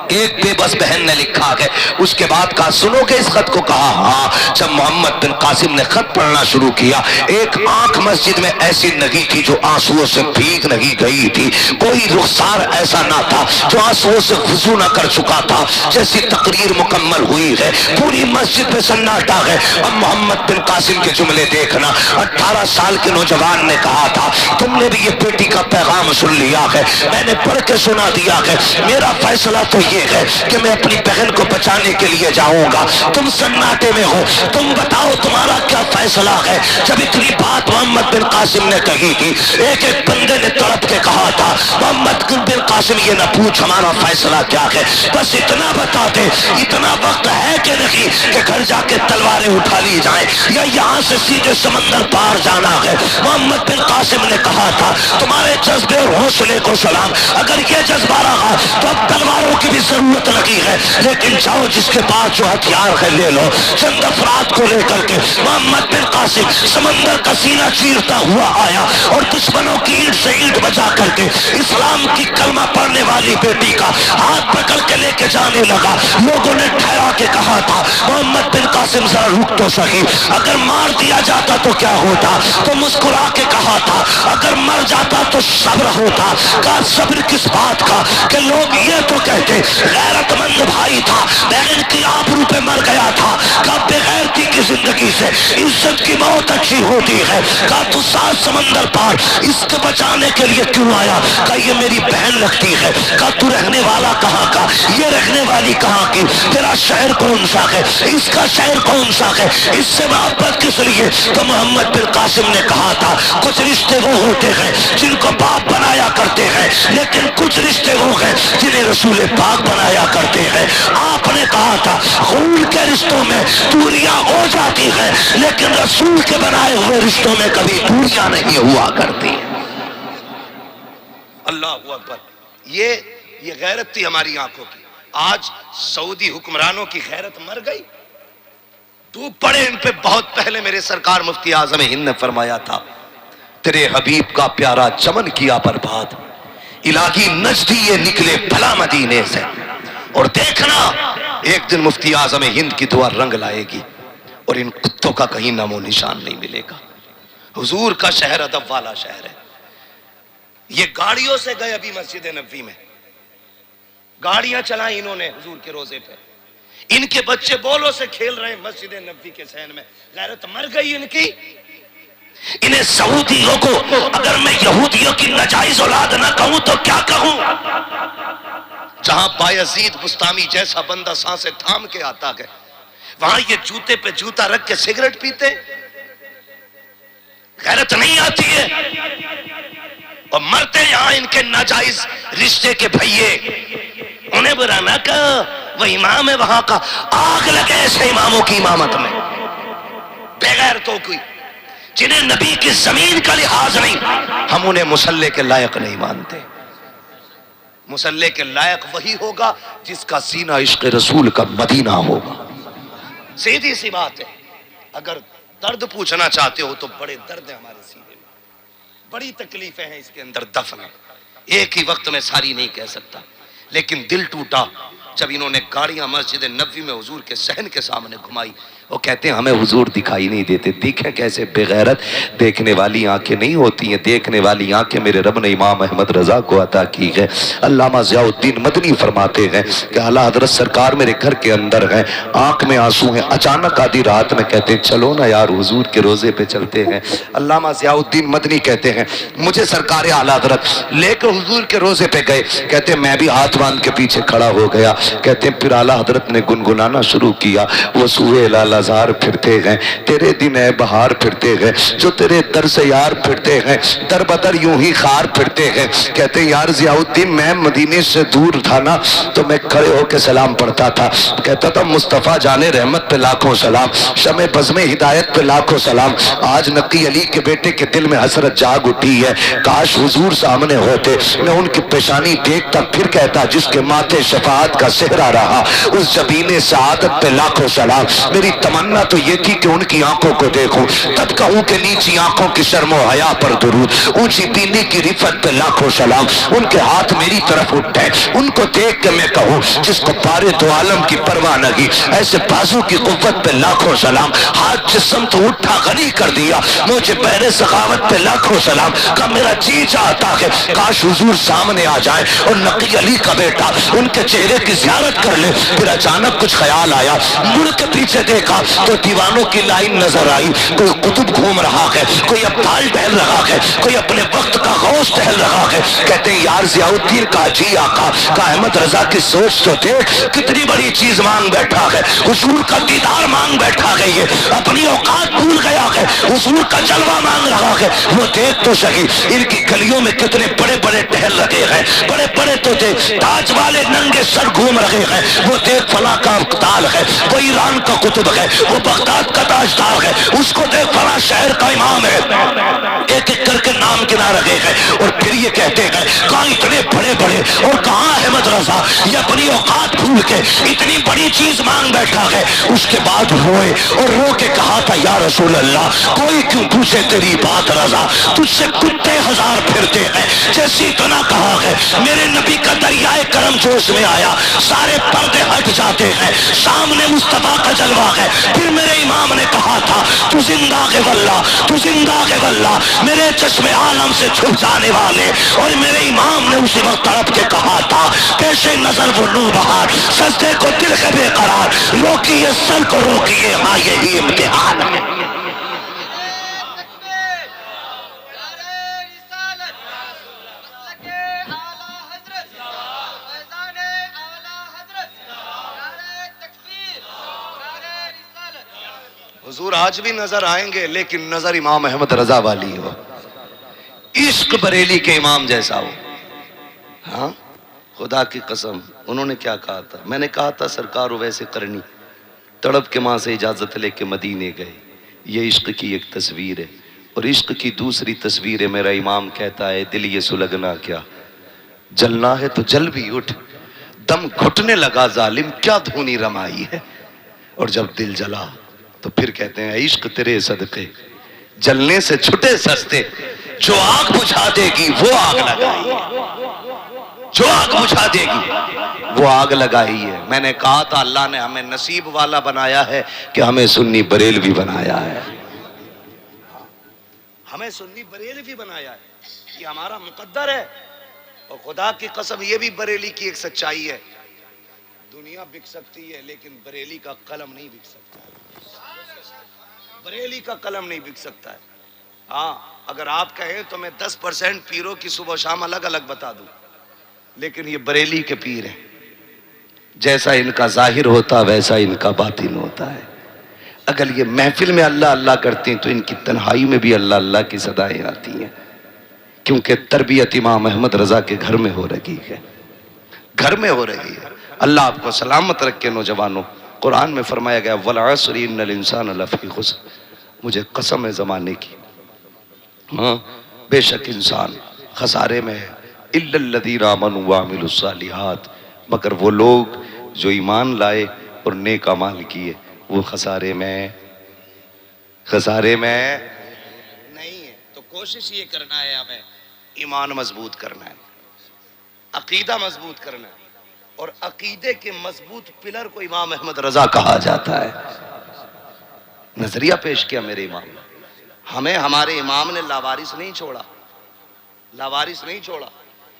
ایک بے بس بہن نے لکھا ہے۔ اس کے بعد کہا سنو گے اس خط کو؟ کہا ہاں۔ جب محمد بن قاسم نے خط پڑھنا شروع کیا، ایک آنکھ مسجد میں ایسی لگی تھی جو آنسوؤں سے بھیگ نہیں گئی تھی، کوئی رخسار ایسا نہ تھا جو آنسوؤں سے وضو نہ کر چکا تھا۔ جیسی تقریر مکمل ہوئی ہے پوری مسجد میں سناٹا ہے۔ اب محمد بن قاسم کے جملے دیکھنا، 18 سال کے نوجوان نے کہا تھا تم نے بھی یہ بیٹی کا پیغام سن لیا ہے، میں نے پڑھ کے سنا دیا ہے، میرا فیصلہ تو یہ ہے کہ میں اپنی بہن کو بچانے کے لیے جاؤں گا، تم سناٹے میں ہو، تم بتاؤ تمہارا کیا فیصلہ ہے؟ جب اتنی بات محمد بن قاسم نے کہی تھی، ایک ایک بندے نے تڑپ کے کہا تھا محمد بن قاسم یہ نہ پوچھ ہمارا فیصلہ کیا ہے، بس اتنا بتا دے، اتنا وقت ہے کہ نہیں کہ گھر جا کے تلواریں اٹھا لی جائیں یا یہاں سے سیدھے سمندر پار جانا ہے؟ محمد بن قاسم نے کہا تھا تمہارے جذبے اور حوصلے کو سلام، اگر یہ جذبہ رہا تو اب تلواروں کی بھی ضرورت لگی ہے، لیکن جاؤ جس کے پاس جو ہتھیار ہے لے لو۔ چند افراد کو لے کر کے محمد بن قاسم سمندر کا سینہ چیرتا ہوا آیا اور دشمنوں کی اینٹ سے اینٹ بجا کر کے اسلام کی کلمہ پڑھنے والی بیٹی کا ہاتھ پکڑ کے لے کے جانے لگا۔ لوگوں نے ٹھہرا کے کہا تھا محمد بن قاسم ذرا رک تو سہی، اگر مار دیا جاتا تو کیا ہوتا؟ تو مسکرا کے کہا تھا اگر مر جاتا تو صبر ہوتا۔ کہا صبر کس بات کا کہ لوگ یہ تو کہتے غیرت مند بھائی تھا، بہن کی آبرو پہ مر گیا تھا۔ کہا بغیرتی کی زندگی سے عزت کی موت اچھی ہوتی ہے۔ کہا تو 7 سمندر پار اس کو بچانے کے لیے کیوں آیا؟ کہا یہ میری بہن لگتی ہے۔ کہا تو رہنے والا کہاں کا؟ یہ رہنے والی کہاں کی؟ تیرا شہر کون سا ہے؟ اس کا شہر کون سا ہے؟ اس سے محبت کس لیے؟ تو محمد بن قاسم نے کہا تھا کچھ رشتے وہ ہوتے ہیں جن کو باپ بنایا کرتے ہیں، لیکن کچھ رشتے وہ ہیں جنہیں رسول پاک بنایا کرتے ہیں۔ آپ نے کہا تھا خون کے رشتوں میں دوریاں ہو جاتی ہیں، لیکن رسول کے بنائے ہوئے رشتوں میں کبھی دوریاں نہیں ہوا کرتی۔ اللہ اکبر، یہ غیرت تھی ہماری آنکھوں کی۔ آج سعودی حکمرانوں کی غیرت مر گئی، ڈوب پڑے ان پہ۔ بہت پہلے میرے سرکار مفتی اعظم ہند نے فرمایا تھا تیرے حبیب کا پیارا چمن کیا برباد، الہی نجدی یہ نکلے بھلا مدینے سے۔ اور دیکھنا ایک دن مفتی اعظم ہند کی دعا رنگ لائے گی اور ان کتوں کا کہیں نام و نشان نہیں ملے گا۔ حضور کا شہر ادب والا شہر ہے۔ یہ گاڑیوں سے گئے ابھی مسجد نبوی میں، گاڑیاں چلائیں انہوں نے حضور کے روزے پہ، ان کے بچے بولوں سے کھیل رہے ہیں مسجد نبوی کے صحن میں۔ غیرت مر گئی ان کی۔ انہیں سعودیوں کو اگر میں یہودیوں کی ناجائز اولاد نہ کہوں تو کیا کہوں؟ جہاں بایزید بستامی جیسا بندہ سانسیں تھام کے آتا ہے، وہاں یہ جوتے پہ جوتا رکھ کے سگریٹ پیتے۔ غیرت نہیں آتی ہے اور مرتے یہاں ان کے ناجائز رشتے کے بھائیے۔ انہیں برا نہ کہو، وہ امام ہے وہاں کا، آگ لگے ایسے اماموں کی امامت میں۔ بغیر تو کوئی جنہیں نبی کی زمین کا لحاظ نہیں، ہم انہیں مصلی کے لائق نہیں مانتے۔ مسلح کے لائق وہی ہوگا جس کا سینہ عشق رسول کا مدینہ ہوگا. سیدھی سی بات ہے. اگر درد پوچھنا چاہتے ہو تو بڑے درد ہیں ہمارے سینے میں, بڑی تکلیفیں ہیں اس کے اندر دفن ہیں, ایک ہی وقت میں ساری نہیں کہہ سکتا. لیکن دل ٹوٹا جب انہوں نے گاڑیاں مسجد نبوی میں حضور کے صحن کے سامنے گھمائی. وہ کہتے ہیں ہمیں حضور دکھائی نہیں دیتے. دیکھیں کیسے بے غیرت, دیکھنے والی آنکھیں نہیں ہوتی ہیں, دیکھنے والی آنکھیں میرے رب نے امام احمد رضا کو عطا کی ہے. علامہ ضیاء الدین مدنی فرماتے ہیں کہ اعلیٰ حضرت سرکار میرے گھر کے اندر ہیں, آنکھ میں آنسو ہیں, اچانک آدھی رات میں کہتے ہیں چلو نا یار حضور کے روزے پہ چلتے ہیں. علامہ ضیاء الدین مدنی کہتے ہیں مجھے سرکار اعلیٰ حضرت لے کر حضور کے روزے پہ گئے. کہتے ہیں میں بھی ہاتھ باندھ کے پیچھے کھڑا ہو گیا. کہتے ہیں پھر اعلیٰ حضرت نے گنگنانا شروع کیا, وہ سوئے لالازار پھرتے گئے, تیرے دن اے بہار پھرتے گئے, جو تیرے در سے یار پھرتے گئے, در بدر یوں ہی خار پھرتے گئے. کہتے ہیں یار ضیاء الدین میں مدینے سے دور تھا نا تو میں کھڑے ہو کے سلام پڑھتا تھا, کہتا تھا مصطفیٰ جان رحمت پہ لاکھوں سلام, شمع بزم ہدایت پہ لاکھوں سلام. آج نقی علی کے بیٹے کے دل میں حسرت جاگ اٹھی ہے, کاش حضور سامنے ہوتے, میں ان کی پیشانی دیکھتا پھر کہتا جس کے ماتھے شفاعت کا صحرا رہا اس جبین سعادت پہ لاکھوں سلام. میری تمنا تو یہ تھی کہ ان کی آنکھوں کو دیکھوں, تب کہوں کہ نیچی آنکھوں کی شرم و حیا پر درود, اونچی بینی کی رفت پہ لاکھوں سلام. ان کے ہاتھ میری طرف اٹھے, ان کو دیکھ کے میں کہوں جس کو پارے دو عالم کی پرواہ نگی, ایسے بازو کی قوت پہ لاکھوں سلام. ہاتھ جسم تو اٹھا غنی کر دیا, مجھے بہر سخاوت پہ لاکھوں سلام. کہ میرا جی چاہتا ہے کاش حضور سامنے آ جائے اور نقی علی کا بیٹا ان کے چہرے کی زیارت کر لے. پھر اچانک کچھ خیال آیا, مڑ کے پیچھے دیکھا تو دیوانوں کی لائن نظر آئی. کوئی قطب گھوم رہا ہے, کوئی ابدال ٹہل رہا ہے, کوئی اپنے وقت کا غوث ٹہل رہا ہے. کہتے ہیں یار ضیاء الدین کا جی آقا کا احمد رضا کی سوچ تو دیکھ, کتنی بڑی چیز مانگ بیٹھا ہے, حضور کا دیدار مانگ بیٹھا ہے, یہ اپنی اوقات بھول گیا ہے, حضور کا جلوہ مانگ رہا ہے. وہ دیکھ تو صحیح ان کی گلیوں میں کتنے بڑے بڑے ٹہل رہے ہیں, بڑے بڑے تو دیکھ تاج والے ننگے سر گھوم رہے ہیں. وہ دیکھ فلاں کا ابدال ہے, وہ ایران کا قطب ہے, وہ بغداد کا تاجدار ہے, اس کو دیکھ فلاں شہر کا امام ہے. ایک ایک کر کے نام گنا رہے ہیں اور پھر یہ کہتے ہیں کہاں اتنے بڑے بڑے اور کہاں احمد رضا, یہ اپنی اوقات بھول کے اتنی بڑی چیز مانگ بیٹھا ہے. اس کے بعد روئے اور رو کے کہا تھا یا رسول اللہ کوئی کیوں پوچھے تیری بات رضا, تجھ سے کتے ہزار پھرتے ہیں. جیسی تو نہ کہا ہے میرے نبی کا دریائے کرم جوش میں آیا, سارے پردے ہٹ جاتے ہیں, سامنے مصطفیٰ کا جلوہ ہے. پھر میرے امام نے کہا تھا تو زندہ ہے واللہ, تو زندہ ہے واللہ, میرے چشم عالم سے چھپ جانے والے. اور میرے امام نے اسی وقت تڑپ کے کہا تھا پیش نظر وہ نور بہار, سجدے کو دل ہے بے قرار, روکیے سر کو روکیے, ہاں یہی امتحان ہے. حضور آج بھی نظر آئیں گے لیکن نظر امام احمد رضا والی ہو, عشق بریلی کے امام جیسا ہو. ہاں خدا کی قسم انہوں نے کیا کہا تھا, میں نے کہا تھا سرکار ویسے کرنی, تڑپ کے ماں سے اجازت لے کے مدینے گئے. یہ عشق کی ایک تصویر ہے, اور عشق کی دوسری تصویر ہے میرا امام کہتا ہے دل یہ سلگنا کیا, جلنا ہے تو جل بھی اٹھ, دم گھٹنے لگا ظالم کیا دھونی رمائی ہے. اور جب دل جلا تو پھر کہتے ہیں عشق تیرے صدقے جلنے سے چھٹے سستے, جو آگ بجھا دے گی وہ آگ لگائی ہے, جو آگ بجھا دے گی وہ آگ لگائی ہے. میں نے کہا تھا اللہ نے ہمیں نصیب والا بنایا ہے کہ ہمیں سنی بریلوی بنایا ہے, ہمیں سنی بریلوی بنایا ہے, یہ ہمارا مقدر ہے. اور خدا کی قسم یہ بھی بریلی کی ایک سچائی ہے, دنیا بک سکتی ہے لیکن بریلی کا قلم نہیں بک سکتا ہے, بریلی کا قلم نہیں بک سکتا ہے. ہاں اگر آپ کہیں تو میں 10% پیروں کی صبح و شام الگ الگ بتا دوں, لیکن یہ بریلی کے پیر ہیں, جیسا ان کا ظاہر ہوتا ویسا ان کا باطن ہوتا ہے. اگر یہ محفل میں اللہ اللہ کرتے ہیں تو ان کی تنہائی میں بھی اللہ اللہ کی صدائیں آتی ہیں, کیونکہ تربیت امام احمد رضا کے گھر میں ہو رہی ہے, گھر میں ہو رہی ہے. اللہ آپ کو سلامت رکھے. نوجوانوں قرآن میں فرمایا گیا والعصر ان الانسان لفی خسر, مجھے قسم ہے زمانے کی, ہاں بے شک انسان خسارے میں ہے. الا الذین آمنوا وعملوا الصالحات، مگر وہ لوگ جو ایمان لائے اور نیک اعمال کیے وہ خسارے میں نہیں ہے۔ تو کوشش یہ کرنا ہے ہمیں ایمان مضبوط کرنا ہے، عقیدہ مضبوط کرنا ہے، اور عقیدے کے مضبوط پلر کو امام احمد رضا کہا جاتا ہے۔ نظریہ پیش کیا میرے امام نے، ہمیں ہمارے امام نے لاوارث نہیں چھوڑا، لاوارث نہیں چھوڑا۔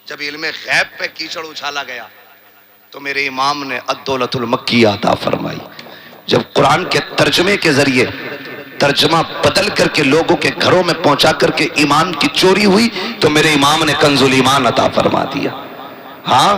جب علم غیب پہ کیچڑ اچھالا گیا تو میرے امام نے الدولۃ المکی عطا فرمائی۔ جب قرآن کے ترجمے کے ذریعے ترجمہ بدل کر کے لوگوں کے گھروں میں پہنچا کر کے ایمان کی چوری ہوئی تو میرے امام نے کنز الایمان عطا فرما دیا۔ ہاں،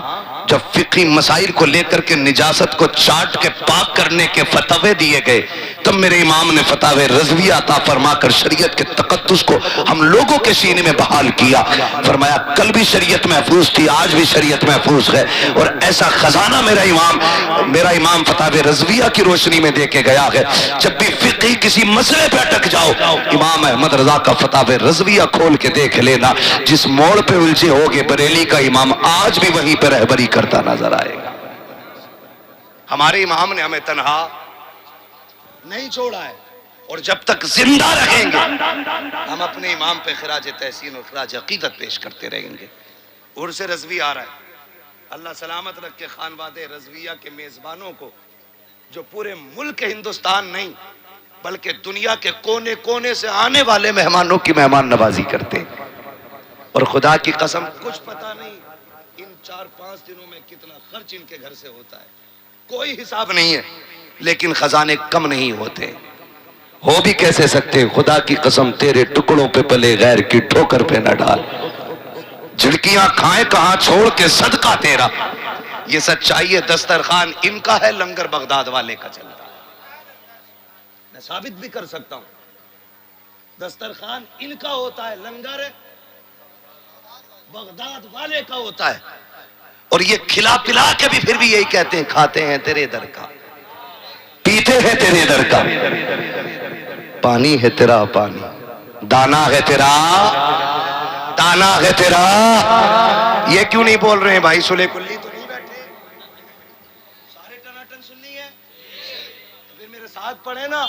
جب فقہی مسائل کو لے کر کے نجاست کو چاٹ کے پاک کرنے کے فتوے دیے گئے تب میرے امام نے فتاوی رضویہ عطا فرما کر شریعت کے تقدس کو ہم لوگوں کے سینے میں بحال کیا۔ فرمایا کل بھی شریعت محفوظ تھی، آج بھی شریعت محفوظ ہے، اور ایسا خزانہ میرا امام فتاوی رضویہ کی روشنی میں دے کے گیا ہے۔ جب بھی فقہی کسی مسئلے پہ اٹک جاؤ، امام احمد رضا کا فتاوی رضویہ کھول کے دیکھ لینا، جس موڑ پہ الجھے ہوگے بریلی کا امام آج بھی وہیں پہ رہبری کرتا نظر آئے گا۔ ہمارے امام نے ہمیں تنہا نہیں چھوڑا ہے، اور جب تک زندہ رہیں گے ہم اپنے امام پہ خراج تحسین اور خراج عقیدت پیش کرتے رہیں گے۔ عرس رضوی آ رہا ہے، اللہ سلامت رکھ کے خانوادہ رضویہ کے میزبانوں کو، جو پورے ملک ہندوستان نہیں بلکہ دنیا کے کونے کونے سے آنے والے مہمانوں کی مہمان نوازی کرتے، اور خدا کی قسم کچھ پتہ نہیں ان 4-5 دنوں میں کتنا خرچ ان کے گھر سے ہوتا ہے، کوئی حساب نہیں ہے، لیکن خزانے کم نہیں ہوتے۔ ہو بھی کیسے سکتے؟ خدا کی قسم تیرے ٹکڑوں پہ پلے غیر کی ٹھوکر پہ نہ ڈال، جھڑکیاں کھائیں کہاں چھوڑ کے صدقہ تیرا۔ یہ سچائی ہے، دسترخوان ان کا ہے، لنگر بغداد والے کا چلتا ہے۔ میں ثابت بھی کر سکتا ہوں، دسترخوان ان کا ہوتا ہے، لنگر بغداد والے کا ہوتا ہے، اور یہ کھلا پلا کے بھی پھر بھی یہی کہتے ہیں کھاتے ہیں تیرے در کا، پیتے ہیں تیرے در کا، پانی ہے تیرا پانی، دانا ہے تیرا دانا ہے تیرا۔ یہ کیوں نہیں بول رہے ہیں بھائی؟ سلے کلی تو نہیں بیٹھے، سارے ٹناٹن سننی ہے تو پھر میرے ساتھ پڑھے نا،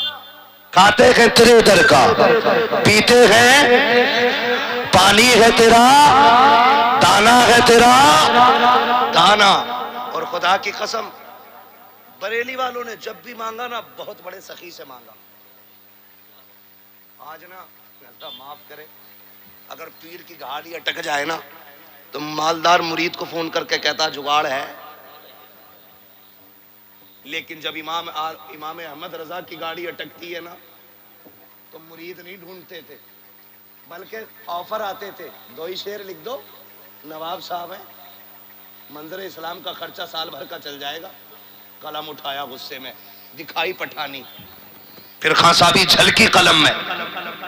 کھاتے ہیں تیرے در کا، پیتے ہیں، پانی ہے تیرا، دانا ہے تیرا دانا۔ اور خدا کی قسم بریلی والوں نے جب بھی مانگا نا بہت بڑے سخی سے مانگا۔ آج نا اللہ معاف کرے، اگر پیر کی گاڑی اٹک جائے نا تو مالدار مرید کو فون کر کے کہتا جگاڑ ہے، لیکن جب امام احمد رضا کی گاڑی اٹکتی ہے نا تو مرید نہیں ڈھونڈتے تھے بلکہ آفر آتے تھے، 2 ہی شعر لکھ دو، نواب صاحب ہیں، منظر اسلام کا خرچہ سال بھر کا چل جائے گا۔ قلم اٹھایا غصے میں، دکھائی پٹھانی، پھر خان صاحبی جھلکی قلم میں،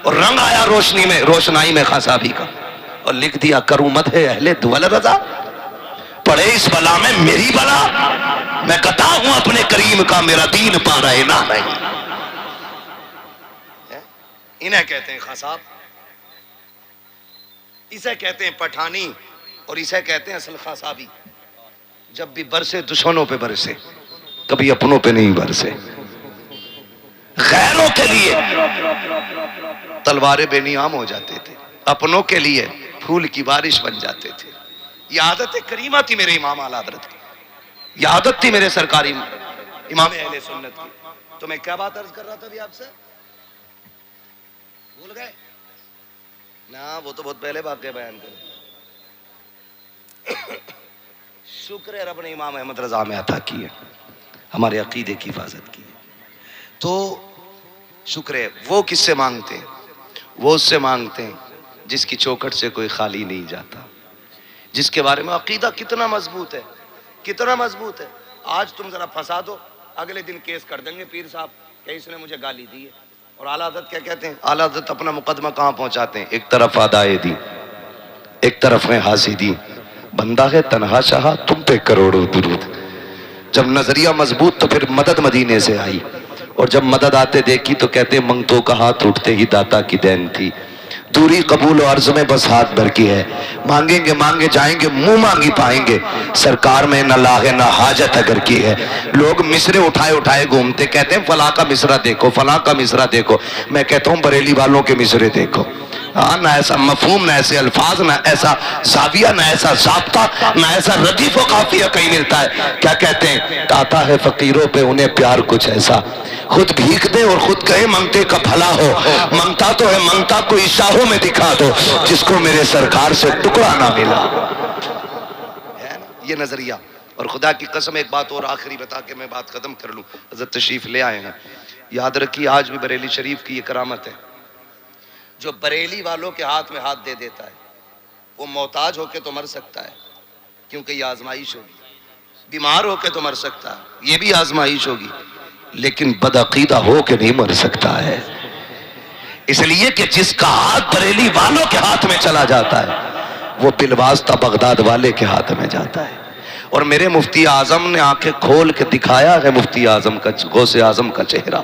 اور رنگ آیا روشنائی میں خان صاحبی کا، اور لکھ دیا کروں مدح اہل دول رضا، پڑے اس بلا میں میری بلا، میں قطع ہوں اپنے کریم کا، میرا دین پا رہے نہ نہیں۔ انہیں کہتے ہیں خان صاحب، اسے کہتے ہیں پٹھانی، اور اسے کہتے ہیں اصل خان صاحبی۔ جب بھی برسے دشمنوں پہ برسے، کبھی اپنوں پہ نہیں برسے۔ غیروں کے لیے تلواریں بے نیام ہو جاتے تھے، اپنوں کے لیے پھول کی بارش بن جاتے تھے۔ یہ عادت کریمہ تھی میرے امام اعلی حضرت کی، یہ عادت تھی میرے سرکاری امام اہل سنت کی۔ تو میں کیا بات عرض کر رہا تھا ابھی آپ سے؟ بھول گئے نا؟ وہ تو بہت پہلے واقعہ بیان کرے۔ شکر ہے رب نے امام احمد رضا میں عطا کی ہے، ہمارے عقیدے کی حفاظت کی ہے۔ تو شکر ہے، وہ کس سے مانگتے ہیں؟ وہ اس سے مانگتے ہیں جس کی چوکھٹ سے کوئی خالی نہیں جاتا، جس کے بارے میں عقیدہ کتنا مضبوط ہے، کتنا مضبوط ہے۔ آج تم ذرا پھنسا دو، اگلے دن کیس کر دیں گے پیر صاحب کہ اس نے مجھے گالی دی ہے۔ اور اعلیٰ حضرت کیا کہتے ہیں؟ اعلیٰ حضرت اپنا مقدمہ کہاں پہنچاتے ہیں؟ ایک طرف آدائے دی، ایک طرف ہے حاسدی، بندہ ہے تنہا شاہ تم پہ کروڑوں درود۔ جب نظریہ مضبوط تو پھر مدد مدینے سے آئی، اور جب مدد آتے دیکھی تو کہتے منگتوں کا ہاتھ اٹھتے ہی داتا کی دین تھی۔ دوری قبول و عرض میں بس ہاتھ بھر کی ہے. مانگیں گے مانگے جائیں گے منہ مانگی پائیں گے. سرکار میں نہ لاغ نہ حاجت اگر کی ہے. لوگ مصرے اٹھائے اٹھائے گھومتے کہتے ہیں فلاں کا مصرع دیکھو فلاں کا مصرع دیکھو. میں کہتا ہوں بریلی والوں کے مصرے دیکھو. نہ ایسا مفہوم نہ ایسے الفاظ نہ ایسا زاویہ نہ ایسا ضابطہ نہ ایسا ردیف و قافیہ کہیں ملتا ہے. کیا کہتے ہیں آتا ہے فقیروں پہ انہیں پیار کچھ ایسا خود بھیک دے اور خود کہے منگتے کا بھلا ہو. منگتا تو ہے منگتا کوئی شاہوں میں دکھا دو جس کو میرے سرکار سے ٹکڑا نہ ملا. یہ نظریہ. اور خدا کی قسم ایک بات اور آخری بتا کے میں بات ختم کر لوں. حضرت تشریف لے آئے ہیں. یاد رکھیے آج بھی بریلی شریف کی یہ کرامت ہے. جو بریلی والوں کے ہاتھ میں ہاتھ دے دیتا ہے وہ محتاج ہو کے تو مر سکتا ہے کیونکہ یہ آزمائش ہوگی. بیمار ہو کے تو مر سکتا ہے یہ بھی آزمائش ہوگی. لیکن بدعقیدہ ہو کے نہیں مر سکتا ہے. اس لیے کہ جس کا ہاتھ بریلی والوں کے ہاتھ میں چلا جاتا ہے وہ بالواسطہ بغداد والے کے ہاتھ میں جاتا ہے. اور میرے مفتی اعظم نے آنکھیں کھول کے دکھایا ہے مفتی اعظم کا غوث اعظم کا چہرہ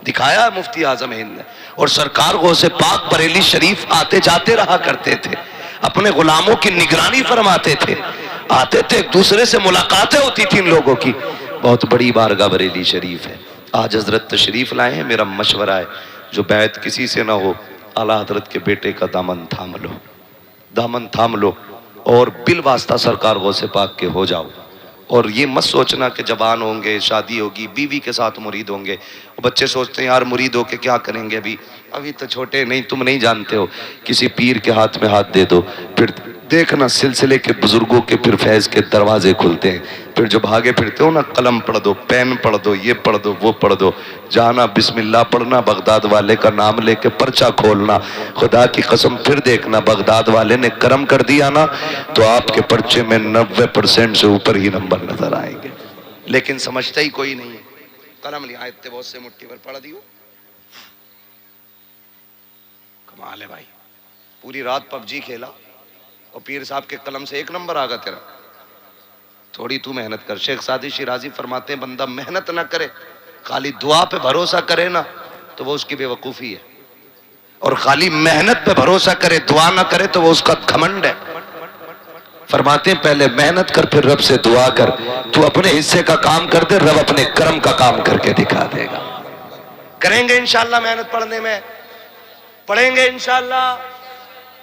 دکھایا ہے مفتی اعظم ہند نے. اور سرکار غوث پاک بریلی شریف آتے جاتے رہا کرتے تھے. اپنے غلاموں کی نگرانی فرماتے تھے. آتے تھے ایک دوسرے سے ملاقاتیں ہوتی تھی ان لوگوں کی. بہت بڑی بارگاہ بریلی شریف ہے. آج حضرت تشریف لائے ہیں. میرا مشورہ ہے جو بیعت کسی سے نہ ہو اعلیٰ حضرت کے بیٹے کا دامن تھام لو. دامن تھام لو اور بالواسطہ سرکار غوث پاک کے ہو جاؤ. اور یہ مت سوچنا کہ جوان ہوں گے شادی ہوگی بیوی کے ساتھ مرید ہوں گے. بچے سوچتے ہیں یار مرید ہو کے کیا کریں گے ابھی تو چھوٹے نہیں تم نہیں جانتے ہو. کسی پیر کے ہاتھ میں ہاتھ دے دو پھر دیکھنا سلسلے کے بزرگوں کے پھر فیض کے دروازے کھلتے ہیں. پھر جو بھاگے پھرتے ہو نا قلم پڑھ دو پین پڑھ دو یہ پڑھ دو وہ پڑھ دو. جانا بسم اللہ پڑھنا بغداد والے کا نام لے کے پرچہ کھولنا. خدا کی قسم پھر دیکھنا بغداد والے نے کرم کر دیا نا تو آپ کے پرچے میں 90% سے اوپر ہی نمبر نظر آئیں گے. لیکن سمجھتا ہی کوئی نہیں ہے. قلم لیا اتنے بہت سے مٹھی پر پڑھ دیو. کمال ہے بھائی. پوری رات پب جی کھیلا اور پیر صاحب کے قلم سے 1 نمبر آگا تیرا. تھوڑی تو محنت کر. شیخ سعدی شیرازی فرماتے ہیں بندہ محنت نہ کرے خالی دعا پہ بھروسہ کرے نا تو وہ اس کی بے وقوفی ہے. اور خالی محنت پہ بھروسہ کرے دعا نہ کرے تو وہ اس کا گھمنڈ ہے. فرماتے ہیں پہلے محنت کر پھر رب سے دعا کر. تو اپنے حصے کا کام کر دے رب اپنے کرم کا کام کر کے دکھا دے گا. کریں گے انشاءاللہ محنت پڑھنے میں پڑھیں گے انشاءاللہ.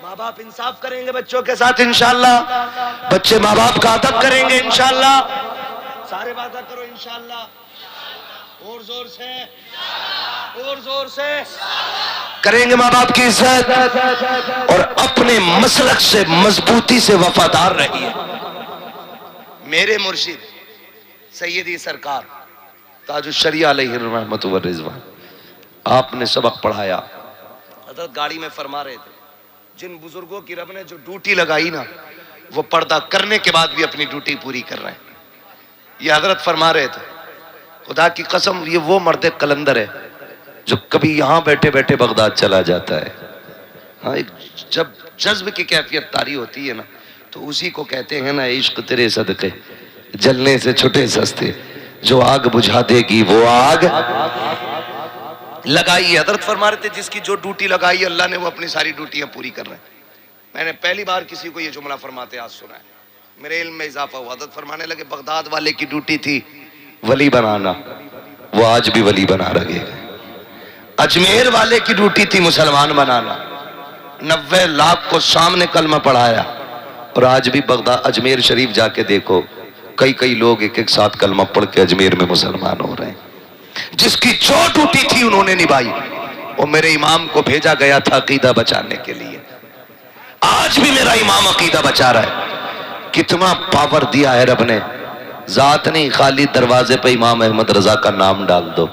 ماں باپ انصاف کریں گے بچوں کے ساتھ انشاءاللہ. بچے ماں باپ کا ادب کریں گے انشاءاللہ. سارے وعدہ کرو انشاءاللہ. اور زور سے کریں گے ماں باپ کی عزت اور اپنے مسلک سے مضبوطی سے وفادار رہیے. میرے مرشد سیدی سرکار تاج الشریعہ علیہ الرحمت والرضوان آپ نے سبق پڑھایا. حضرت گاڑی میں فرما رہے تھے جن بزرگوں کی رب نے جو ڈیوٹی لگائی نا وہ پردہ کرنے کے بعد بھی اپنی ڈیوٹی پوری کر رہے ہیں. یہ حضرت فرما رہے تھے خدا کی قسم یہ وہ مرد قلندر ہے جو کبھی یہاں بیٹھے بیٹھے بغداد چلا جاتا ہے. ہاں ایک جب جذب کی کیفیت طاری ہوتی ہے نا تو اسی کو کہتے ہیں نا عشق تیرے صدقے جلنے سے چھٹے سستے. جو آگ بجھا دے گی وہ آگ لگائی. حضرت فرما رہے تھے جس کی جو ڈیوٹی لگائی اللہ نے وہ اپنی ساری ڈیوٹیاں پوری کر رہے ہیں. میں نے پہلی بار کسی کو یہ جملہ فرماتے آج سنا ہے. میرے علم میں اضافہ ہوا. حضرت فرمانے لگے بغداد والے کی ڈیوٹی تھی ولی بنانا وہ آج بھی ولی بنا رہے. اجمیر والے کی ڈیوٹی تھی مسلمان بنانا 90 لاکھ کو سامنے کلمہ پڑھایا. اور آج بھی بغداد اجمیر شریف جا کے دیکھو کئی لوگ ایک ساتھ کلمہ پڑھ کے اجمیر میں مسلمان ہو رہے ہیں. جس کی جو ڈیوٹی تھی انہوں نے نبھائی. اور میرے امام کو بھیجا گیا تھا عقیدہ بچانے کے لیے. آج بھی میرا امام عقیدہ بچا رہا ہے. کتنا پاور دیا ہے رب نے. ذات نہیں خالی دروازے پہ امام احمد رضا کا نام ڈال دو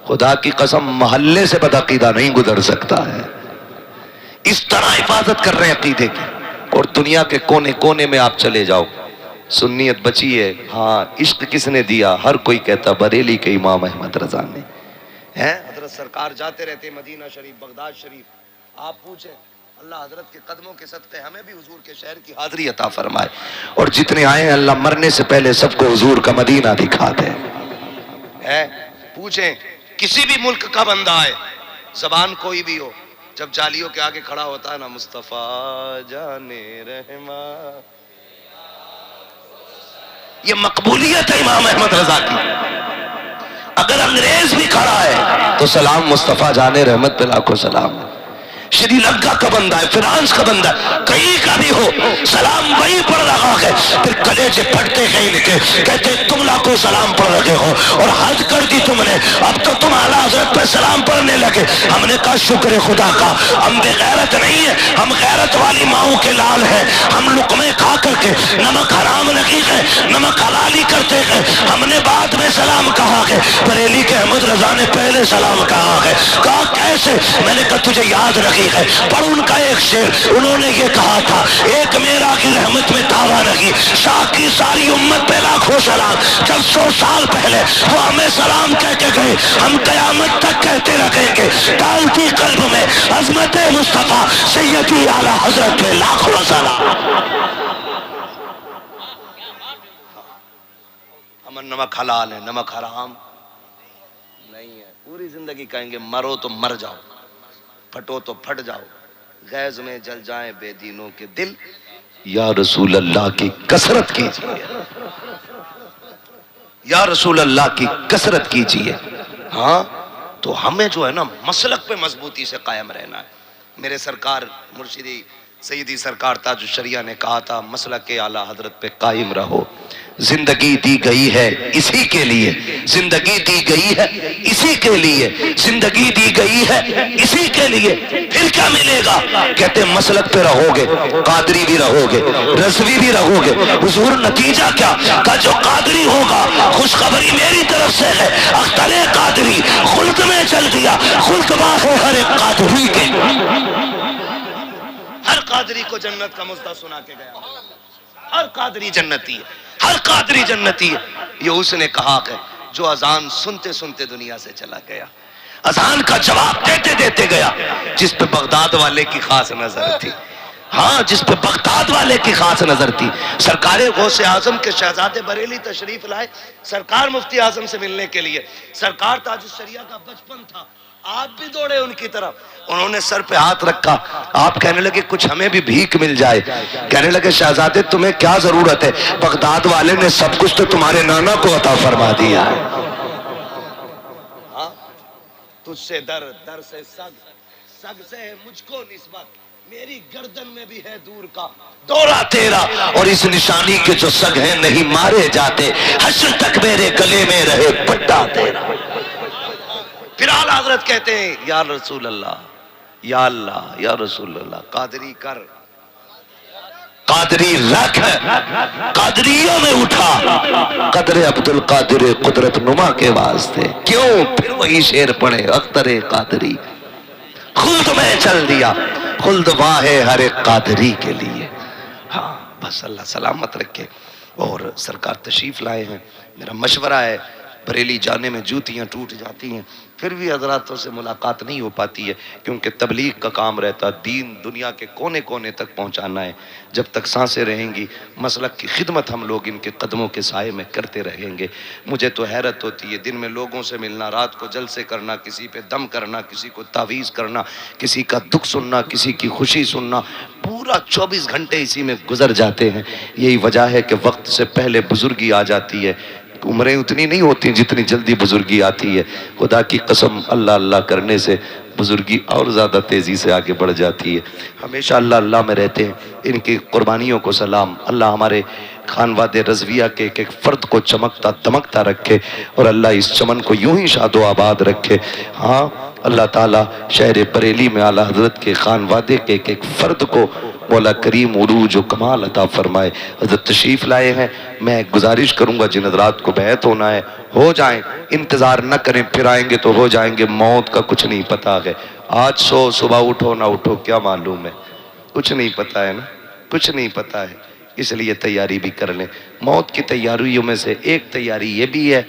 خدا کی قسم محلے سے بدعقیدہ نہیں گزر سکتا ہے. اس طرح حفاظت کر رہے ہیں عقیدے کی. اور دنیا کے کونے کونے میں آپ چلے جاؤ سنیت بچی ہے. ہاں عشق کس نے دیا ہر کوئی کہتا بریلی کے امام احمد رضا نے. حضرت سرکار جاتے رہتے مدینہ شریف بغداد شریف. آپ پوچھیں اللہ حضرت کے قدموں کے صدقے ہمیں بھی حضور کے شہر کی حاضری عطا فرمائے. اور جتنے آئے ہیں اللہ مرنے سے پہلے سب کو حضور کا مدینہ دکھا دے. پوچھیں کسی بھی ملک کا بندہ آئے زبان کوئی بھی ہو جب جالیوں کے آگے کھڑا ہوتا ہے نا مصطفیٰ جانے رحماں، یہ مقبولیت ہے امام احمد رضا کی. اگر انگریز بھی کھڑا ہے تو سلام مصطفیٰ جانے رحمت پہ لاکھوں سلام. شری لنکا کا بندہ ہے، فرانس کا بندہ ہے، کہیں کا بھی ہو سلام وہی پڑھ رہا ہے. پھر کلیجے پھٹتے ہیں ان کے، کہتے تم لاکھوں سلام پڑھ رہے ہو اور حد کر دی تم نے، اب تو تم اعلیٰ حضرت پہ سلام پڑھنے لگے. ہم نے کہا شکر خدا کا، ہم بے غیرت نہیں ہیں، ہم غیرت والی ماؤں کے لال ہیں. ہم لقمے کھا کر کے نمک حرام نہیں ہے، نمک حلالی کرتے ہیں. ہم نے بعد میں سلام کہا ہے، بریلی کے احمد رضا نے پہلے سلام کہا ہے. کہا کیسے؟ میں نے کہا تجھے یاد رکھی ہے، پڑھ ان کا ایک شعر. انہوں نے یہ کہا تھا، ایک میرا کی رحمت میں دعویٰ نہیں، شاہ کی ساری امت پہ لاکھوں سلام. جب 100 سال پہلے وہ ہمیں سلام کہہ کے گئے، ہم قیامت تک کہتے رہیں گے. ڈالتی قلب میں عظمت مصطفیٰ سیدی اعلیٰ حضرت پہ لاکھوں سلام. ہم نمک حلال ہے، نمک حرام نہیں ہے. پوری زندگی کہیں گے مرو تو مر جاؤ، پھٹو تو پھٹ جاؤ، غیظ میں جل جائیں بے دینوں کے دل، یا رسول اللہ کی کثرت کیجئے، یا رسول اللہ کی کثرت کیجئے. ہاں تو ہمیں جو ہے نا مسلک پہ مضبوطی سے قائم رہنا ہے. میرے سرکار مرشدی سیدی سرکار تاج الشریعہ نے کہا تھا مسلک اعلیٰ حضرت پہ قائم رہو. زندگی دی گئی ہے اسی کے لیے، زندگی دی گئی ہے اسی کے لیے، زندگی دی گئی ہے اسی کے لیے. پھر کیا ملے گا؟ کہتے مسلک پہ رہو گے، قادری بھی رہو گے، رضوی بھی رہو گے. حضور نتیجہ کیا؟ کہ جو قادری ہوگا خوشخبری میری طرف سے ہے، اختر قادری خلد میں چل گیا. خلد باہ ہے ہر ایک قادری کے، ہر قادری کو جنت کا مژدہ سنا کے گیا. ہر قادری جنتی ہے، ہر قادری جنتی ہے. یہ اس نے کہا کہ جو اذان سنتے سنتے دنیا سے چلا گیا، اذان کا جواب دیتے دیتے گیا، جس پہ بغداد والے کی خاص نظر تھی. ہاں جس پہ بغداد والے کی خاص نظر تھی. سرکار غوث اعظم کے شہزادے بریلی تشریف لائے سرکار مفتی اعظم سے ملنے کے لیے. سرکار تاج الشریعہ کا بچپن تھا، آپ بھی دوڑے ان کی طرف. انہوں نے سر پہ ہاتھ رکھا، آپ کہنے لگے کچھ ہمیں بھی بھیک مل جائے. کہنے لگے شہزادے تمہیں کیا ضرورت ہے، بغداد والے نے سب کچھ تو تمہارے نانا کو عطا فرما دیا ہے. تجھ سے در، در سے سگ، سگ سے ہے مجھ کو نسبت، میری گردن میں بھی ہے دور کا دورہ تیرا، اور اس نشانی کے جو سگ ہیں نہیں مارے جاتے، حشر تک میرے گلے میں رہے پٹا تیرا. پھر اعلیٰ حضرت کہتے ہیں یا رسول اللہ، یا اللہ، یا رسول اللہ، قادری کر، قادری رکھ، قادریوں میں اٹھا، قدر عبد القادر قدرت نما کے واسطے. کیوں؟ پھر وہی شعر پڑھے، اختر قادری خلد میں چل دیا، خلد واہ ہے ہر ایک قادری کے لیے. ہاں بس اللہ سلامت رکھے. اور سرکار تشریف لائے ہیں. میرا مشورہ ہے بریلی جانے میں جوتیاں ٹوٹ جاتی ہیں، پھر بھی حضراتوں سے ملاقات نہیں ہو پاتی ہے، کیونکہ تبلیغ کا کام رہتا، دین دنیا کے کونے کونے تک پہنچانا ہے. جب تک سانسیں رہیں گی مسلک کی خدمت ہم لوگ ان کے قدموں کے سائے میں کرتے رہیں گے. مجھے تو حیرت ہوتی ہے، دن میں لوگوں سے ملنا، رات کو جلسے کرنا، کسی پہ دم کرنا، کسی کو تعویذ کرنا، کسی کا دکھ سننا، کسی کی خوشی سننا، پورا 24 گھنٹے اسی میں گزر جاتے ہیں. یہی وجہ ہے کہ وقت سے پہلے بزرگی آ جاتی ہے. عمریں اتنی نہیں ہوتی جتنی جلدی بزرگی آتی ہے. خدا کی قسم اللہ اللہ کرنے سے بزرگی اور زیادہ تیزی سے آگے بڑھ جاتی ہے. ہمیشہ اللہ اللہ میں رہتے ہیں. ان کی قربانیوں کو سلام. اللہ ہمارے خانواد رضویہ کے ایک ایک فرد کو چمکتا دمکتا رکھے، اور اللہ اس چمن کو یوں ہی شاد و آباد رکھے. ہاں اللہ تعالیٰ شہر بریلی میں اعلیٰ حضرت کے خانوادے کے ایک ایک فرد کو مولا کریم عروج و کمال عطا فرمائے. حضرت تشریف لائے ہیں. میں گزارش کروں گا جن حضرات کو بیعت ہونا ہے ہو جائیں، انتظار نہ کریں، پھر آئیں گے تو ہو جائیں گے. موت کا کچھ نہیں پتا ہے. آج سو صبح اٹھو نہ اٹھو کیا معلوم ہے، کچھ نہیں پتا ہے نا، کچھ نہیں پتا ہے. اس لیے تیاری بھی کر لیں. موت کی تیاریوں میں سے ایک تیاری یہ بھی ہے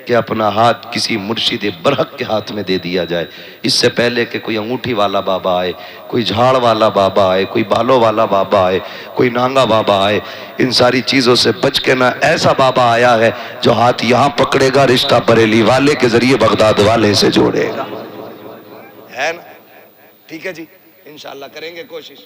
کہ اپنا ہاتھ کسی مرشد برحق کے ہاتھ میں دے دیا جائے. اس سے پہلے کہ کوئی انگوٹھی والا بابا آئے، کوئی جھاڑ والا بابا آئے، کوئی بالوں والا بابا آئے، کوئی نانگا بابا آئے، ان ساری چیزوں سے بچ کے نہ ایسا بابا آیا ہے جو ہاتھ یہاں پکڑے گا، رشتہ بریلی والے کے ذریعے بغداد والے سے جوڑے گا. ہے نا؟ ٹھیک ہے جی. انشاءاللہ کریں گے کوشش،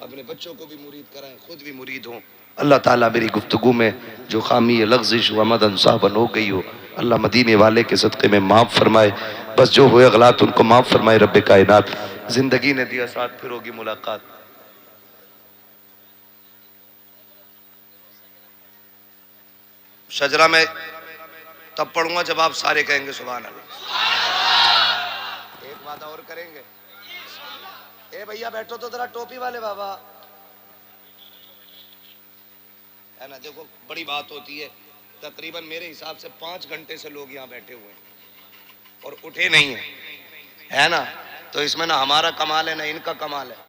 اپنے بچوں کو بھی مرید کرائیں، خود بھی مرید ہوں۔ اللہ تعالیٰ میری گفتگو میں جو خامی لغزش و مدن صاحبن ہو گئی ہو، اللہ مدینے والے کے صدقے میں معاف فرمائے، بس جو ہوئے غلط ان کو معاف فرمائے رب کائنات۔ زندگی نے دیا ساتھ، پھر ہوگی ملاقات۔ شجرہ میں تب پڑھوں گا جب آپ سارے کہیں گے سبحان اللہ۔ ایک وعدہ اور کریں گے، اے بھیا بیٹھو تو ذرا ٹوپی والے بابا، ہے نا؟ دیکھو بڑی بات ہوتی ہے، تقریباً میرے حساب سے 5 گھنٹے سے لوگ یہاں بیٹھے ہوئے ہیں اور اٹھے نہیں ہیں، ہے نا؟ تو اس میں نہ ہمارا کمال ہے نہ ان کا کمال ہے۔